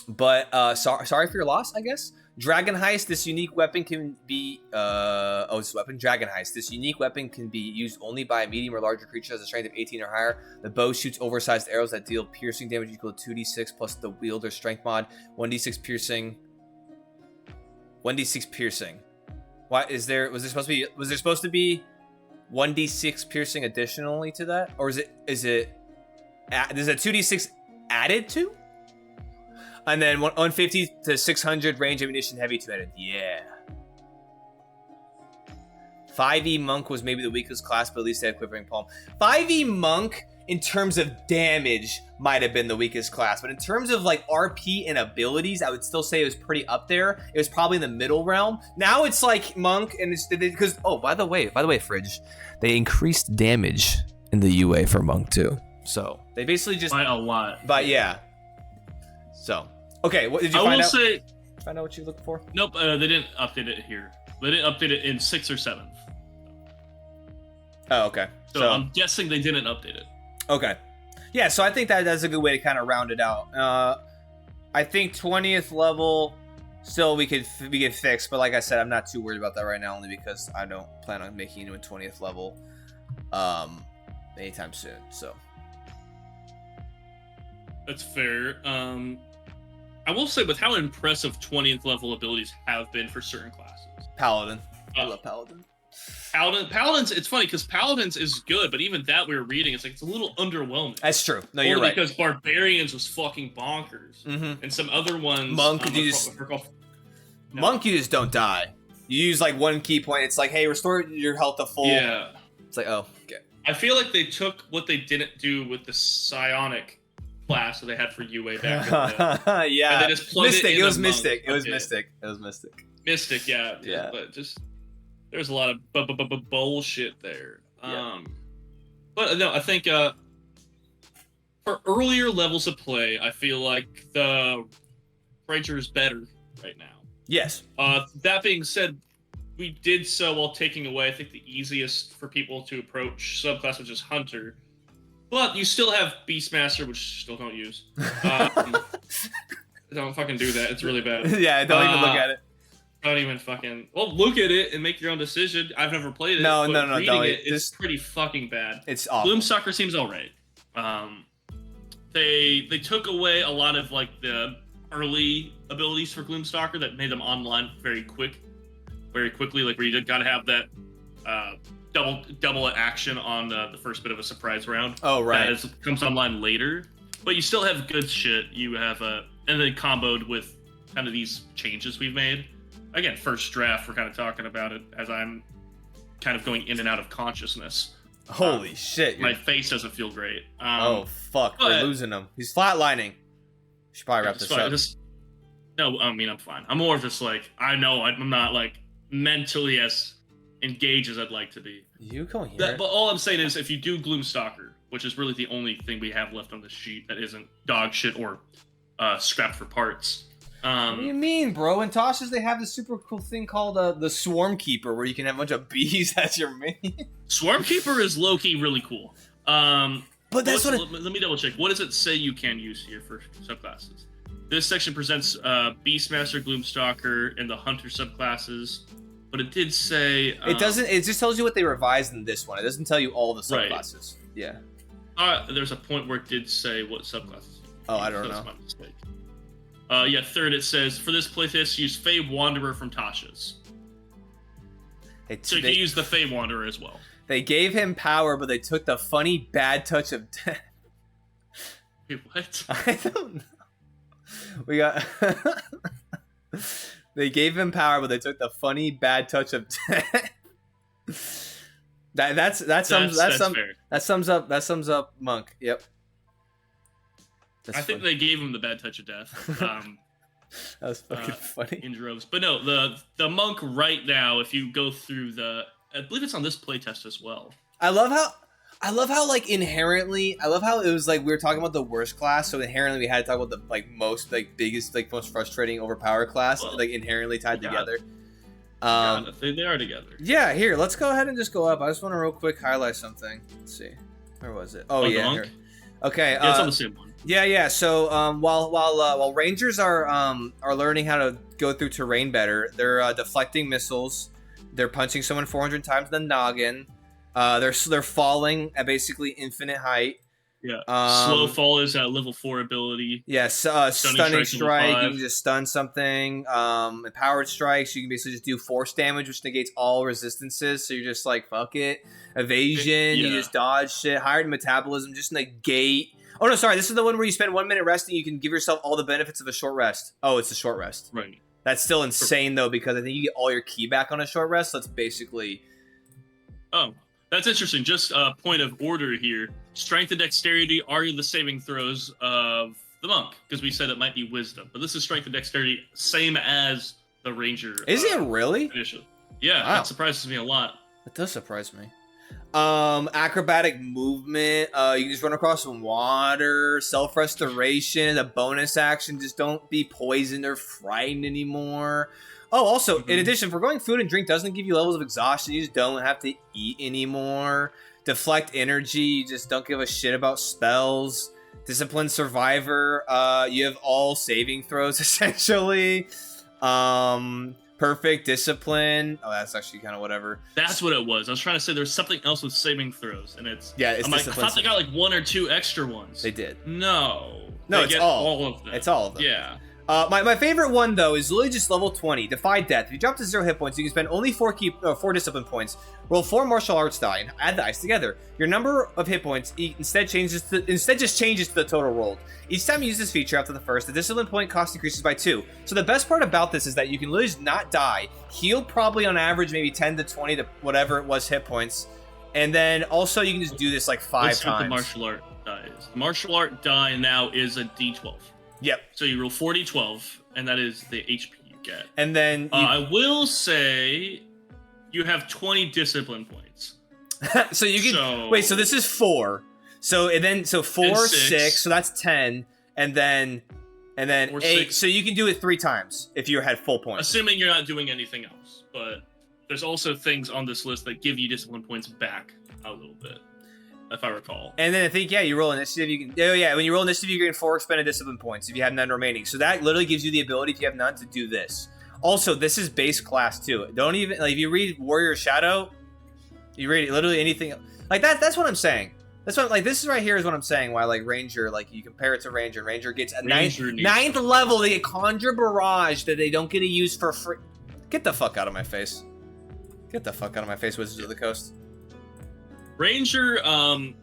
for your loss, I guess. Dragon Heist. This unique weapon can be Dragon Heist. This unique weapon can be used only by a medium or larger creature that has a strength of 18 or higher. The bow shoots oversized arrows that deal piercing damage equal to 2d6 plus the wielder strength mod, 1d6 piercing. 1d6 piercing. What is there? Was there supposed to be 1d6 piercing additionally to that, or is it? Is a 2d6 added to? And then 150 to 600 range ammunition, heavy 2-handed. Yeah. 5e Monk was maybe the weakest class, but at least they had Quivering Palm. 5e Monk, in terms of damage, might have been the weakest class, but in terms of like RP and abilities, I would still say it was pretty up there. It was probably in the middle realm. Now it's like Monk, and it's because by the way, Fridge, they increased damage in the UA for Monk too. So they basically just by a lot. But yeah. So okay, what did you find out? Find out what you're looking for? Nope, they didn't update it here. They didn't update it in 6th or 7th. Oh, okay. So I'm guessing they didn't update it. Okay. Yeah, so I think that's a good way to kind of round it out. I think 20th level still we could fix, but like I said, I'm not too worried about that right now, only because I don't plan on making it to a 20th level anytime soon. So that's fair. I will say, with how impressive 20th level abilities have been for certain classes. Paladin. I love Paladin. Paladins, it's funny because Paladins is good, but even that we were reading, it's a little underwhelming. That's true. No, you're right. Because Barbarians was fucking bonkers, and some other ones. Monk, Monk, you just don't die. You use like 1 key point. It's like, hey, restore your health to full. Yeah. It's like, oh, okay. I feel like they took what they didn't do with the Psionic class that they had for UA back in the day. Yeah. And they just plugged Mystic. It was in Mystic. Monk. It was Mystic. It was Mystic. Mystic, yeah. Yeah. But just there's a lot of bullshit there. Yeah. But no, I think for earlier levels of play, I feel like the Ranger is better right now. Yes. That being said, we did so while taking away, I think, the easiest for people to approach subclass, which is Hunter. But you still have Beastmaster, which I still don't use. Don't fucking do that. It's really bad. Yeah, don't even look at it. Don't even fucking... Well, look at it and make your own decision. I've never played it. No, reading it's pretty fucking bad. It's awful. Gloomstalker seems alright. They took away a lot of like the early abilities for Gloomstalker that made them online very quickly. Like where you gotta have that double action on the first bit of a surprise round. Oh right. That comes online later, but you still have good shit. You have and then comboed with kind of these changes we've made. Again, first draft, we're kind of talking about it as I'm kind of going in and out of consciousness. Holy shit. My face doesn't feel great. Oh, fuck. We're losing him. He's flatlining. Should probably wrap this up. No, I mean, I'm fine. I'm more of just like, I know I'm not like mentally as engaged as I'd like to be. You go here. But all I'm saying is, if you do Gloomstalker, which is really the only thing we have left on this sheet that isn't dog shit or scrapped for parts. What do you mean, bro? In Tasha's, they have this super cool thing called the Swarm Keeper, where you can have a bunch of bees as your minion. Swarm Keeper is low-key really cool. But that's what let me double check. What does it say you can use here for subclasses? This section presents Beastmaster, Gloomstalker, and the Hunter subclasses. But it did say... it doesn't... It just tells you what they revised in this one. It doesn't tell you all the subclasses. Right. Yeah. There's a point where it did say what subclasses. Oh, I don't know. That's my mistake. Yeah, third it says, for this playtest, use Fey Wanderer from Tasha's. So you can use the Fey Wanderer as well. They gave him power, but they took the funny bad touch of death. Wait, what? I don't know. We got... They gave him power, but they took the funny bad touch of death. that sums up Monk. Yep. I think they gave him the bad touch of death. That was fucking funny. In droves. But no, the Monk right now, if you go through I believe it's on this playtest as well. I love how like inherently, I love how it was like we were talking about the worst class, so inherently we had to talk about the like most like biggest like most frustrating overpowered class, like inherently tied together. They are together. Yeah, here, let's go ahead and just go up. I just want to real quick highlight something. Let's see. Where was it? Oh yeah. Here. Okay. Yeah, it's on the same one. Yeah. So while Rangers are learning how to go through terrain better, they're deflecting missiles. They're punching someone 400 times in the noggin. They're falling at basically infinite height. Yeah. Slow fall is a level 4 ability. Yes. Stunning strike. You can just stun something. Empowered strikes. You can basically just do force damage, which negates all resistances. So you're just like, fuck it. Evasion. You just dodge shit. Higher metabolism. Just negate. Oh no, sorry. This is the one where you spend 1 minute resting. You can give yourself all the benefits of a short rest. Oh, it's a short rest. Right. That's still insane though, because I think you get all your ki back on a short rest. So that's basically. Oh. That's interesting. Just a point of order here. Strength and dexterity are the saving throws of the monk, because we said it might be wisdom. But this is strength and dexterity, same as the ranger. Is it really? Initially. Yeah, wow. That surprises me a lot. It does surprise me. Acrobatic movement. You can just run across some water. Self-restoration, a bonus action. Just don't be poisoned or frightened anymore. Oh, also, in addition, foregoing food and drink doesn't give you levels of exhaustion. You just don't have to eat anymore. Deflect energy. You just don't give a shit about spells. Disciplined survivor. You have all saving throws, essentially. Perfect discipline. Oh, that's actually kind of whatever. That's what it was. I was trying to say there's something else with saving throws, and it's... Yeah, it's I thought they got like 1 or 2 extra ones. They did. No, it's all of them. It's all of them. Yeah. My favorite one, though, is literally just level 20. Defy Death. If you drop to 0 hit points, you can spend only 4 discipline points. Roll 4 martial arts die and add the dice together. Your number of hit points instead just changes to the total rolled. Each time you use this feature after the first, the discipline point cost increases by 2. So the best part about this is that you can literally just not die. Heal probably on average maybe 10 to 20 to whatever it was hit points. And then also you can just do this like 5 times. What the martial art die is. The martial art die now is a d12. Yep. So you roll 4d12, and that is the HP you get. And then I will say you have 20 discipline points. So you can wait. So this is 4. So 4, 6. So that's 10, and then 8. 6. So you can do it 3 times if you had full points. Assuming you're not doing anything else. But there's also things on this list that give you discipline points back a little bit, if I recall. And then I think, you roll initiative, you can... Oh, yeah, when you roll initiative, you gain 4 expended discipline points if you have none remaining. So that literally gives you the ability, if you have none, to do this. Also, this is base class, too. Don't even... Like, if you read Warrior Shadow, you read literally anything... Like, that's what I'm saying. That's what... Like, this is right here is what I'm saying, why, like, Ranger, like, you compare it to Ranger. Ranger gets a ninth level. They get Conjure Barrage that they don't get to use for free. Get the fuck out of my face. Get the fuck out of my face, Wizards of the Coast. Ranger, it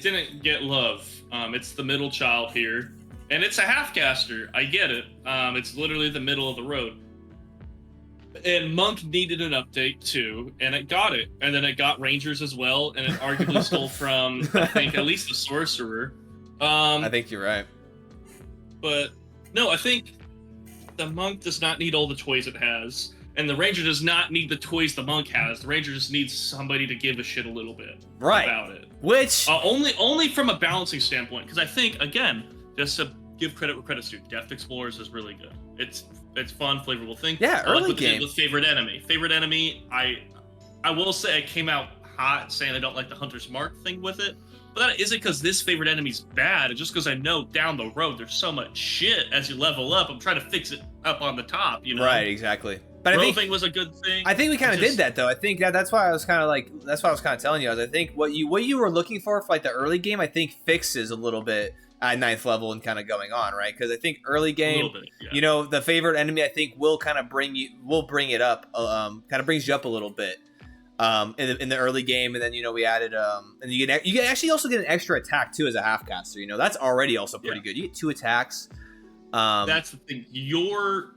didn't get love. It's the middle child here, and it's a half caster. I get it. It's literally the middle of the road. And Monk needed an update too, and it got it. And then it got Rangers as well, and it arguably stole from, I think, at least the Sorcerer. I think you're right. But no, I think the Monk does not need all the toys it has. And the ranger does not need the toys the monk has. The ranger just needs somebody to give a shit a little bit about it. Which only from a balancing standpoint, because I think, again, just to give credit where credit's due, Deft Explorers is really good. It's fun, flavorful thing. Yeah, early game. With favorite enemy, I will say I came out hot saying I don't like the Hunter's Mark thing with it. But that isn't because this favorite enemy's bad. It's just because I know down the road there's so much shit as you level up. I'm trying to fix it up on the top, you know? Right, exactly. But Roving I think was a good thing. I think we kind of did that though. I think that's why I was kind of telling you. I think what you were looking for like the early game, I think fixes a little bit at 9th level and kind of going on, right? Because I think early game, you know, the favorite enemy I think will kind of bring it up, kind of brings you up a little bit. In the early game, and then you know we added and you can actually also get an extra attack too as a half caster. You know that's already also pretty good. You get 2 attacks. That's the thing. You're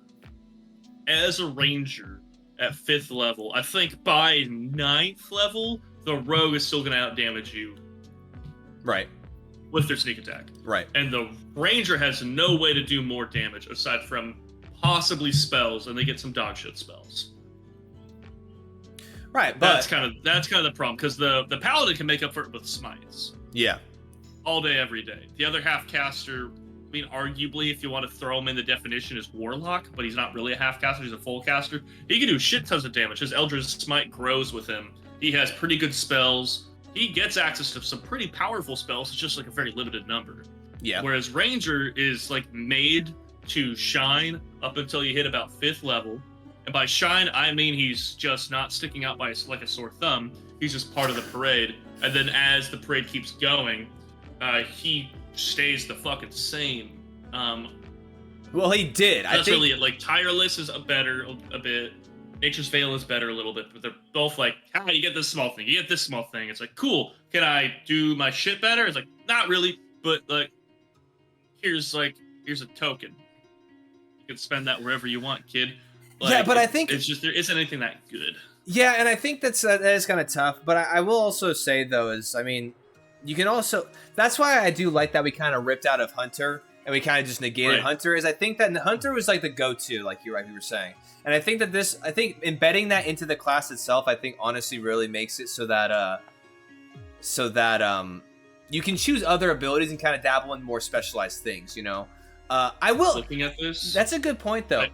as a ranger at 5th level. I think by 9th level, the rogue is still going to outdamage you. Right. With their sneak attack. Right. And the ranger has no way to do more damage aside from possibly spells, and they get some dog shit spells. Right, but that's kind of the problem because the paladin can make up for it with smites. Yeah, all day, every day. The other half caster, I mean, arguably, if you want to throw him in the definition, is warlock, but he's not really a half caster; he's a full caster. He can do shit tons of damage. His Eldritch Smite grows with him. He has pretty good spells. He gets access to some pretty powerful spells. It's just like a very limited number. Yeah. Whereas Ranger is like made to shine up until you hit about 5th level. And by shine, I mean he's just not sticking out by like a sore thumb. He's just part of the parade. And then as the parade keeps going, he stays the fucking same. Well, he did. That's really it. Like, Tireless is a bit. Nature's Veil is better a little bit. But they're both like, you get this small thing. You get this small thing. It's like, cool. Can I do my shit better? It's like, not really. But, like, here's a token. You can spend that wherever you want, kid. Like, yeah, but I think it's just there isn't anything that good. Yeah, and I think that is kind of tough. But I will also say though you can also that's why I do like that we kind of ripped out of Hunter and we kind of just negated Hunter. Is I think that Hunter was like the go-to, like you were saying, and I think that embedding that into the class itself, I think honestly really makes it so that you can choose other abilities and kind of dabble in more specialized things. You know, I will. Looking at this, that's a good point though.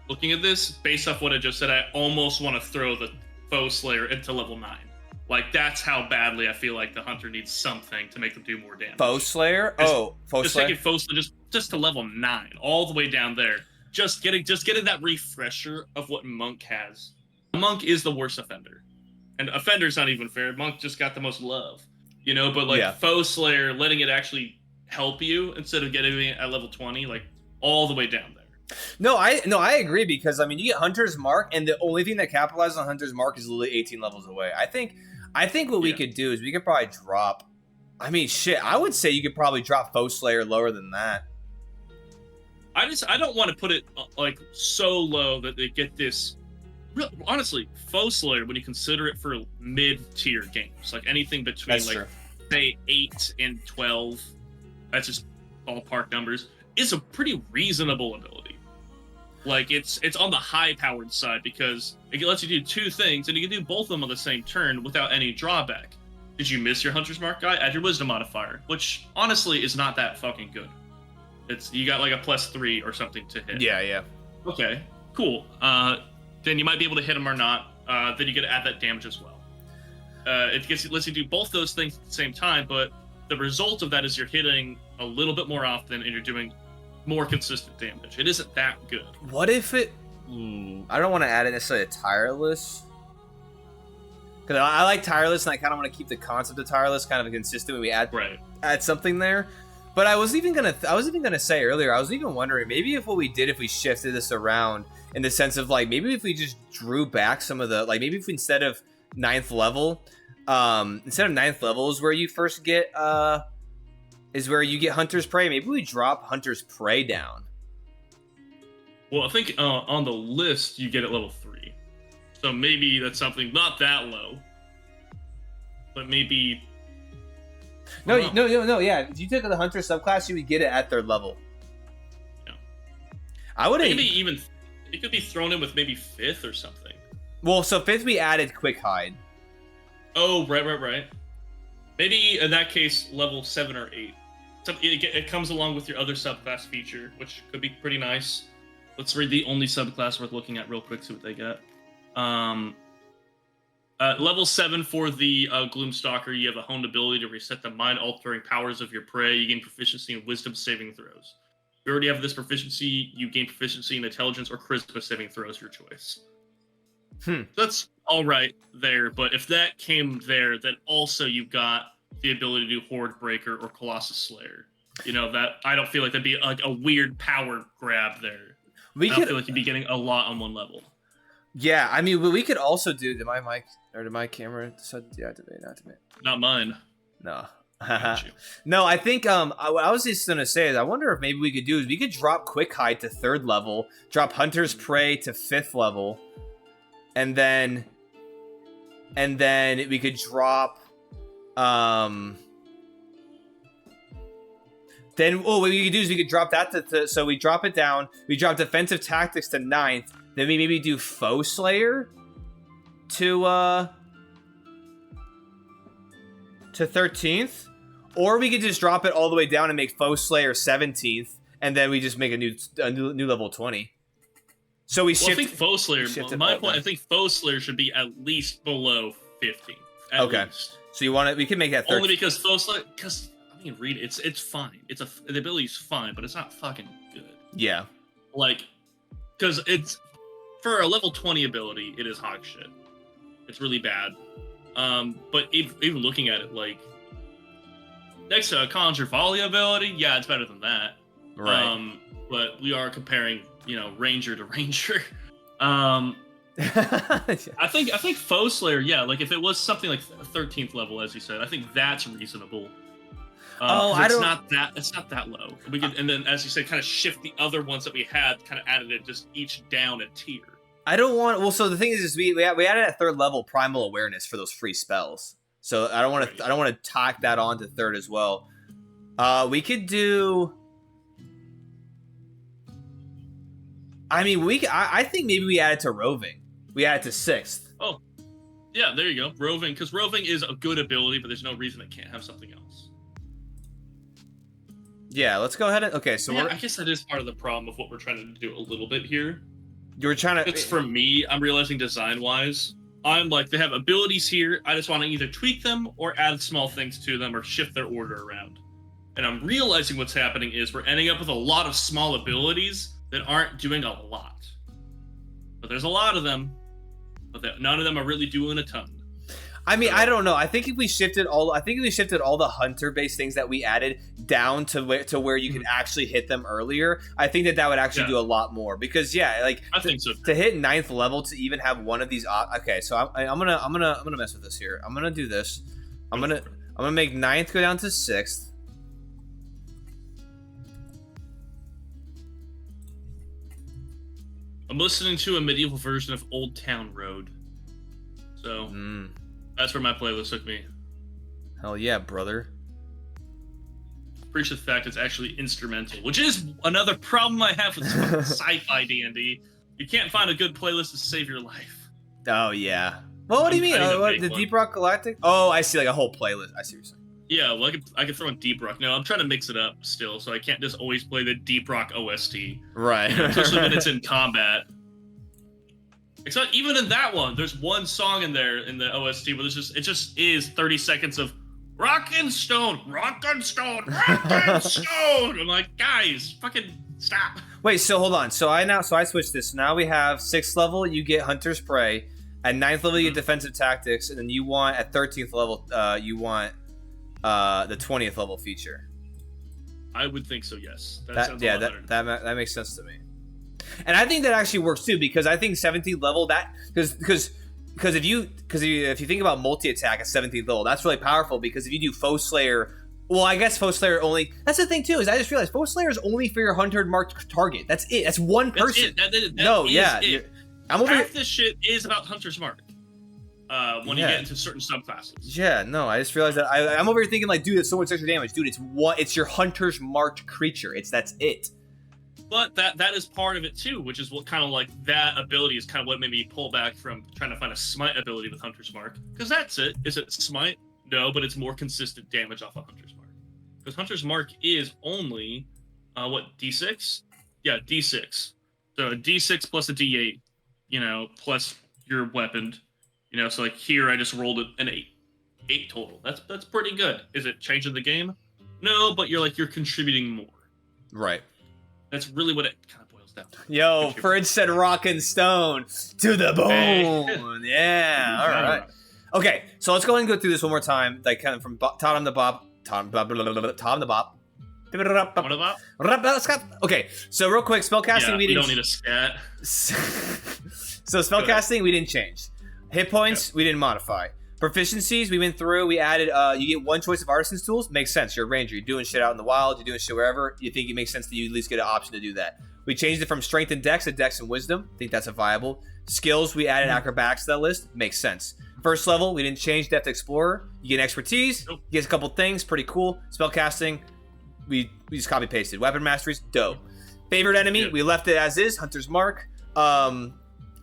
Looking at this, based off what I just said, I almost want to throw the Foe Slayer into level 9. Like, that's how badly I feel like the Hunter needs something to make them do more damage. Foe Slayer? Foe Slayer? Just taking Foe Slayer just to level 9, all the way down there. Just getting that refresher of what Monk has. Monk is the worst offender. And Offender's not even fair. Monk just got the most love. You know, but like Foe Slayer, letting it actually help you instead of getting it at level 20, like, all the way down there. No, I agree because I mean you get Hunter's Mark, and the only thing that capitalizes on Hunter's Mark is literally 18 levels away. I think what we could do is we could probably drop. I mean, shit, I would say you could probably drop Foe Slayer lower than that. I don't want to put it like so low that they get this. Honestly, Foe Slayer, when you consider it for mid-tier games, like anything between say 8 and 12, that's just ballpark numbers, is a pretty reasonable ability. Like, it's on the high-powered side because it lets you do 2 things, and you can do both of them on the same turn without any drawback. Did you miss your Hunter's Mark guy? Add your Wisdom modifier, which honestly is not that fucking good. You got like a +3 or something to hit. Yeah. Okay, cool. Then you might be able to hit him or not. Then you get to add that damage as well. It lets you do both those things at the same time, but the result of that is you're hitting a little bit more often and you're doing more consistent damage. It isn't that good. What if it... I don't want to add it necessarily to Tireless. Because I like Tireless, and I kind of want to keep the concept of Tireless kind of consistent when we add something there. But I was even gonna say earlier, I was even wondering maybe if we shifted this around in the sense of like maybe if we just drew back some of the maybe if we, instead of 9th level is where you first get is where you get Hunter's Prey. Maybe we drop Hunter's Prey down. Well, I think on the list you get at level 3, so maybe that's something not that low, but maybe. No. Yeah, if you took the Hunter subclass, you would get it at their level. Yeah. I would maybe even It could be thrown in with maybe 5th or something. Well, so 5th we added quick hide. Oh, right. Maybe in that case, level 7 or 8. So it comes along with your other subclass feature, which could be pretty nice. Let's read the only subclass worth looking at real quick, see what they get. Level 7 for the Gloomstalker, you have a honed ability to reset the mind-altering powers of your prey. You gain proficiency in wisdom saving throws. If you already have this proficiency, you gain proficiency in intelligence or charisma saving throws, your choice. That's all right there, but if that came there, then also you got the ability to do Horde Breaker or Colossus Slayer. You know, that I don't feel like that'd be like a weird power grab there. I don't feel like you'd be getting a lot on one level. Yeah, I mean, we could also do. Did my mic or did my camera decide to deactivate? Not mine. No. No, I think what I was just gonna say is I wonder if maybe we could do is we could drop quick hide to 3rd level, drop Hunter's Prey to 5th level, and then we could drop then what we could do is we could drop that to so we drop it down, we drop defensive tactics to 9th, then we maybe do Foe Slayer to 13th, or we could just drop it all the way down and make Foe Slayer 17th, and then we just make a new level 20. So we shift. I think Foe Slayer. My point. I think Foe Slayer should be at least below 15. Okay. Least. So you want it? We can make that 13. Only because Foe Slayer. Because I mean, read it. It's fine. The ability's fine, but it's not fucking good. Yeah. Like, because it's for a level 20 ability, it is hog shit. It's really bad. But even looking at it, like, next to a Conjure Volley ability, yeah, it's better than that. Right. But we are comparing, Ranger to Ranger. I think Foe Slayer, yeah, like if it was something like 13th level, as you said, I think that's reasonable. It's not that low. We could, and then as you said, kind of shift the other ones that we had, kind of added it just each down a tier. I don't want. Well, so the thing is we added at 3rd level Primal Awareness for those free spells. So I don't want to tack that on to 3rd as well. We could do. I mean, I think maybe we add it to Roving. We add it to 6th. Oh, yeah, there you go. Roving, because Roving is a good ability, but there's no reason it can't have something else. Yeah, let's go ahead and okay. So I guess that is part of the problem of what we're trying to do a little bit here. You're trying to. It's for me. I'm realizing design-wise, I'm like they have abilities here. I just want to either tweak them or add small things to them or shift their order around. And I'm realizing what's happening is we're ending up with a lot of small abilities that aren't doing a lot. But there's a lot of them, but none of them are really doing a ton. I mean, I don't know. I think if we shifted all the hunter-based things that we added down to where you can actually hit them earlier, I think that would actually do a lot more. Because I think so. To hit 9th level to even have one of these. Okay, so I'm gonna mess with this here. I'm gonna do this. I'm gonna make 9th go down to 6th. I'm listening to a medieval version of Old Town Road. So that's where my playlist took me. Hell yeah, brother. Appreciate the fact it's actually instrumental, which is another problem I have with sci-fi D&D. You can't find a good playlist to save your life. Oh yeah. Well, what do you mean? The Deep Rock Galactic? Oh, I see, like a whole playlist. I see what you're saying. Yeah, well, I could throw in Deep Rock. No, I'm trying to mix it up still, so I can't just always play the Deep Rock OST. Right. Especially when it's in combat. Except even in that one, there's one song in there in the OST where it just is 30 seconds of rock and stone, rock and stone, rock and stone. I'm like, guys, fucking stop. Wait, so hold on. So I switched this. Now we have 6th level, you get Hunter's Prey. At 9th level, you get Defensive Tactics, and then you want at 13th level, you want the 20th level feature. I would think so. Yes. That makes sense to me. And I think that actually works too, because I think 17th level because if you think about multi-attack at 17th level, that's really powerful, because if you do Foe Slayer, well, I guess Foe Slayer only, that's the thing too, is I just realized Foe Slayer is only for your hunter marked target. That's it. That's one person. Half this shit is about Hunter's Mark. When you get into certain subclasses. Yeah, no, I just realized that I'm over here thinking like, dude, it's so much extra damage. Dude, it's your Hunter's marked creature. That's it. But that is part of it too, which is what kind of like that ability is kind of what made me pull back from trying to find a smite ability with Hunter's Mark. Because that's it. Is it smite? No, but it's more consistent damage off of Hunter's Mark. Because Hunter's Mark is only, D6? Yeah, D6. So a D6 plus a D8, plus your weapon. So like here I just rolled an 8. 8 total. That's pretty good. Is it changing the game? No, but you're contributing more. Right. That's really what it kind of boils down to. Yo, Fridge said rock and stone to the bone. Hey. Yeah, all right. Okay, so let's go ahead and go through this one more time, like kind of from Tom the Bop. Okay, so real quick, spellcasting we don't need a stat. So spellcasting we didn't change. Hit points we didn't modify. Proficiencies we went through. We added. You get one choice of artisan's tools. Makes sense. You're a ranger. You're doing shit out in the wild. You're doing shit wherever. You think it makes sense that you at least get an option to do that. We changed it from strength and dex to dex and wisdom. I think that's a viable. Skills we added acrobatics to that list. Makes sense. First level we didn't change. Deft Explorer. You get expertise. You get a couple things. Pretty cool. Spellcasting. We just copy pasted. Weapon masteries. Dope. Favorite enemy. We left it as is. Hunter's Mark.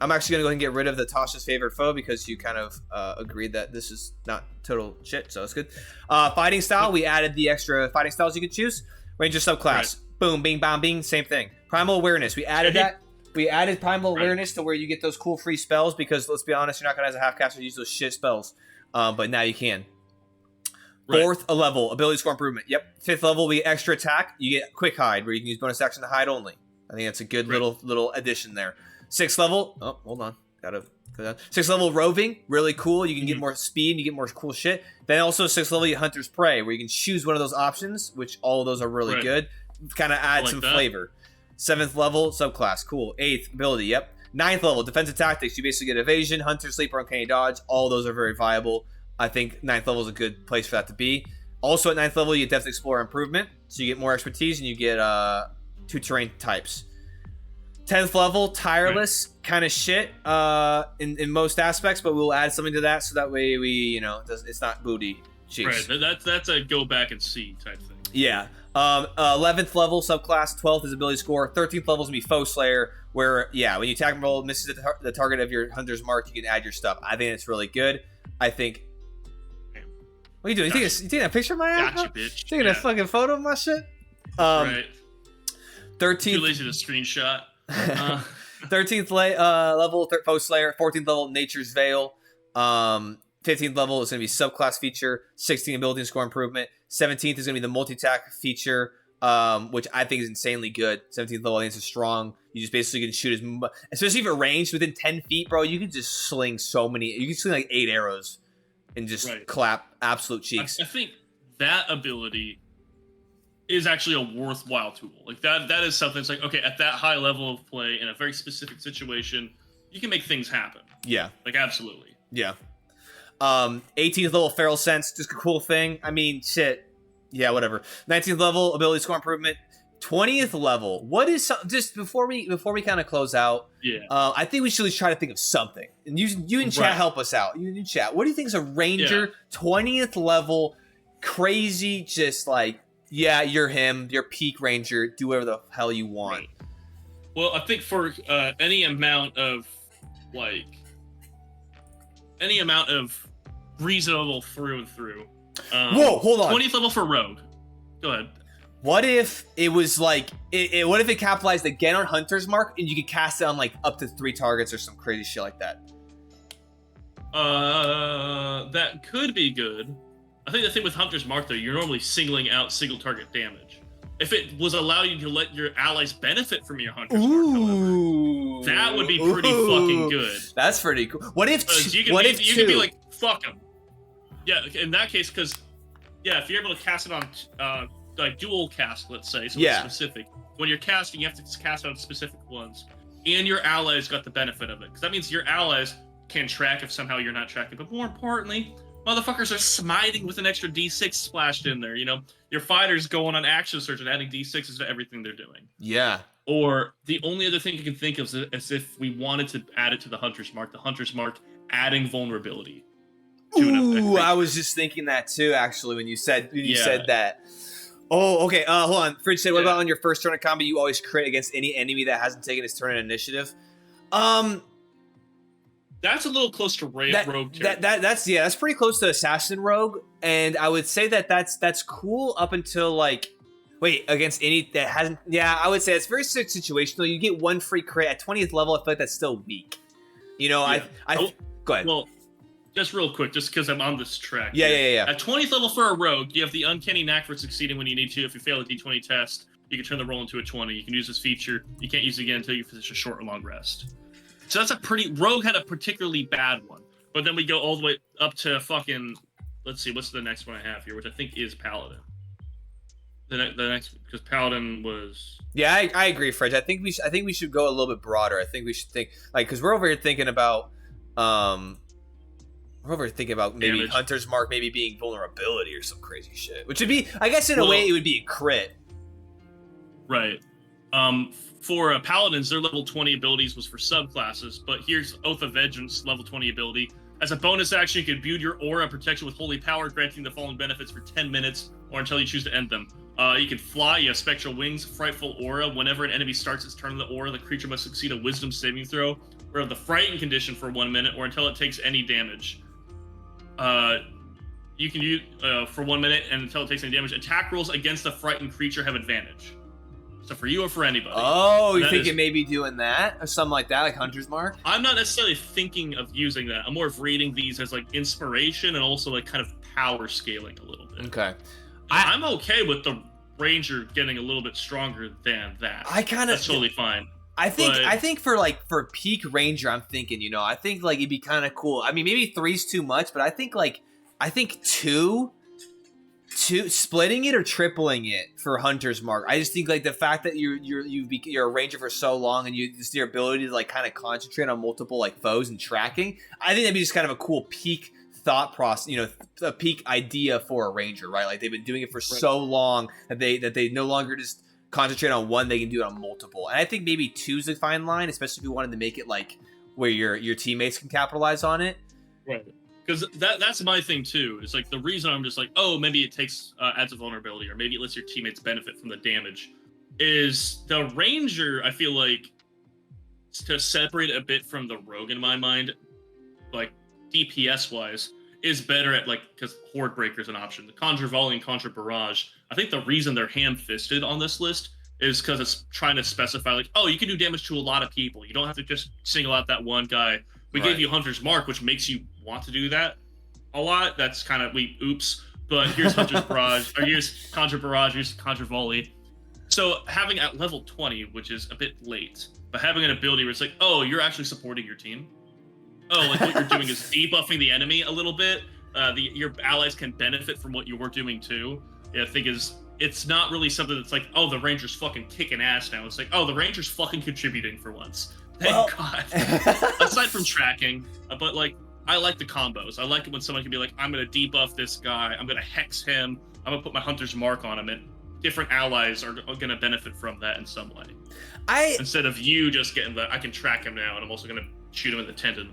I'm actually going to go ahead and get rid of the Tasha's favorite foe because you kind of agreed that this is not total shit, so it's good. Fighting style, we added the extra fighting styles you could choose. Ranger subclass, right. Boom, bing, bang, bing, same thing. Primal awareness, we added that. We added primal awareness to where you get those cool free spells because, let's be honest, you're not going to as a half-caster use those shit spells, but now you can. Fourth, a level, ability score improvement. Yep. Fifth level, we get extra attack. You get quick hide where you can use bonus action to hide only. I think that's a good little addition there. 6th level. Oh, hold on. Gotta go down. 6th level roving. Really cool. You can get more speed and you get more cool shit. Then also 6th level, you Hunter's Prey, where you can choose one of those options, which all of those are really good. Kind of add some flavor. 7th level, subclass. Cool. 8th, ability. Yep. 9th level, defensive tactics. You basically get evasion, hunter, sleeper, uncanny dodge. All those are very viable. I think 9th level is a good place for that to be. Also at 9th level, you get Deft Explorer improvement. So you get more expertise and you get 2 terrain types. 10th level, tireless kind of shit in most aspects, but we'll add something to that so that way we, it's not booty cheeks. Right, that's a go back and see type thing. Yeah. 11th level, subclass, 12th is ability score. 13th level is going to be Foe Slayer, where, when you attack and roll, misses the target of your Hunter's Mark, you can add your stuff. I think it's really good. I think... What are you doing? You taking a picture of my ass? Gotcha, bitch. Taking a fucking photo of my shit? Right. 13th... Too lazy to screenshot. 13th level, Foe Slayer. 14th level, Nature's Veil. 15th level is going to be subclass feature. 16th, ability and score improvement. 17th is going to be the multi-attack feature, which I think is insanely good. 17th level, I think it's strong. You just basically can shoot especially if it ranged within 10 feet, bro. You can just sling so many. You can sling like 8 arrows and just clap absolute cheeks. I think that ability is actually a worthwhile tool. Like that is something that's like, okay, at that high level of play in a very specific situation, you can make things happen. Yeah. Like absolutely. Yeah. 18th level Feral Sense, just a cool thing. I mean, shit. Yeah, whatever. 19th level ability score improvement. 20th level. What is just before we kind of close out? Yeah. I think we should at least try to think of something. And you in chat help us out. You in chat. What do you think is a ranger 20th level crazy? Just like you're him. You're peak ranger. Do whatever the hell you want. Right. Well, I think for any amount of reasonable through and through. Whoa, hold on. 20th level for rogue. Go ahead. What if it was like what if it capitalized again on Hunter's Mark and you could cast it on like up to 3 targets or some crazy shit like that? That could be good. I think the thing with Hunter's Mark though, you're normally singling out single target damage. If it was allow you to let your allies benefit from your Hunter's Mark, however, that would be pretty fucking good. That's pretty cool. What if you could be like, fuck them? Yeah, in that case, because if you're able to cast it on like dual cast, let's say, so it's specific. When you're casting, you have to cast on specific ones, and your allies got the benefit of it, because that means your allies can track if somehow you're not tracking. But more importantly, motherfuckers are smiting with an extra D6 splashed in there. You know, your fighters going on action surge and adding D6s to everything they're doing. Yeah. Or the only other thing you can think of is if we wanted to add it to the Hunter's Mark adding vulnerability. Ooh, I was just thinking that too, actually, when you said that. Oh, okay. Hold on. Fridge said, what about on your first turn of combat, you always crit against any enemy that hasn't taken his turn in initiative? That's a little close to rogue. That's pretty close to assassin rogue, and I would say that's cool up until like, wait, against any that hasn't. Yeah, I would say it's very situational. You get one free crit at 20th level. I feel like that's still weak. You know, go ahead. Well, just real quick, just because I'm on this track. Yeah. At 20th level for a rogue, you have the uncanny knack for succeeding when you need to. If you fail a d20 test, you can turn the roll into a 20. You can use this feature. You can't use it again until you finish a short or long rest. So that's rogue had a particularly bad one. But then we go all the way up to fucking, let's see, what's the next one I have here, which I think is Paladin. The next, because Paladin was... Yeah, I agree, Fred. I think we should go a little bit broader. I think we should think, like, because we're over here thinking about, maybe damage. Hunter's Mark maybe being vulnerability or some crazy shit. Which would be, I guess in a way, it would be a crit. Right. For Paladins, their level 20 abilities was for subclasses, but here's Oath of Vengeance, level 20 ability. As a bonus action, you can imbue your aura protection with holy power, granting the following benefits for 10 minutes, or until you choose to end them. You can fly, you have spectral wings, frightful aura. Whenever an enemy starts its turn in the aura, the creature must succeed a wisdom saving throw, or have the frightened condition for 1 minute, or until it takes any damage. You can use, for 1 minute, and until it takes any damage, attack rolls against the frightened creature have advantage. So for you or for anybody. Oh, you think it may be doing that? Or something like that, like Hunter's Mark? I'm not necessarily thinking of using that. I'm more of reading these as like inspiration and also like kind of power scaling a little bit. Okay. I'm okay with the Ranger getting a little bit stronger than that. That's totally fine. I think for peak Ranger, I'm thinking, you know, I think like it'd be kind of cool. I mean, maybe 3's too much, but I think 2 splitting it or tripling it for Hunter's Mark. I just think like the fact that you're a Ranger for so long and just your ability to like kind of concentrate on multiple like foes and tracking. I think that'd be just kind of a cool peak thought process, you know, a peak idea for a Ranger, right? Like they've been doing it for so long that they no longer just concentrate on one, they can do it on multiple. And I think maybe 2's a fine line, especially if you wanted to make it like where your teammates can capitalize on it. Right. Because that's my thing too. It's like the reason I'm just like, oh, maybe it takes adds a vulnerability, or maybe it lets your teammates benefit from the damage. Is the Ranger, I feel like, to separate a bit from the Rogue in my mind, like DPS wise, is better at like, because Horde Breaker is an option. The Conjure Volley and Conjure Barrage. I think the reason they're ham-fisted on this list is because it's trying to specify like, oh, you can do damage to a lot of people. You don't have to just single out that one guy. We gave you Hunter's Mark, which makes you want to do that a lot. That's kind of oops. But here's Hunter's Barrage, or here's Conjure Barrage, here's Conjure Volley. So having at level 20, which is a bit late, but having an ability where it's like, oh, you're actually supporting your team. Oh, like what you're doing is debuffing the enemy a little bit. Your allies can benefit from what you're doing too. I think it's not really something that's like, oh, the Ranger's fucking kicking ass now. It's like, oh, the Ranger's fucking contributing for once. Thank God. Aside from tracking, but like, I like the combos. I like it when someone can be like, I'm going to debuff this guy. I'm going to hex him. I'm going to put my Hunter's Mark on him. And different allies are going to benefit from that in some way. Instead of you just getting I can track him now, and I'm also going to shoot him in the tendon.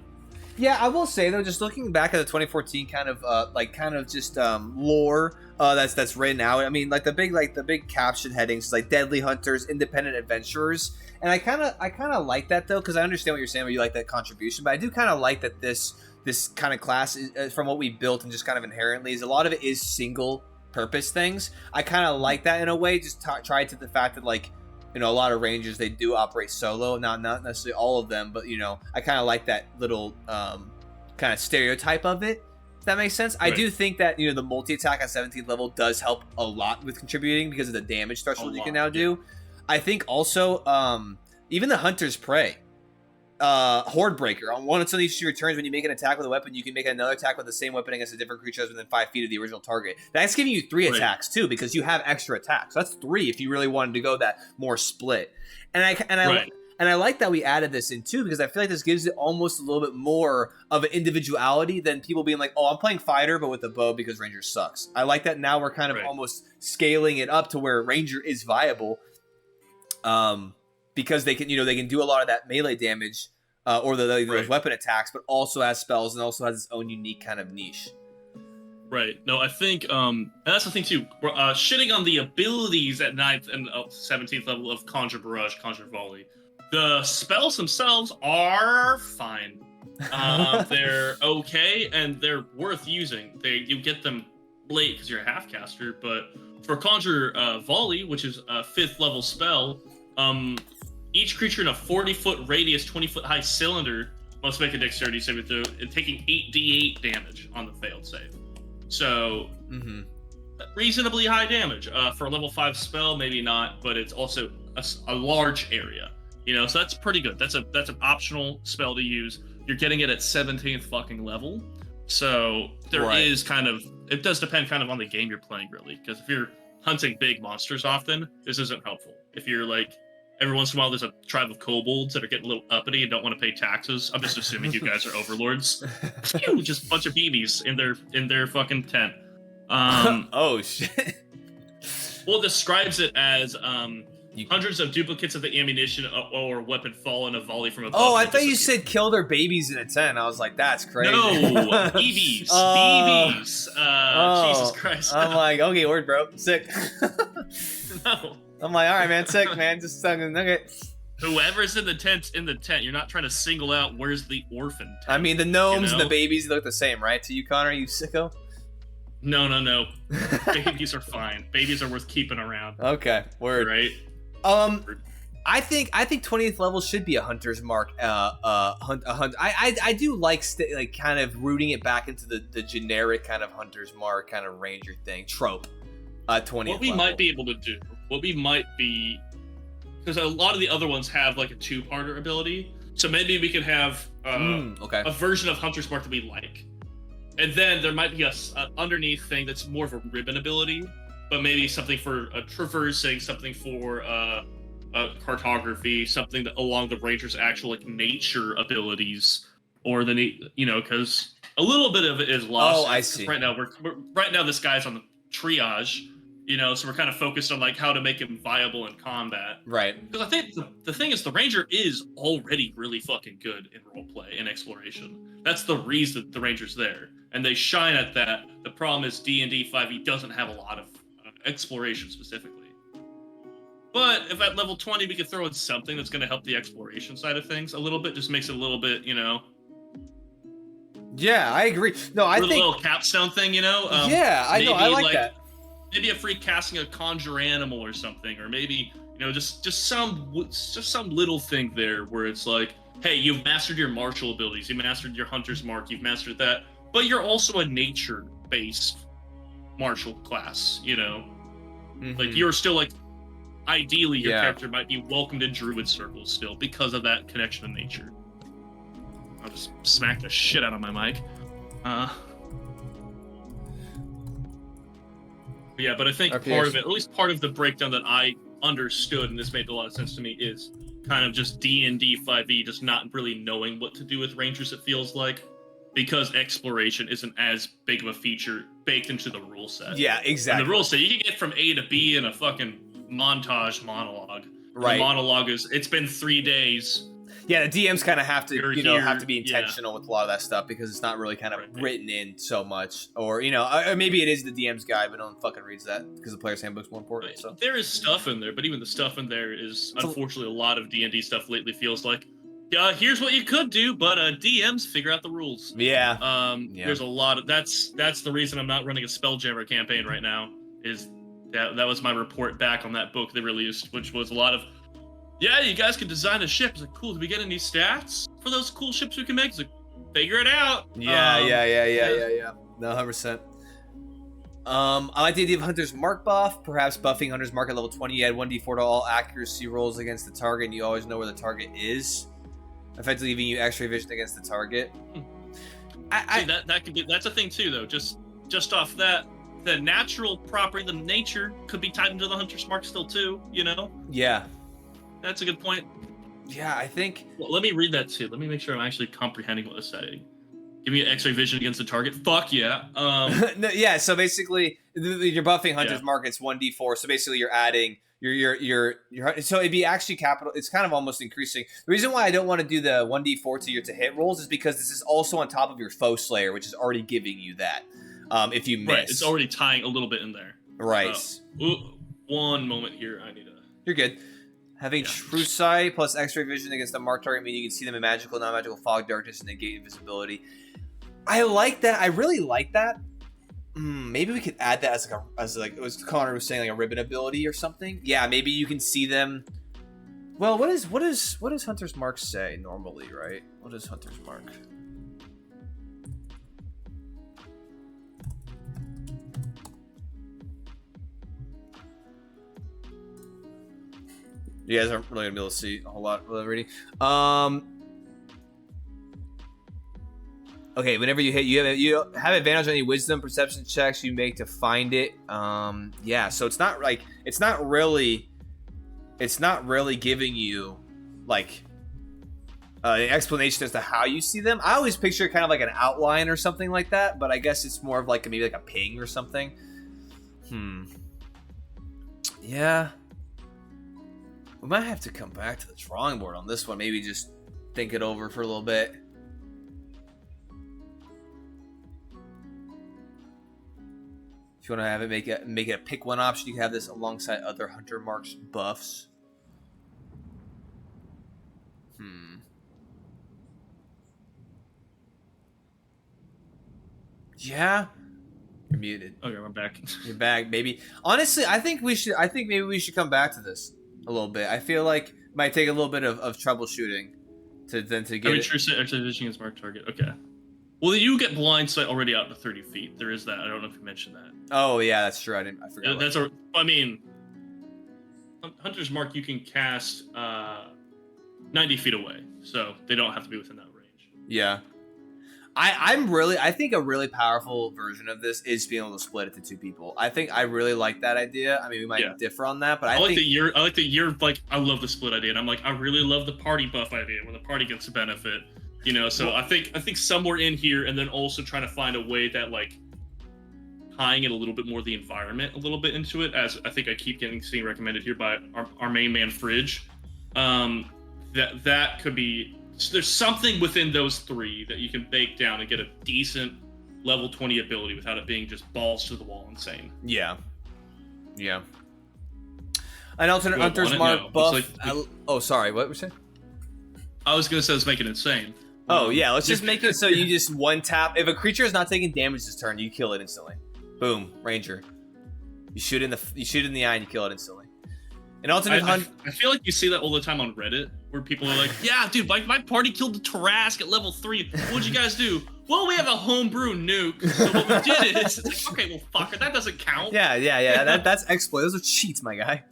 Yeah, I will say though, just looking back at the 2014 kind of lore that's written out. I mean, like the big caption headings is like Deadly Hunters, Independent Adventurers, and I kind of like that though, because I understand what you're saying, where you like that contribution, but I do kind of like that this kind of class is, from what we built and just kind of inherently, is a lot of it is single purpose things. I kind of like that in a way. Just try to the fact that like, you know, a lot of Rangers, they do operate solo, not necessarily all of them, but, you know, I kind of like that little kind of stereotype of it, if that makes sense. Right. I do think that, you know, the multi-attack on 17th level does help a lot with contributing because of the damage threshold you can now do. I think also, even the Hunter's Prey, Horde Breaker, on one of these returns, when you make an attack with a weapon, you can make another attack with the same weapon against a different creature that's within 5 feet of the original target. That's giving you 3 attacks too, because you have extra attacks. So that's 3 if you really wanted to go that more split. And I like that we added this in too, because I feel like this gives it almost a little bit more of an individuality than people being like, oh, I'm playing fighter but with a bow because Ranger sucks. I like that now we're kind of almost scaling it up to where Ranger is viable, because they can do a lot of that melee damage, or those weapon attacks, but also has spells and also has its own unique kind of niche. Right. No, I think, and that's the thing too. Shitting on the abilities at 9th and 17th level of Conjure Barrage, Conjure Volley. The spells themselves are fine. They're okay, and they're worth using. You get them late because you're a half caster, but for Conjure Volley, which is a 5th level spell, each creature in a 40-foot radius, 20-foot high cylinder must make a dexterity saving throw, taking 8d8 damage on the failed save. So, reasonably high damage. For a level 5 spell, maybe not, but it's also a large area. So that's pretty good. That's an optional spell to use. You're getting it at 17th fucking level. So there is kind of, it does depend kind of on the game you're playing, really. Because if you're hunting big monsters often, this isn't helpful. If you're like, every once in a while there's a tribe of kobolds that are getting a little uppity and don't want to pay taxes. I'm just assuming you guys are overlords. Just a bunch of BBs in their fucking tent. Oh shit. Well, it describes it as hundreds of duplicates of the ammunition or weapon fall in a volley from above. Oh, I thought you said kill their babies in a tent. I was like, that's crazy. No, BBs. BBs. Jesus Christ. I'm like, okay, word, bro. Sick. No. I'm like, all right, man, sick, man. Just okay. Whoever's in the tent. You're not trying to single out where's the orphan tent, I mean, the gnomes and the babies look the same, right? To you, Connor, you sicko? No. Babies are fine. Babies are worth keeping around. Okay, word. Right? I think 20th level should be a hunter's mark. I do like kind of rooting it back into the generic kind of hunter's mark kind of ranger thing trope. 20th what we level. might be able to do, because a lot of the other ones have like a 2-parter ability, so maybe we could have a version of hunter's mark that we like, and then there might be a underneath thing that's more of a ribbon ability, but maybe something for traversing, something for cartography, something that along the ranger's actual like nature abilities, or because a little bit of it is lost. Oh, I see. Right now right now this guy's on the triage, so we're kind of focused on like how to make him viable in combat. Right. Because I think the thing is the ranger is already really fucking good in roleplay and exploration. That's the reason the ranger's there, and they shine at that. The problem is D&D 5e doesn't have a lot of exploration specifically. But if at level 20 we could throw in something that's going to help the exploration side of things a little bit, just makes it a little bit, Yeah, I agree. No, I think a little capstone thing, yeah, I know. I like that. Maybe a free casting a conjure animal or something, or maybe just some little thing there where it's like, hey, you've mastered your martial abilities, you mastered your hunter's mark, you've mastered that, but you're also a nature-based martial class, like you're still like, ideally your character might be welcomed in druid circles still because of that connection to nature. I'll just smack the shit out of my mic. Yeah, but I think part of it, at least part of the breakdown that I understood, and this made a lot of sense to me, is kind of just D&D 5e just not really knowing what to do with rangers, it feels like, because exploration isn't as big of a feature baked into the rule set. Yeah, exactly. And the rule set, you can get from A to B in a fucking montage monologue. Right. The monologue is, it's been 3 days. Yeah, the DMs kind of have to, have to be Yeah. intentional with a lot of that stuff because it's not really kind of written in so much. Or, maybe it is the DM's guide, but no one fucking reads that because the Players Handbook's more important. So there is stuff in there, but even the stuff in there is, unfortunately, a lot of D&D stuff lately feels like, here's what you could do, but DMs figure out the rules. Yeah. There's a lot of, that's the reason I'm not running a Spelljammer campaign right now, is that was my report back on that book they released, which was a lot of, you guys can design a ship. It's like, cool, do we get any stats for those cool ships we can make? It's like, figure it out. Yeah. No, 100%. I like the idea of Hunter's Mark buff. Perhaps buffing Hunter's Mark at level 20. You add 1d4 to all accuracy rolls against the target, and you always know where the target is, effectively giving you X-ray vision against the target. That could be, that's a thing too, though. Just off that, the natural property, the nature, could be tied into the Hunter's Mark still too. Yeah. That's a good point. Yeah, I think. Well, let me read that too. Let me make sure I'm actually comprehending what it's saying. Give me an X-ray vision against the target. Fuck yeah. No, yeah. So basically, you're buffing Hunter's Mark. It's 1d4. So basically, you're adding your. So it'd be actually capital. It's kind of almost increasing. The reason why I don't want to do the 1d4 to your to hit rolls is because this is also on top of your foe slayer, which is already giving you that. if you miss. Right, it's already tying a little bit in there. Right. One moment here, I need to... You're good. Having True Sight plus X-ray vision against a marked target meaning you can see them in magical, non-magical fog, darkness, and negate invisibility. I like that. I really like that. Maybe we could add that as it was Connor was saying, like a ribbon ability or something. Yeah, maybe you can see them. Well, what does Hunter's Mark say normally, right? What is Hunter's Mark? You guys aren't really gonna be able to see a whole lot of reading. Okay, whenever you hit, you have advantage on any wisdom perception checks you make to find it. Yeah, so it's not really giving you like an explanation as to how you see them. I always picture kind of like an outline or something like that, but I guess it's more of like maybe like a ping or something. Yeah. We might have to come back to the drawing board on this one. Maybe just think it over for a little bit. If you want to have it make it a pick one option, you can have this alongside other Hunter Marks buffs. Yeah. You're muted. Okay, we're back. You're back, baby. Honestly, I think maybe we should come back to this a little bit. I feel like it might take a little bit of troubleshooting to get it. True Sight exhibition against marked target. Okay. Well, you get blind sight already out to 30 feet. There is that. I don't know if you mentioned that. Oh yeah, that's true. I forgot. I mean, Hunter's Mark you can cast 90 feet away, so they don't have to be within that range. Yeah. I think a really powerful version of this is being able to split it to two people. I really like that idea. I mean, we might differ on that, but I like that you're like, I love the split idea, and I'm like, I really love the party buff idea where the party gets a benefit. You know, so I think somewhere in here, and then also trying to find a way that like tying it a little bit more the environment a little bit into it, as I think I keep seeing recommended here by our main man Fridge. That could be. There's something within those three that you can bake down and get a decent level 20 ability without it being just balls to the wall insane. Yeah. Yeah. An alternate Hunter's Mark buff. Oh, sorry. What were you saying? I was going to say let's make it insane. Oh, yeah. Let's just make it so you just one tap. If a creature is not taking damage this turn, you kill it instantly. Boom. Ranger. You shoot in the eye and you kill it instantly. An alternate I feel like you see that all the time on Reddit, where people are like, yeah, dude, my party killed the Tarrasque at level 3. What'd you guys do? Well, we have a homebrew nuke. So what we did is, it's like, okay, well, fucker, that doesn't count. Yeah. That's exploit. Those are cheats, my guy.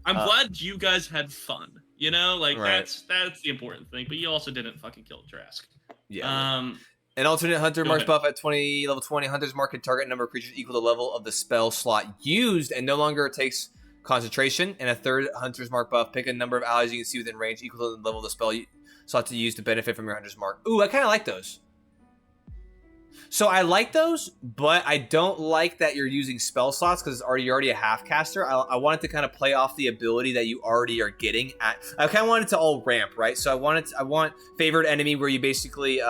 I'm glad you guys had fun. You know, like, that's the important thing. But you also didn't fucking kill the Tarrasque. Yeah. An alternate Hunter Marks buff at level 20. Hunter's Mark can target number of creatures equal to the level of the spell slot used and no longer takes concentration. And a third Hunter's Mark buff, pick a number of allies you can see within range equal to the level of the spell you sought to use to benefit from your Hunter's Mark. Ooh, I kind of like those. So I like those, but I don't like that you're using spell slots because you're already a half caster. I wanted to kind of play off the ability that you already are getting at. I kind of wanted to all ramp, right? So I want favored enemy where you basically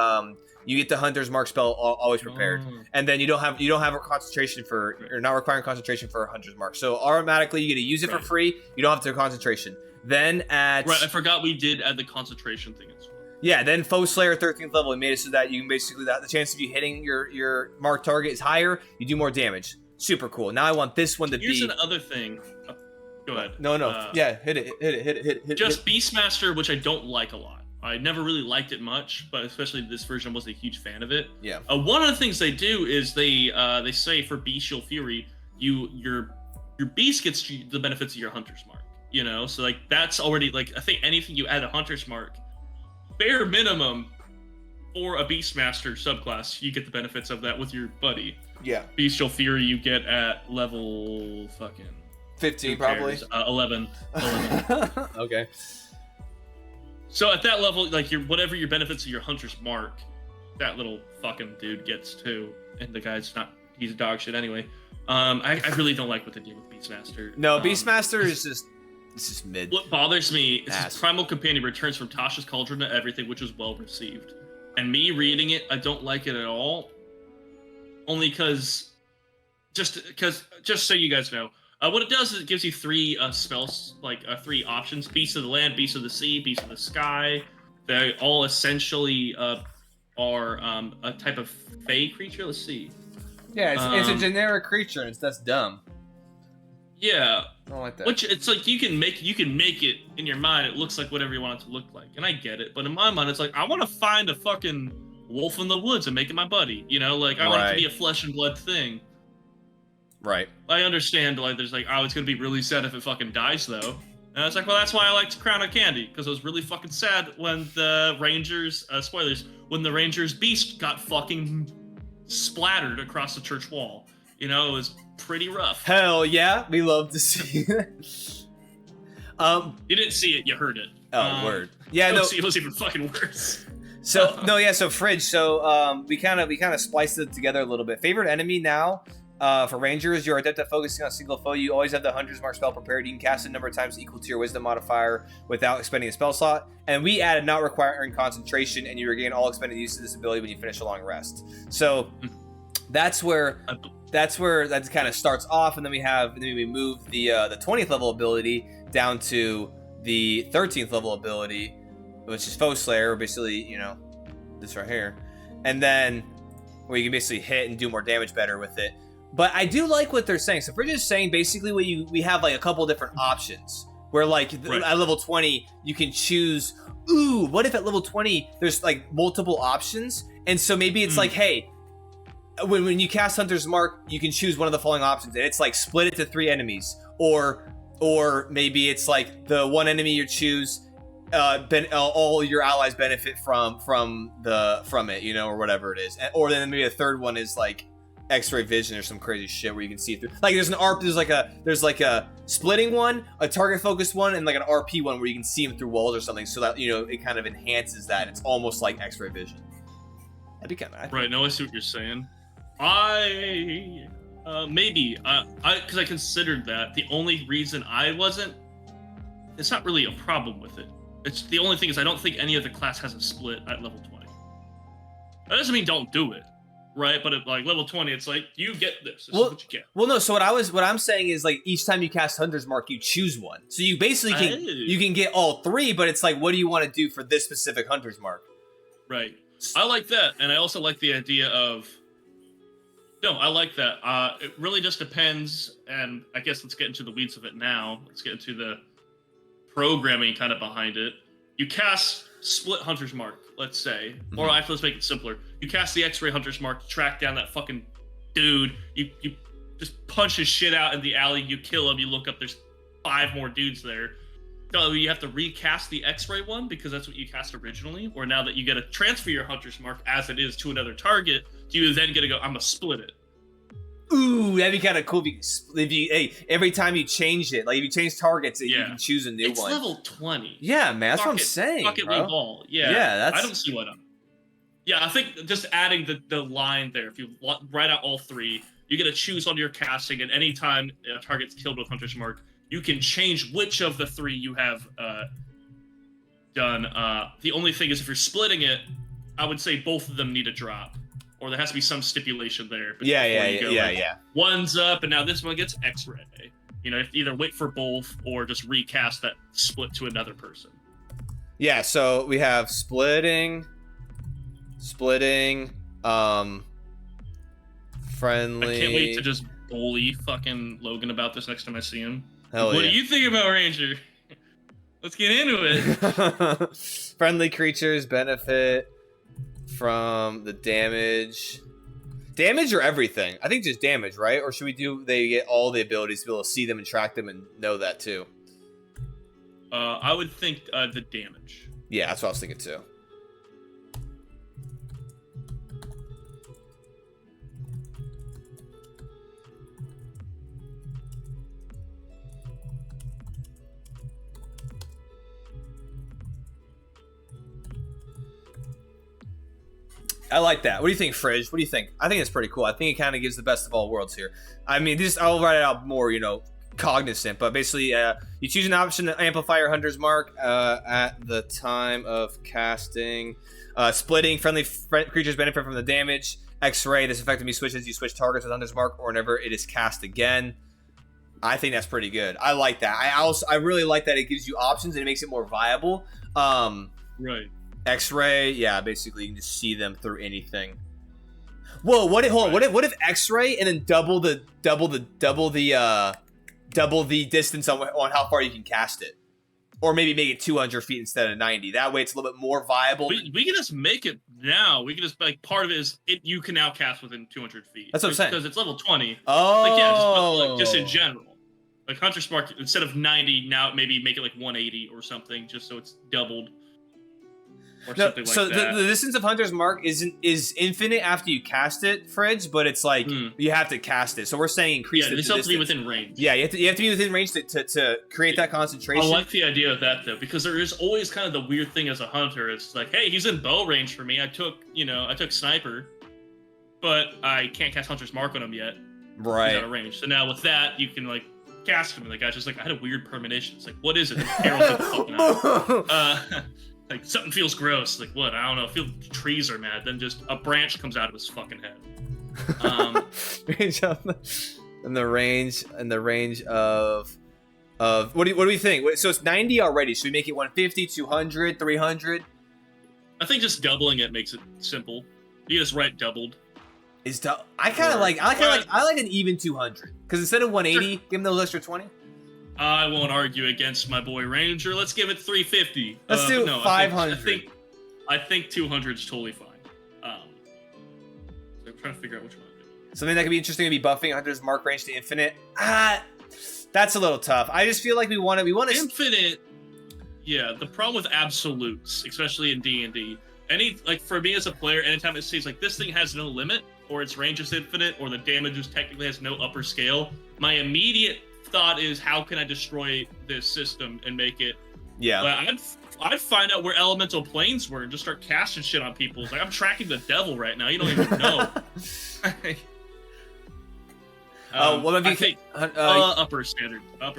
you get the Hunter's Mark spell always prepared, and then you don't have a concentration for, you're not requiring concentration for a Hunter's Mark. So automatically you get to use it for free. You don't have to concentration. Then I forgot we did add the concentration thing as well. Yeah, then Foe Slayer 13th level, we made it so that you can basically, the chance of you hitting your marked target is higher, you do more damage. Super cool. Now I want this one to be... Here's another thing. Go ahead. No. Yeah, hit it. Just Beastmaster, which I don't like a lot. I never really liked it much, but especially this version, I wasn't a huge fan of it. Yeah. One of the things they do is they say for Bestial Fury, your beast gets the benefits of your Hunter's Mark. You know, so like that's already like, I think anything you add a Hunter's Mark, bare minimum for a Beastmaster subclass, you get the benefits of that with your buddy. Yeah. Bestial Fury you get at level fucking 15 probably. 11. Okay. So at that level, like whatever your benefits of your Hunter's Mark, that little fucking dude gets too. And the guy's he's a dog shit anyway. I really don't like what they did with Beastmaster. No, Beastmaster is just mid. What bothers me is his Primal Companion returns from Tasha's Cauldron to everything, which was well received. And me reading it, I don't like it at all. only because just so you guys know, what it does is it gives you 3 spells, like 3 options: Beast of the Land, Beast of the Sea, Beast of the Sky. They all essentially are a type of fey creature. Let's see. Yeah, it's a generic creature, and that's dumb. Yeah, I don't like that. Which it's like you can make it in your mind. It looks like whatever you want it to look like, and I get it. But in my mind, it's like I want to find a fucking wolf in the woods and make it my buddy. You know, like I want it to be a flesh and blood thing. Right. I understand. Like there's like, oh, it's gonna be really sad if it fucking dies though. And I was like, well, that's why I liked Crown of Candy, because it was really fucking sad when the Rangers, spoilers, when the Rangers beast got fucking splattered across the church wall. You know, it was pretty rough. Hell yeah, we love to see it. You didn't see it, you heard it. Oh, word. Yeah, no. It was even fucking worse. So so Fridge. So we kind of spliced it together a little bit. Favorite enemy now. For Rangers, you're adept at focusing on a single foe. You always have the Hunter's Mark spell prepared. You can cast it a number of times equal to your Wisdom modifier without expending a spell slot. And we added not requiring concentration, and you regain all expended use of this ability when you finish a long rest. So that's where that kind of starts off, and then we move the 20th level ability down to the 13th level ability, which is Foe Slayer, basically, you know, this right here, and then where you can basically hit and do more damage better with it. But I do like what they're saying. So Fridge is saying basically we have like a couple different options where like at level 20 you can choose. Ooh, what if at level 20 there's like multiple options, and so maybe it's like, hey, when you cast Hunter's Mark, you can choose one of the following options, and it's like split it to 3 enemies, or maybe it's like the one enemy you choose, all your allies benefit from it, you know, or whatever it is, or then maybe a third one is like X-ray vision or some crazy shit where you can see through. Like there's like a splitting one, a target focused one, and like an RP one where you can see them through walls or something, so that, you know, it kind of enhances that. It's almost like X-ray vision. That'd be kind of right. No, I see what you're saying. I because I considered that. The only reason I wasn't, it's not really a problem with it. It's the only thing is I don't think any of the class has a split at level 20. That doesn't mean don't do it, right? But at like level 20, it's like you get this. This is what you get. Well, no. So what I'm saying is like each time you cast Hunter's Mark, you choose one. So you basically you can get all 3, but it's like, what do you want to do for this specific Hunter's Mark? Right. I like that, and I also like the idea of. No, I like that. It really just depends, and I guess let's get into the weeds of it now. Let's get into the programming kind of behind it. You cast Split Hunter's Mark, let's say, or actually let's make it simpler. You cast the X-Ray Hunter's Mark to track down that fucking dude. You just punch his shit out in the alley. You kill him. You look up. There's 5 more dudes there. So you have to recast the X-Ray one because that's what you cast originally. Or now that you get to transfer your Hunter's Mark as it is to another target, do you then get to go, I'm gonna split it? Ooh, that'd be kind of cool if you every time you change it, like if you change targets, you can choose a new one. It's level 20. Yeah, man, that's what I'm saying. Fuck it, we ball. Yeah, I don't see why not. Yeah, I think just adding the line there, if you write out all 3, you get to choose on your casting, and anytime a target's killed with Hunter's Mark, you can change which of the 3 you have done. The only thing is if you're splitting it, I would say both of them need a drop. Or there has to be some stipulation there. Yeah. One's up, and now this one gets X-ray. You know, you have to either wait for both or just recast that split to another person. Yeah, so we have splitting, friendly. I can't wait to just bully fucking Logan about this next time I see him. Hell what do you think about Ranger? Let's get into it. Friendly creatures benefit from the damage or everything. I think just damage, right? Or should we do they get all the abilities to be able to see them and track them and know that too? I would think the damage. Yeah, that's what I was thinking too. I like that. What do you think, Fridge? What do you think? I think it's pretty cool. I think it kind of gives the best of all worlds here. I mean, I'll write it out more, you know, cognizant, but basically you choose an option to amplify your Hunter's Mark at the time of casting. Splitting, friendly creatures benefit from the damage. X-ray, this effectively switches, you switch targets with Hunter's Mark or whenever it is cast again. I think that's pretty good. I like that. I really like that it gives you options and it makes it more viable. Right. X-ray, yeah, basically you can just see them through anything. Whoa, what if X-ray and then double the distance on how far you can cast it, or maybe make it 200 feet instead of 90. That way, it's a little bit more viable. We can just make it now. We can just like part of it is you can now cast within 200 feet. That's what I'm saying because it's level 20. Oh, like, yeah, just in general, like Hunter's Mark instead of 90 now maybe make it like 180 or something, just so it's doubled. Or something like that. The distance of Hunter's Mark is infinite after you cast it, Fridge, but it's like you have to cast it. So we're saying increase the distance. Yeah, to be within range. Yeah, you have to be within range to create that concentration. I like the idea of that though, because there is always kind of the weird thing as a hunter. It's like, hey, he's in bow range for me. I took sniper, but I can't cast Hunter's Mark on him yet. Right. He's out of range. So now with that, you can like cast him, and the guy's just like, I had a weird premonition. It's like, what is it? Arrow fucking out. Like, something feels gross. Like, what? I don't know. I feel trees are mad. Then just a branch comes out of his fucking head. In the range of what do we think? So it's 90 already. Should we make it 150, 200, 300? I think just doubling it makes it simple. You just write doubled. I like an even 200 because instead of 180, give him those extra 20. I won't argue against my boy Ranger. Let's give it 350. Let's do 500. I think 200 is totally fine. So I'm trying to figure out which one to do. Something that could be interesting would be buffing Hunter's Mark range to infinite. That's a little tough. I just feel like we want to infinite. Yeah, the problem with absolutes, especially in D&D, for me as a player, anytime it seems like this thing has no limit, or its range is infinite, or the damage is technically has no upper scale, my immediate thought is, how can I destroy this system and make it? Yeah, I'd find out where elemental planes were and just start casting shit on people. It's like, I'm tracking the devil right now. You don't even know. What if you upper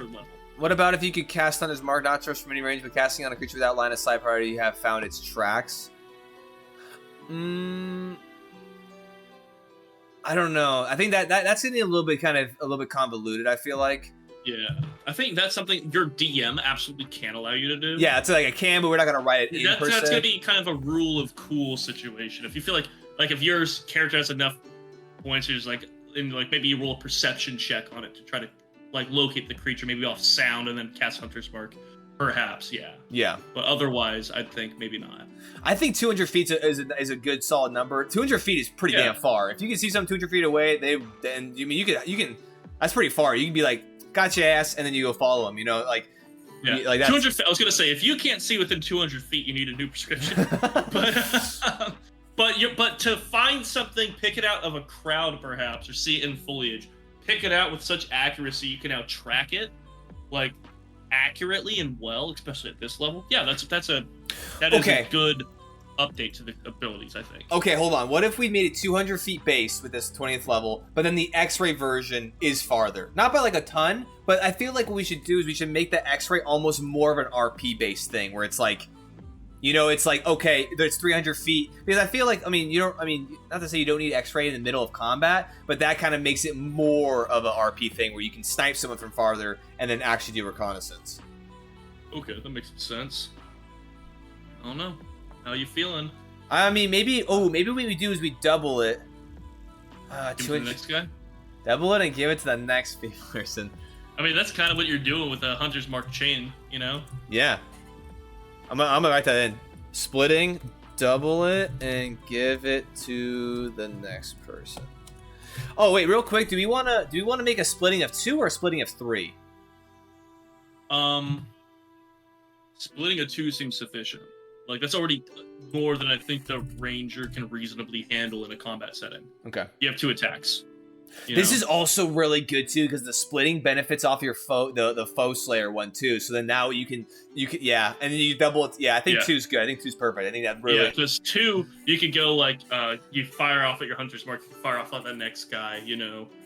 level? What about if you could cast on his mark, not just from any range, but casting on a creature without line of sight prior to you have found its tracks? I don't know. I think that's getting a little bit convoluted. I feel like. Yeah, I think that's something your DM absolutely can't allow you to do. Yeah, it's like I can, but we're not gonna write it in per se. That's gonna be kind of a rule of cool situation. If you feel like if your character has enough points, you're just maybe you roll a perception check on it to try to like locate the creature, maybe off sound, and then cast Hunter's Mark. Perhaps, yeah. Yeah. But otherwise, I think maybe not. I think 200 feet is a good solid number. 200 feet is pretty damn far. If you can see something 200 feet away, you can. That's pretty far. You can be like, got your ass, and then you go follow them. Like 200. I was gonna say, if you can't see within 200 feet, you need a new prescription. but to find something, pick it out of a crowd, perhaps, or see it in foliage. Pick it out with such accuracy, you can now track it, like accurately and well, especially at this level. Yeah, that is a good update to the abilities, I think. Okay, hold on. What if we made it 200 feet base with this 20th level, but then the X-ray version is farther? Not by like a ton, but I feel like what we should do is we should make the X-ray almost more of an RP-based thing, where it's like, it's like, okay, there's 300 feet. Because I feel like, not to say you don't need X-ray in the middle of combat, but that kind of makes it more of an RP thing where you can snipe someone from farther and then actually do reconnaissance. Okay, that makes sense. I don't know. How you feeling? Maybe what we do is we double it. Give it to the next guy? Double it and give it to the next person. That's kind of what you're doing with a Hunter's Mark chain, Yeah. I'm gonna write that in. Splitting, double it, and give it to the next person. Oh wait, real quick, do we wanna make a splitting of 2 or a splitting of 3? Splitting of 2 seems sufficient. Like, that's already more than I think the Ranger can reasonably handle in a combat setting. Okay. You have 2 attacks. This is also really good too, because the splitting benefits off your foe, the foe slayer one too. So then now you can, and then you double it. Yeah, I think 2's good. I think 2's perfect. I think that really. Yeah, because 2, you could go like, you fire off at your Hunter's Mark, you fire off at the next guy.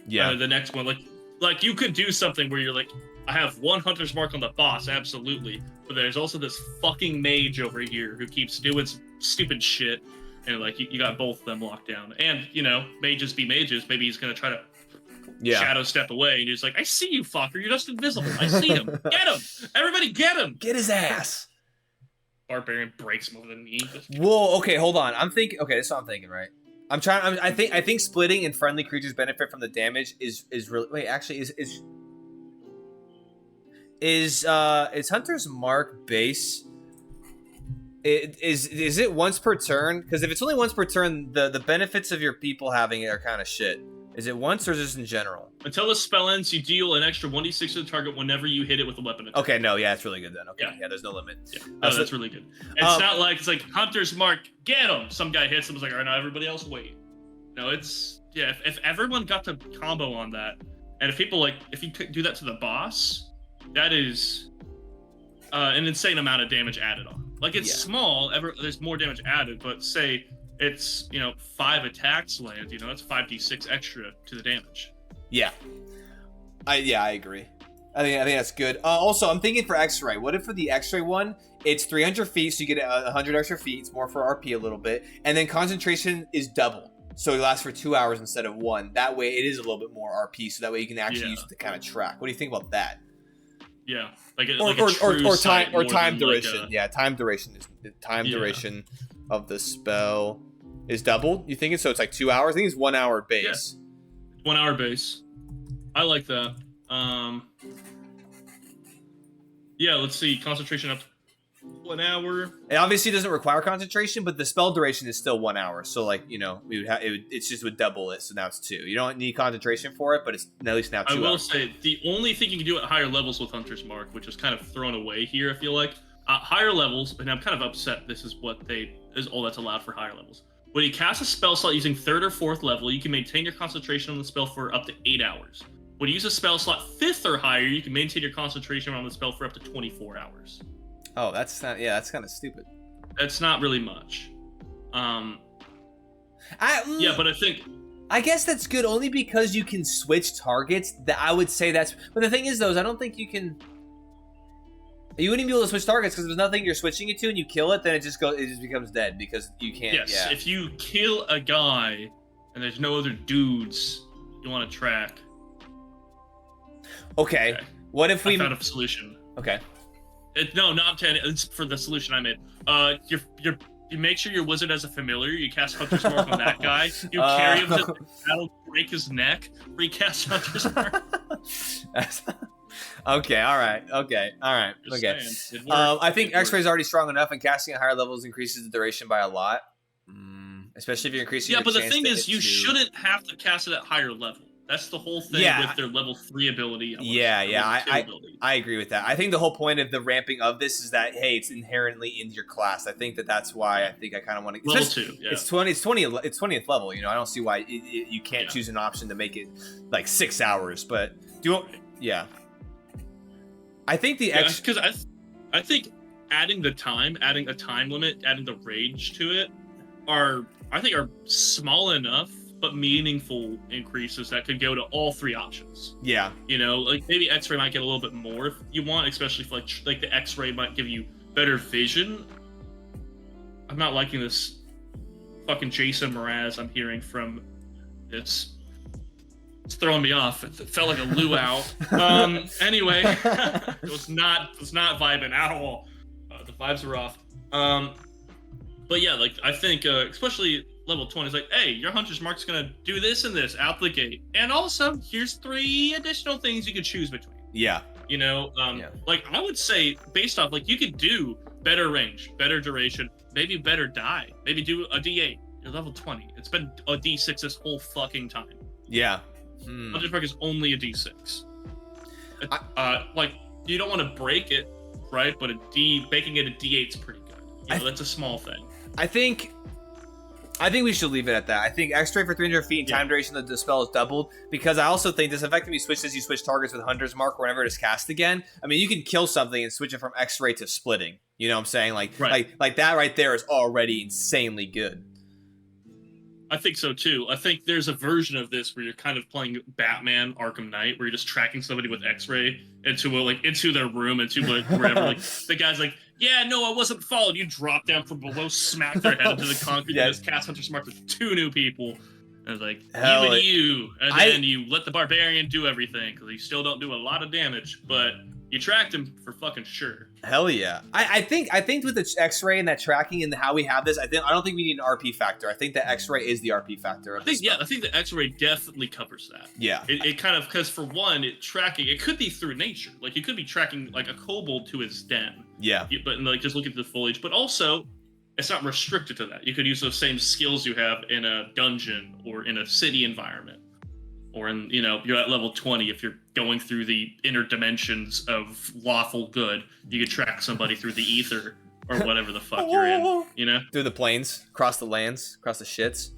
Yeah. The next one, like like, you could do something where you're like, I have one Hunter's Mark on the boss, absolutely, but there's also this fucking mage over here who keeps doing some stupid shit, and like you got both of them locked down. And mages be mages. Maybe he's gonna try to shadow step away, and he's like, I see you, fucker. You're just invisible. I see him. Get him! Everybody, get him! Get his ass! Barbarian breaks him over the knee. Whoa. Okay, hold on. I'm thinking. Okay, this is what I'm thinking. Right. I think splitting and friendly creatures benefit from the damage is really. Wait, actually, is Hunter's Mark base? Is it once per turn? Because if it's only once per turn, the benefits of your people having it are kind of shit. Is it once or is this in general? Until the spell ends, you deal an extra 1d6 to the target whenever you hit it with a weapon attack. Okay, no, yeah, it's really good then. Okay, yeah, there's no limit. Yeah, no, that's really good. It's not like it's like Hunter's Mark, get him. Some guy hits him, it's like, all right, now everybody else wait. No, it's if everyone got to combo on that, and if you do that to the boss, that is an insane amount of damage added on. Like, it's small, there's more damage added, but say it's 5 attacks land, that's 5d6 extra to the damage. Yeah, I agree. I think that's good. Also, I'm thinking for X-ray. What if for the X-ray one, it's 300 feet, so you get 100 extra feet. It's more for RP a little bit, and then concentration is double, so it lasts for 2 hours instead of 1. That way, it is a little bit more RP, so that way you can actually use it to kind of track. What do you think about that? Yeah, or time duration. Time duration of the spell is doubled. You think it's so? It's like 2 hours. I think it's 1 hour base. Yeah. 1 hour base. I like that. Yeah, let's see. Concentration up to 1 hour. It obviously doesn't require concentration, but the spell duration is still 1 hour. So we would have it's just would double it. So now it's 2. You don't need concentration for it, but it's at least now 2 hours. I will say the only thing you can do at higher levels with Hunter's Mark, which is kind of thrown away here, I feel like higher levels, and I'm kind of upset. This is all that's allowed for higher levels. When you cast a spell slot using 3rd or 4th level, you can maintain your concentration on the spell for up to 8 hours. When you use a spell slot 5th or higher, you can maintain your concentration on the spell for up to 24 hours. Oh, that's kind of stupid. That's not really much. But I guess that's good only because you can switch targets. That I would say that's. But the thing is, though, is I don't think you can. You wouldn't even be able to switch targets because there's nothing you're switching it to, and you kill it, then it just becomes dead because you can't. Yes, if you kill a guy and there's no other dudes you want to track. Okay. What if we found a solution? Okay. No, not 10. It's for the solution I made. You make sure your wizard has a familiar. You cast Hunter's Mark on that guy. You carry him to the battle, break his neck. Recast Hunter's Mark. Okay. All right. Okay. I think X-ray is already strong enough, and casting at higher levels increases the duration by a lot. Especially if you're increasing. Yeah, but the thing is, you shouldn't have to cast it at higher level. That's the whole thing with their level 3 ability. I agree with that. I think the whole point of the ramping of this is that, hey, it's inherently in your class. I think that's why I kind of want to. Level 2, yeah. It's 20th level. I don't see why you can't choose an option to make it like 6 hours. But I think because I think adding a time limit, adding the rage to it are small enough but meaningful increases that could go to all 3 options. Yeah. Maybe X-ray might get a little bit more if you want, especially if like the X-ray might give you better vision. I'm not liking this fucking Jason Mraz I'm hearing from this. It's throwing me off. It felt like a luau. Anyway, it was not vibing at all. The vibes were off. But yeah, I think especially level 20 is like, hey, your Hunter's Mark's gonna do this and this out the gate, and also here's 3 additional things you could choose between. Yeah. I would say based off you could do better range, better duration, maybe better die, maybe do a D8. You're level 20. It's been a D6 this whole fucking time. Yeah. Hunter's Mark is only a D6. You don't want to break it, right? But making it a D8 is pretty good. That's a small thing. I think we should leave it at that. I think X-ray for 300 feet and time duration of the spell is doubled, because I also think this effectively switches you switch targets with Hunter's Mark whenever it is cast again. I mean, you can kill something and switch it from X-ray to splitting. You know what I'm saying? Like that right there is already insanely good. I think so too. I think there's a version of this where you're kind of playing Batman Arkham Knight, where you're just tracking somebody with X-ray into their room, into wherever. Like the guy's like, "Yeah, no, I wasn't followed." You drop down from below, smack their head into the concrete, and just cast Hunter's Mark with 2 new people. And it's like you, and then you let the barbarian do everything because you still don't do a lot of damage, but you tracked him for fucking sure. Hell yeah! I think with the X-ray and that tracking and how we have this, I don't think we need an RP factor. I think the X-ray is the RP factor. I think the X-ray definitely covers that. Yeah, it kind of, because for one, it could be through nature. Like you could be tracking like a kobold to his den. Yeah, but like just look at the foliage. But also, it's not restricted to that. You could use those same skills you have in a dungeon or in a city environment. Or you're at level 20 if you're going through the inner dimensions of lawful good. You could track somebody through the ether or whatever the fuck you're in, Through the plains, across the lands, across the shits.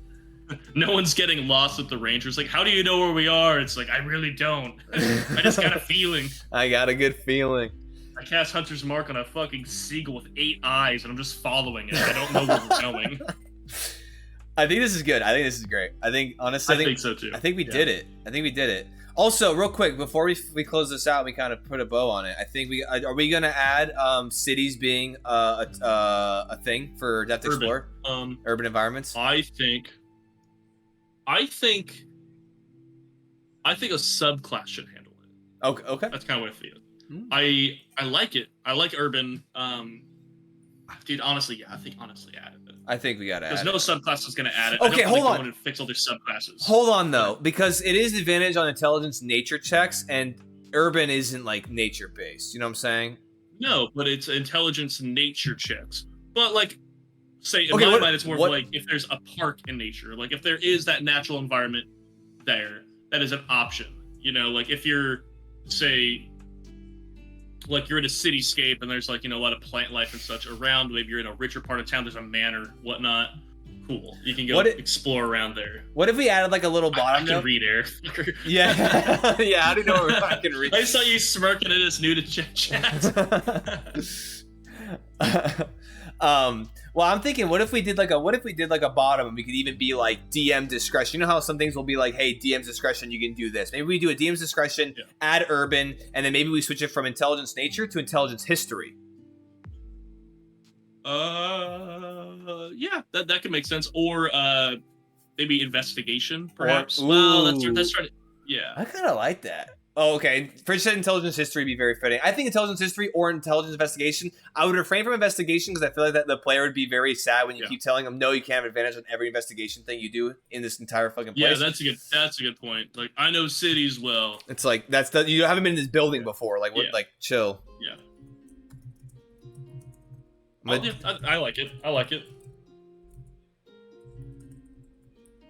No one's getting lost with the Rangers. Like, how do you know where we are? It's like, I really don't. I just got a feeling. I got a good feeling. I cast Hunter's Mark on a fucking seagull with 8 eyes, and I'm just following it. I don't know where we're going. I think this is good. I think this is great. I think, honestly, I think so too. I think we did it. I think we did it. Also, real quick, before we close this out, we kind of put a bow on it. I think are we gonna add cities being a thing for Deft Explorer? Urban environments. I think a subclass should handle it. Okay. That's kind of what I feel. I like it. I like urban. Dude, honestly, yeah. I think add it. I think we gotta add it. There's no subclass that's gonna add it. Okay, hold on. To fix all their subclasses. Hold on though, because it is advantage on intelligence nature checks, and urban isn't like nature based. You know what I'm saying? No, but it's intelligence nature checks. But like, say in my mind, it's more of like if there's a park in nature, like if there is that natural environment there, that is an option. Like if you're, say, like you're in a cityscape and there's like a lot of plant life and such around. Maybe you're in a richer part of town. There's a manor, whatnot. Cool. You can go explore around there. What if we added like a little bottom? I can read air. Yeah, yeah. I don't know if I can read. I saw you smirking at us new to chat. Well, I'm thinking, what if we did like a bottom, and we could even be like DM discretion. You know how some things will be like, hey, DM's discretion, you can do this. Maybe we do a DM's discretion, add urban, and then maybe we switch it from intelligence nature to intelligence history. Yeah, that could make sense. Or maybe investigation, perhaps. Well, that's right. Yeah, I kind of like that. Oh, okay. For said intelligence history would be very fitting. I think intelligence history or intelligence investigation. I would refrain from investigation because I feel like that the player would be very sad when you keep telling them, no, you can't have advantage on every investigation thing you do in this entire fucking place. Yeah, that's a good point. Like, I know cities well. It's like you haven't been in this building before. Like, what? Like, chill. Yeah. I like it. I like it.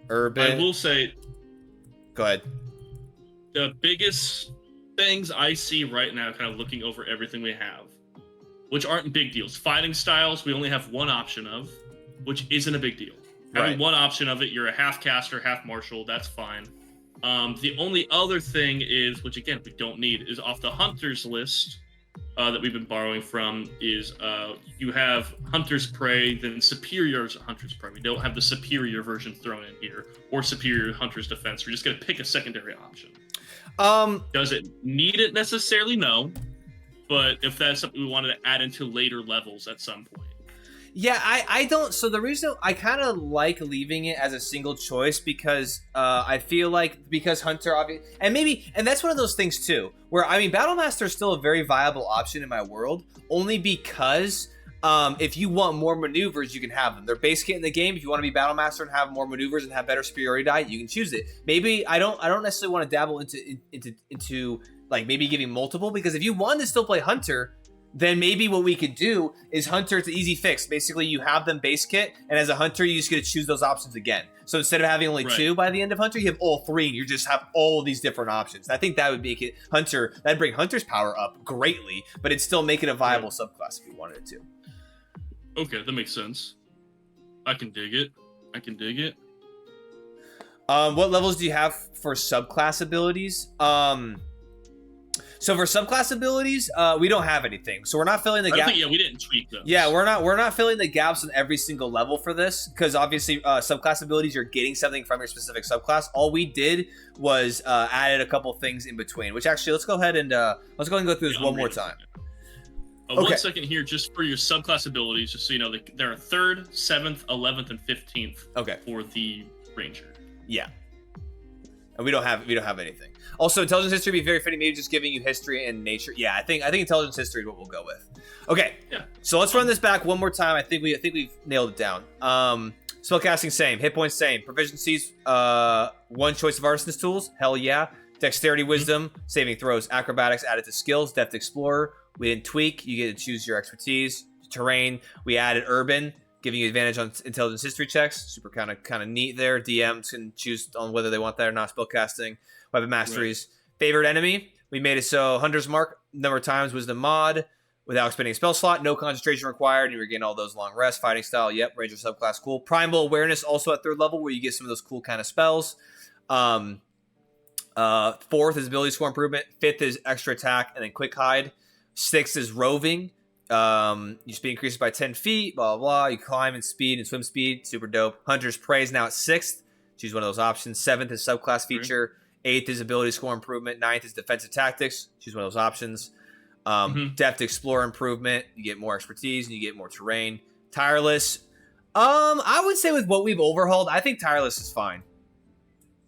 Urban. I will say. Go ahead. The biggest things I see right now, kind of looking over everything we have, which aren't big deals. Fighting styles, we only have one option of, which isn't a big deal. Having one option of it, you're a half caster, half martial, that's fine. The only other thing is, which again, we don't need, is off the hunters list that we've been borrowing from, is you have Hunter's Prey, then Superior's Hunter's Prey. We don't have the Superior version thrown in here, or Superior Hunter's Defense. We're just going to pick a secondary option. Does it need it necessarily? No. But if that's something we wanted to add into later levels at some point. Yeah, I don't. So the reason I kind of like leaving it as a single choice because I feel like because Hunter and that's one of those things too where Battlemaster is still a very viable option in my world only because if you want more maneuvers you can have them. They're base kit in the game. If you want to be Battlemaster and have more maneuvers and have better superiority die, you can choose it. Maybe I don't necessarily want to dabble into like maybe giving multiple because if you want to still play Hunter. Then maybe what we could do is Hunter, it's an easy fix. Basically, you have them base kit, and as a Hunter, you just get to choose those options again. So instead of having only two by the end of Hunter, you have all three, and you just have all these different options. And I think that would make it that'd bring Hunter's power up greatly, but it'd still make it a viable subclass if you wanted it to. Okay, that makes sense. I can dig it. What levels do you have for subclass abilities? So for subclass abilities, we don't have anything. So we're not filling the gap. Yeah, we didn't tweak those. Yeah, we're not filling the gaps on every single level for this, because obviously subclass abilities, you're getting something from your specific subclass. All we did was added a couple things in between, which actually let's go ahead and go through this one more time. Okay. 1 second here, just for your subclass abilities, just so you know, there are 3rd, 7th, 11th, and 15th. Okay. For the Ranger. Yeah. And we don't have anything. Also, intelligence history would be very fitting. Maybe just giving you history and nature. Yeah, I think intelligence history is what we'll go with. Okay. Yeah. So let's run this back one more time. I think we've nailed it down. Spellcasting same, hit points same, proficiencies 1 choice of arsonist tools. Hell yeah. Dexterity, wisdom, saving throws, acrobatics added to skills. Deft Explorer. We didn't tweak. You get to choose your expertise. Terrain. We added urban, giving you advantage on intelligence history checks. Super kind of neat there. DMs can choose on whether they want that or not. Spellcasting, weapon masteries. Right. Favorite enemy. We made it so Hunter's Mark number of times was the mod without expending a spell slot. No concentration required. You regain all those long rests. Fighting style. Yep. Ranger subclass. Cool. Primal awareness also at 3rd level where you get some of those cool kind of spells. 4th is ability score improvement. 5th is extra attack and then quick hide. 6th is roving. Your speed increases by 10 feet, blah, blah, blah. You climb in speed and swim speed. Super dope. Hunter's Prey is now at 6th. Choose one of those options. 7th is subclass feature. 8th is ability score improvement. 9th is defensive tactics. Choose one of those options. Deft Explorer improvement. You get more expertise and you get more terrain. Tireless. I would say with what we've overhauled, I think Tireless is fine.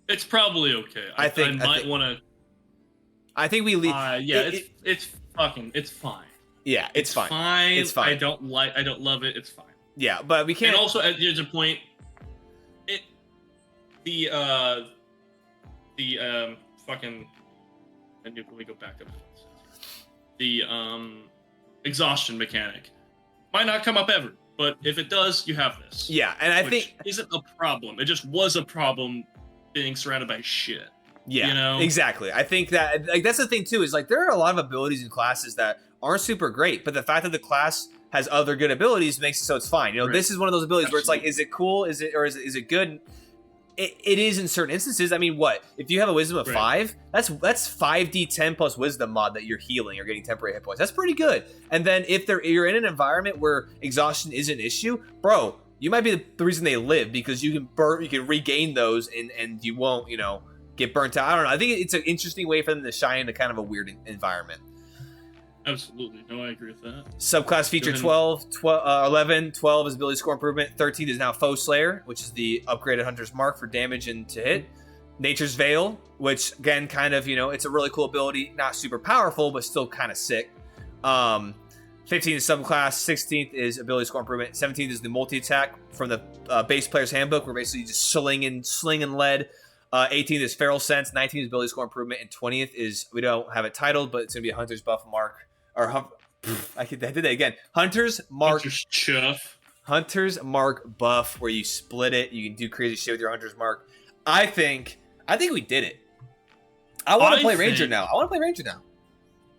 It's probably okay. I might want to. I think we leave. Yeah, it's fine. Yeah, it's fine. It's fine. I don't love it. It's fine. Yeah, but we can't. And also, there's a point. Fucking. And let me go back up. The exhaustion mechanic might not come up ever, but if it does, you have this. Yeah, and I think isn't a problem. It just was a problem being surrounded by shit. Yeah, you know? Exactly. I think that that's the thing too, is there are a lot of abilities in classes that aren't super great, but the fact that the class has other good abilities makes it so it's fine. You know, This is one of those abilities where it's is it cool? Is it good? It is in certain instances. I mean, what if you have a wisdom of 5? That's 5d10 plus wisdom mod that you're healing or getting temporary hit points. That's pretty good. And then if you're in an environment where exhaustion is an issue, bro, you might be the reason they live, because you can regain those and you won't get burnt out. I don't know. I think it's an interesting way for them to shine into kind of a weird environment. Absolutely. No, I agree with that. Subclass feature 11, 12 is ability score improvement. 13 is now Foe Slayer, which is the upgraded Hunter's Mark for damage and to hit. Nature's Veil, which again, kind of, it's a really cool ability. Not super powerful, but still kind of sick. 15 is subclass. 16th is ability score improvement. 17th is the multi-attack from the base Players Handbook. We're basically just slinging lead. 18th is Feral Sense. 19th is ability score improvement. And 20th is, we don't have it titled, but it's going to be a Hunter's Buff Mark. I did that again. Hunter's Mark. Hunter's Mark buff, where you split it. You can do crazy shit with your Hunter's Mark. I think we did it. I want to play Ranger now.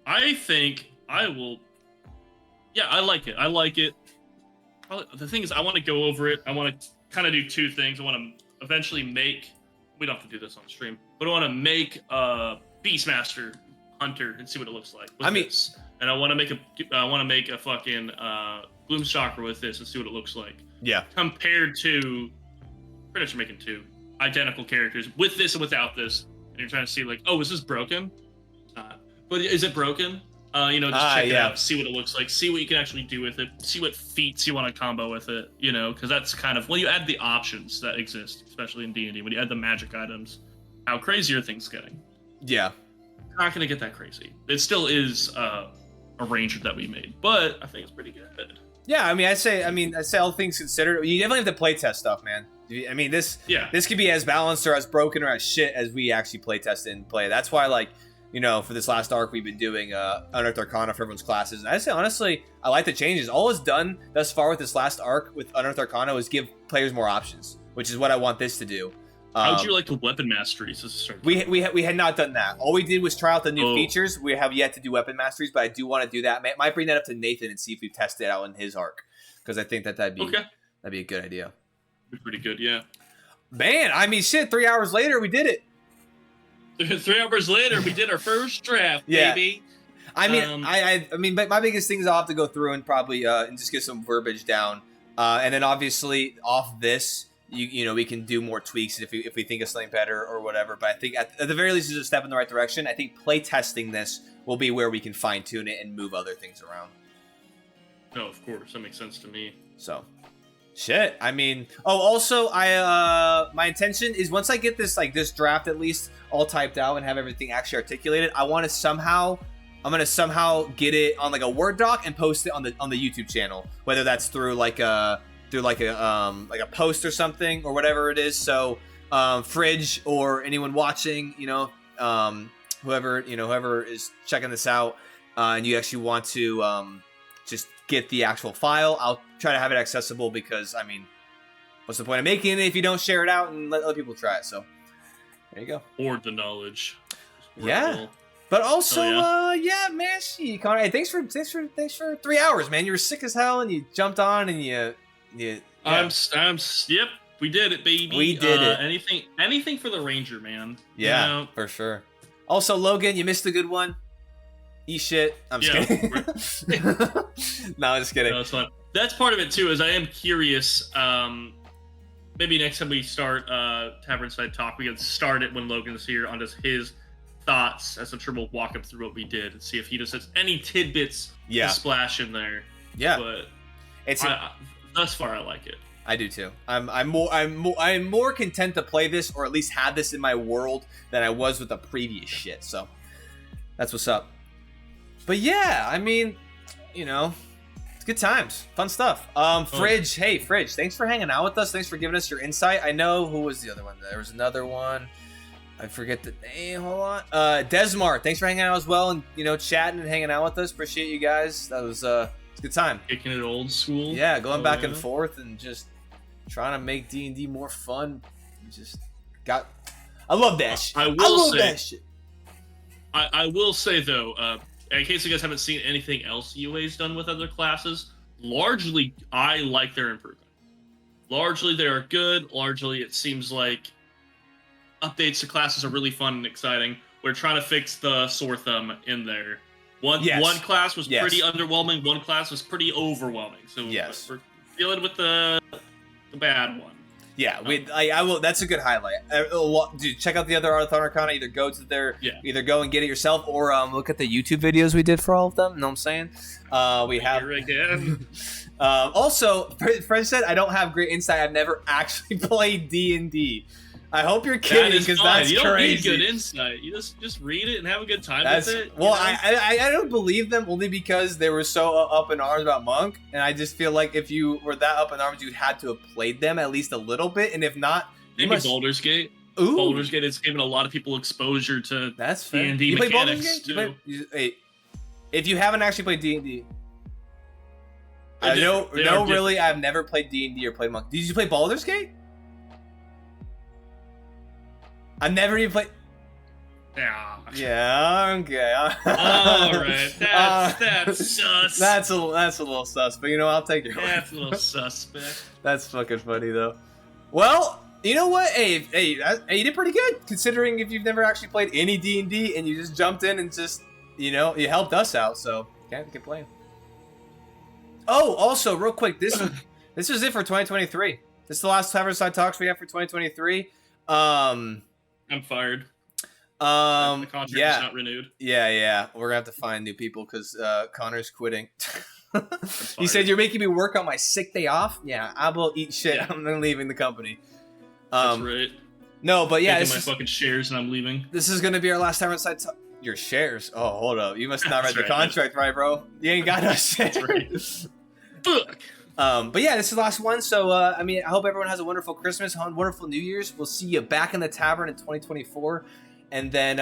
I think I will. Yeah, I like it. The thing is, I want to go over it. I want to kind of do 2 things. I want to eventually make. We don't have to do this on stream, but I want to make a Beastmaster Hunter and see what it looks like. This. And I want to make a fucking Gloomstalker with this and see what it looks like. Yeah. Compared to, pretty much making 2 identical characters with this and without this, and you're trying to see is this broken? But is it broken? Just check it out, see what it looks like, see what you can actually do with it, see what feats you want to combo with it, because that's kind of, when you add the options that exist, especially in D&D, when you add the magic items, how crazy are things getting? Yeah. Not going to get that crazy. It still is a Ranger that we made, but I think it's pretty good. Yeah, I say all things considered, you definitely have to playtest stuff, man. I mean, this could be as balanced or as broken or as shit as we actually playtest it and play. That's why, for this last arc, we've been doing Unearthed Arcana for everyone's classes. And I say, honestly, I like the changes. All it's done thus far with this last arc with Unearthed Arcana was give players more options, which is what I want this to do. How would you like the weapon masteries as a start? We had not done that. All we did was try out the new features. We have yet to do weapon masteries, but I do want to do that. Might bring that up to Nathan and see if we test it out in his arc, because I think that'd be a good idea. Pretty good, yeah. Man, 3 hours later, we did it. 3 hours later, we did our first draft, Yeah. baby. I mean, I mean, but my biggest thing is I'll have to go through and probably and just get some verbiage down, and then obviously off this, you know, we can do more tweaks if we think of something better or whatever. But I think at the very least, it's a step in the right direction. I think play testing this will be where we can fine tune it and move other things around. No, of course, that makes sense to me. So, shit. I mean, also, my intention is once I get this this draft at least all typed out and have everything actually articulated, I'm gonna somehow get it on like a Word doc and post it on the YouTube channel, whether that's through like a post or something or whatever it is. So, Fridge or anyone watching, you know, whoever is checking this out, and you actually want to just get the actual file, I'll try to have it accessible because, I mean, what's the point of making it if you don't share it out and let other people try it? So there you go. Hoard the knowledge. Yeah. But also, yeah, man, Connor, hey, thanks for 3 hours, man. You were sick as hell and you jumped on and you yeah. Yep, we did it, baby. We did it. Anything for the Ranger, man. Yeah, you know? for sure. Also, Logan, you missed a good one. Eat shit. I'm just kidding. No, I'm just kidding. No, that's fine. That's part of it too. Is I am curious. Maybe next time we start Tavernside Talk, we can start it when Logan's here on just his thoughts. As I'm sure we'll walk him through what we did and see if he just has any tidbits to splash in there. Yeah, but thus far I like it. I do too. I'm more content to play this or at least have this in my world than I was with the previous shit. So that's what's up. But yeah, I mean, you know, it's good times, fun stuff. Fridge, hey Fridge, thanks for hanging out with us. Thanks for giving us your insight. I know who was the other one. There was another one. I forget the name. Hold on. Desmar, thanks for hanging out as well and chatting and hanging out with us. Appreciate you guys. That was it's a good time. Kicking it old school. Yeah, going back and forth and just trying to make D&D more fun. I love that shit. I love that shit. I will say though, in case you guys haven't seen anything else UA's done with other classes, largely I like their improvement. Largely they are good. Largely it seems like updates to classes are really fun and exciting. We're trying to fix the sore thumb in there. One class was pretty underwhelming. One class was pretty overwhelming. So we're dealing with the bad one. Yeah, I will. That's a good highlight. Dude, check out the other Unearthed Arcana. Either go and get it yourself, or look at the YouTube videos we did for all of them. You know what I'm saying? We have. Here again. Also, Fred said I don't have great insight. I've never actually played D&D. I hope you're kidding because that's crazy. You don't need good insight. You just read it and have a good time with it. Well, I don't believe them only because they were so up in arms about Monk, and I just feel like if you were that up in arms, you had to have played them at least a little bit, and if not, maybe Baldur's Gate. Ooh. Baldur's Gate has given a lot of people exposure to that's fair. D&D you mechanics play Baldur's Gate? Hey, if you haven't actually played D&D, really, I've never played D&D or played Monk. Did you play Baldur's Gate? I've never even played. Yeah. Yeah. Okay. All right. That's sus. That's a little sus, but I'll take it. That's a little suspect. That's fucking funny though. Well, you know what? Hey, you did pretty good considering if you've never actually played any D&D and you just jumped in and just you helped us out. So can't complain. Oh, also, real quick, this is it for 2023. This is the last Tavernside Talks we have for 2023. I'm fired. The contract is not renewed. Yeah. We're gonna have to find new people because Connor's quitting. He said you're making me work on my sick day off. Yeah, I will eat shit. Yeah. I'm leaving the company. That's right. No, but yeah, taking my fucking shares and I'm leaving. This is gonna be our last Tavernside Talk. Your shares? Oh, hold up. You must not read the contract, right, bro? You ain't got no shares. That's right. Fuck. But yeah, this is the last one. So, I hope everyone has a wonderful Christmas, wonderful New Year's. We'll see you back in the tavern in 2024. And then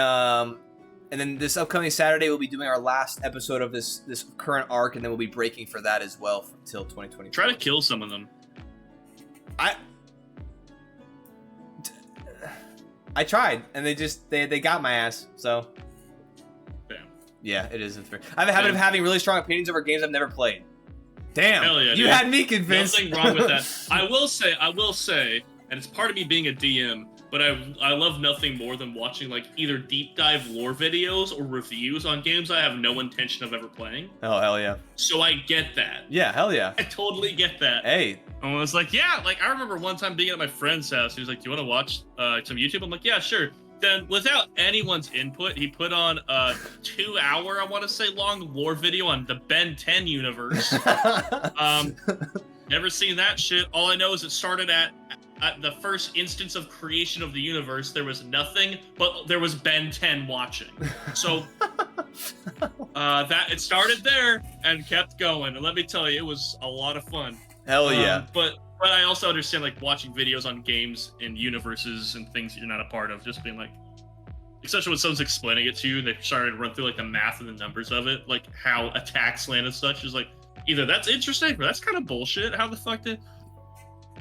this upcoming Saturday, we'll be doing our last episode of this current arc. And then we'll be breaking for that as well until 2024. Try to kill some of them. I tried, and they got my ass. So, damn. Yeah, it is fair. I have a habit of having really strong opinions over games I've never played. Damn, hell yeah, you dude. had me convinced. Nothing wrong with that. I will say, and it's part of me being a DM, but I love nothing more than watching like either deep dive lore videos or reviews on games I have no intention of ever playing. Oh, hell yeah. So I get that. Yeah, hell yeah. I totally get that. Hey. I was like, yeah, like I remember one time being at my friend's house. He was like, do you want to watch some YouTube? I'm like, yeah, sure. Then without anyone's input, he put on a 2-hour, I want to say, long lore video on the Ben 10 universe. Never seen that shit. All I know is it started at the first instance of creation of the universe. There was nothing, but there was Ben 10 watching. So that it started there and kept going. And let me tell you, it was a lot of fun. Hell yeah. But I also understand like watching videos on games and universes and things you're not a part of, just being like, especially when someone's explaining it to you and they're starting to run through like the math and the numbers of it, like how attacks land and such, is like either that's interesting or that's kind of bullshit. How the fuck did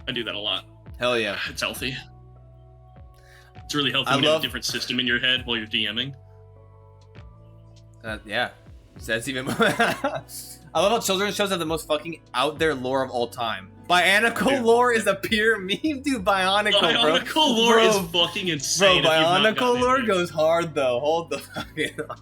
I do that a lot? Hell yeah. It's healthy. It's really healthy when you have a different system in your head while you're DMing. Yeah. That's even more. I love how children's shows have the most fucking out there lore of all time. Bionicle lore is a pure meme, dude. Bionicle lore is fucking insane. Bro, Bionicle lore goes hard though. Hold the fucking on.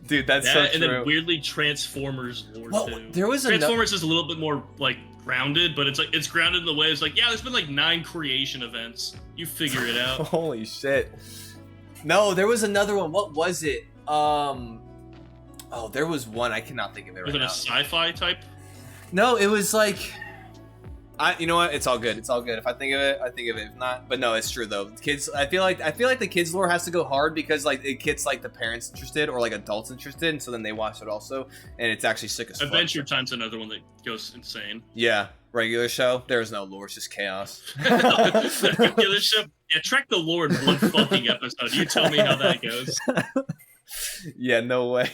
Dude, that's so true. And then weirdly Transformers lore too. There was Transformers is a little bit more like grounded, but it's grounded in the way it's like, yeah, there's been like 9 creation events. You figure it out. Holy shit. No, there was another one. What was it? Oh, there was one. I cannot think of it right now. Was it a sci-fi type? No, it was like... you know what? It's all good. It's all good. If I think of it, I think of it. If not, but no, it's true though. Kids, I feel like the kids lore has to go hard because like it gets like the parents interested or like adults interested, and so then they watch it also, and it's actually sick as fuck. Adventure Time's another one that goes insane. Yeah, regular show. There's no lore. It's just chaos. Regular show. Yeah, track the lore in one fucking episode. You tell me how that goes. Yeah, no way.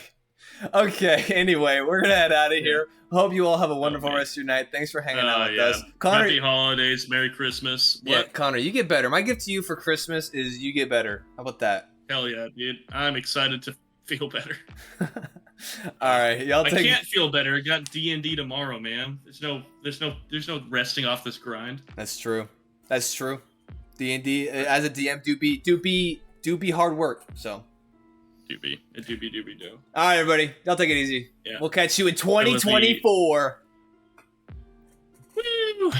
Okay, anyway, we're gonna head out of here. Hope you all have a wonderful rest of your night. Thanks for hanging out with us. Connor, happy holidays, Merry Christmas. What? Yeah, Connor, you get better. My gift to you for Christmas is you get better. How about that? Hell yeah, dude. I'm excited to feel better. All right, y'all take... I can't feel better. I got D&D tomorrow, man. There's no resting off this grind. That's true. That's true. D&D as a DM do be hard work, so doobie. All right, everybody. Y'all take it easy. Yeah. We'll catch you in 2024. Woo!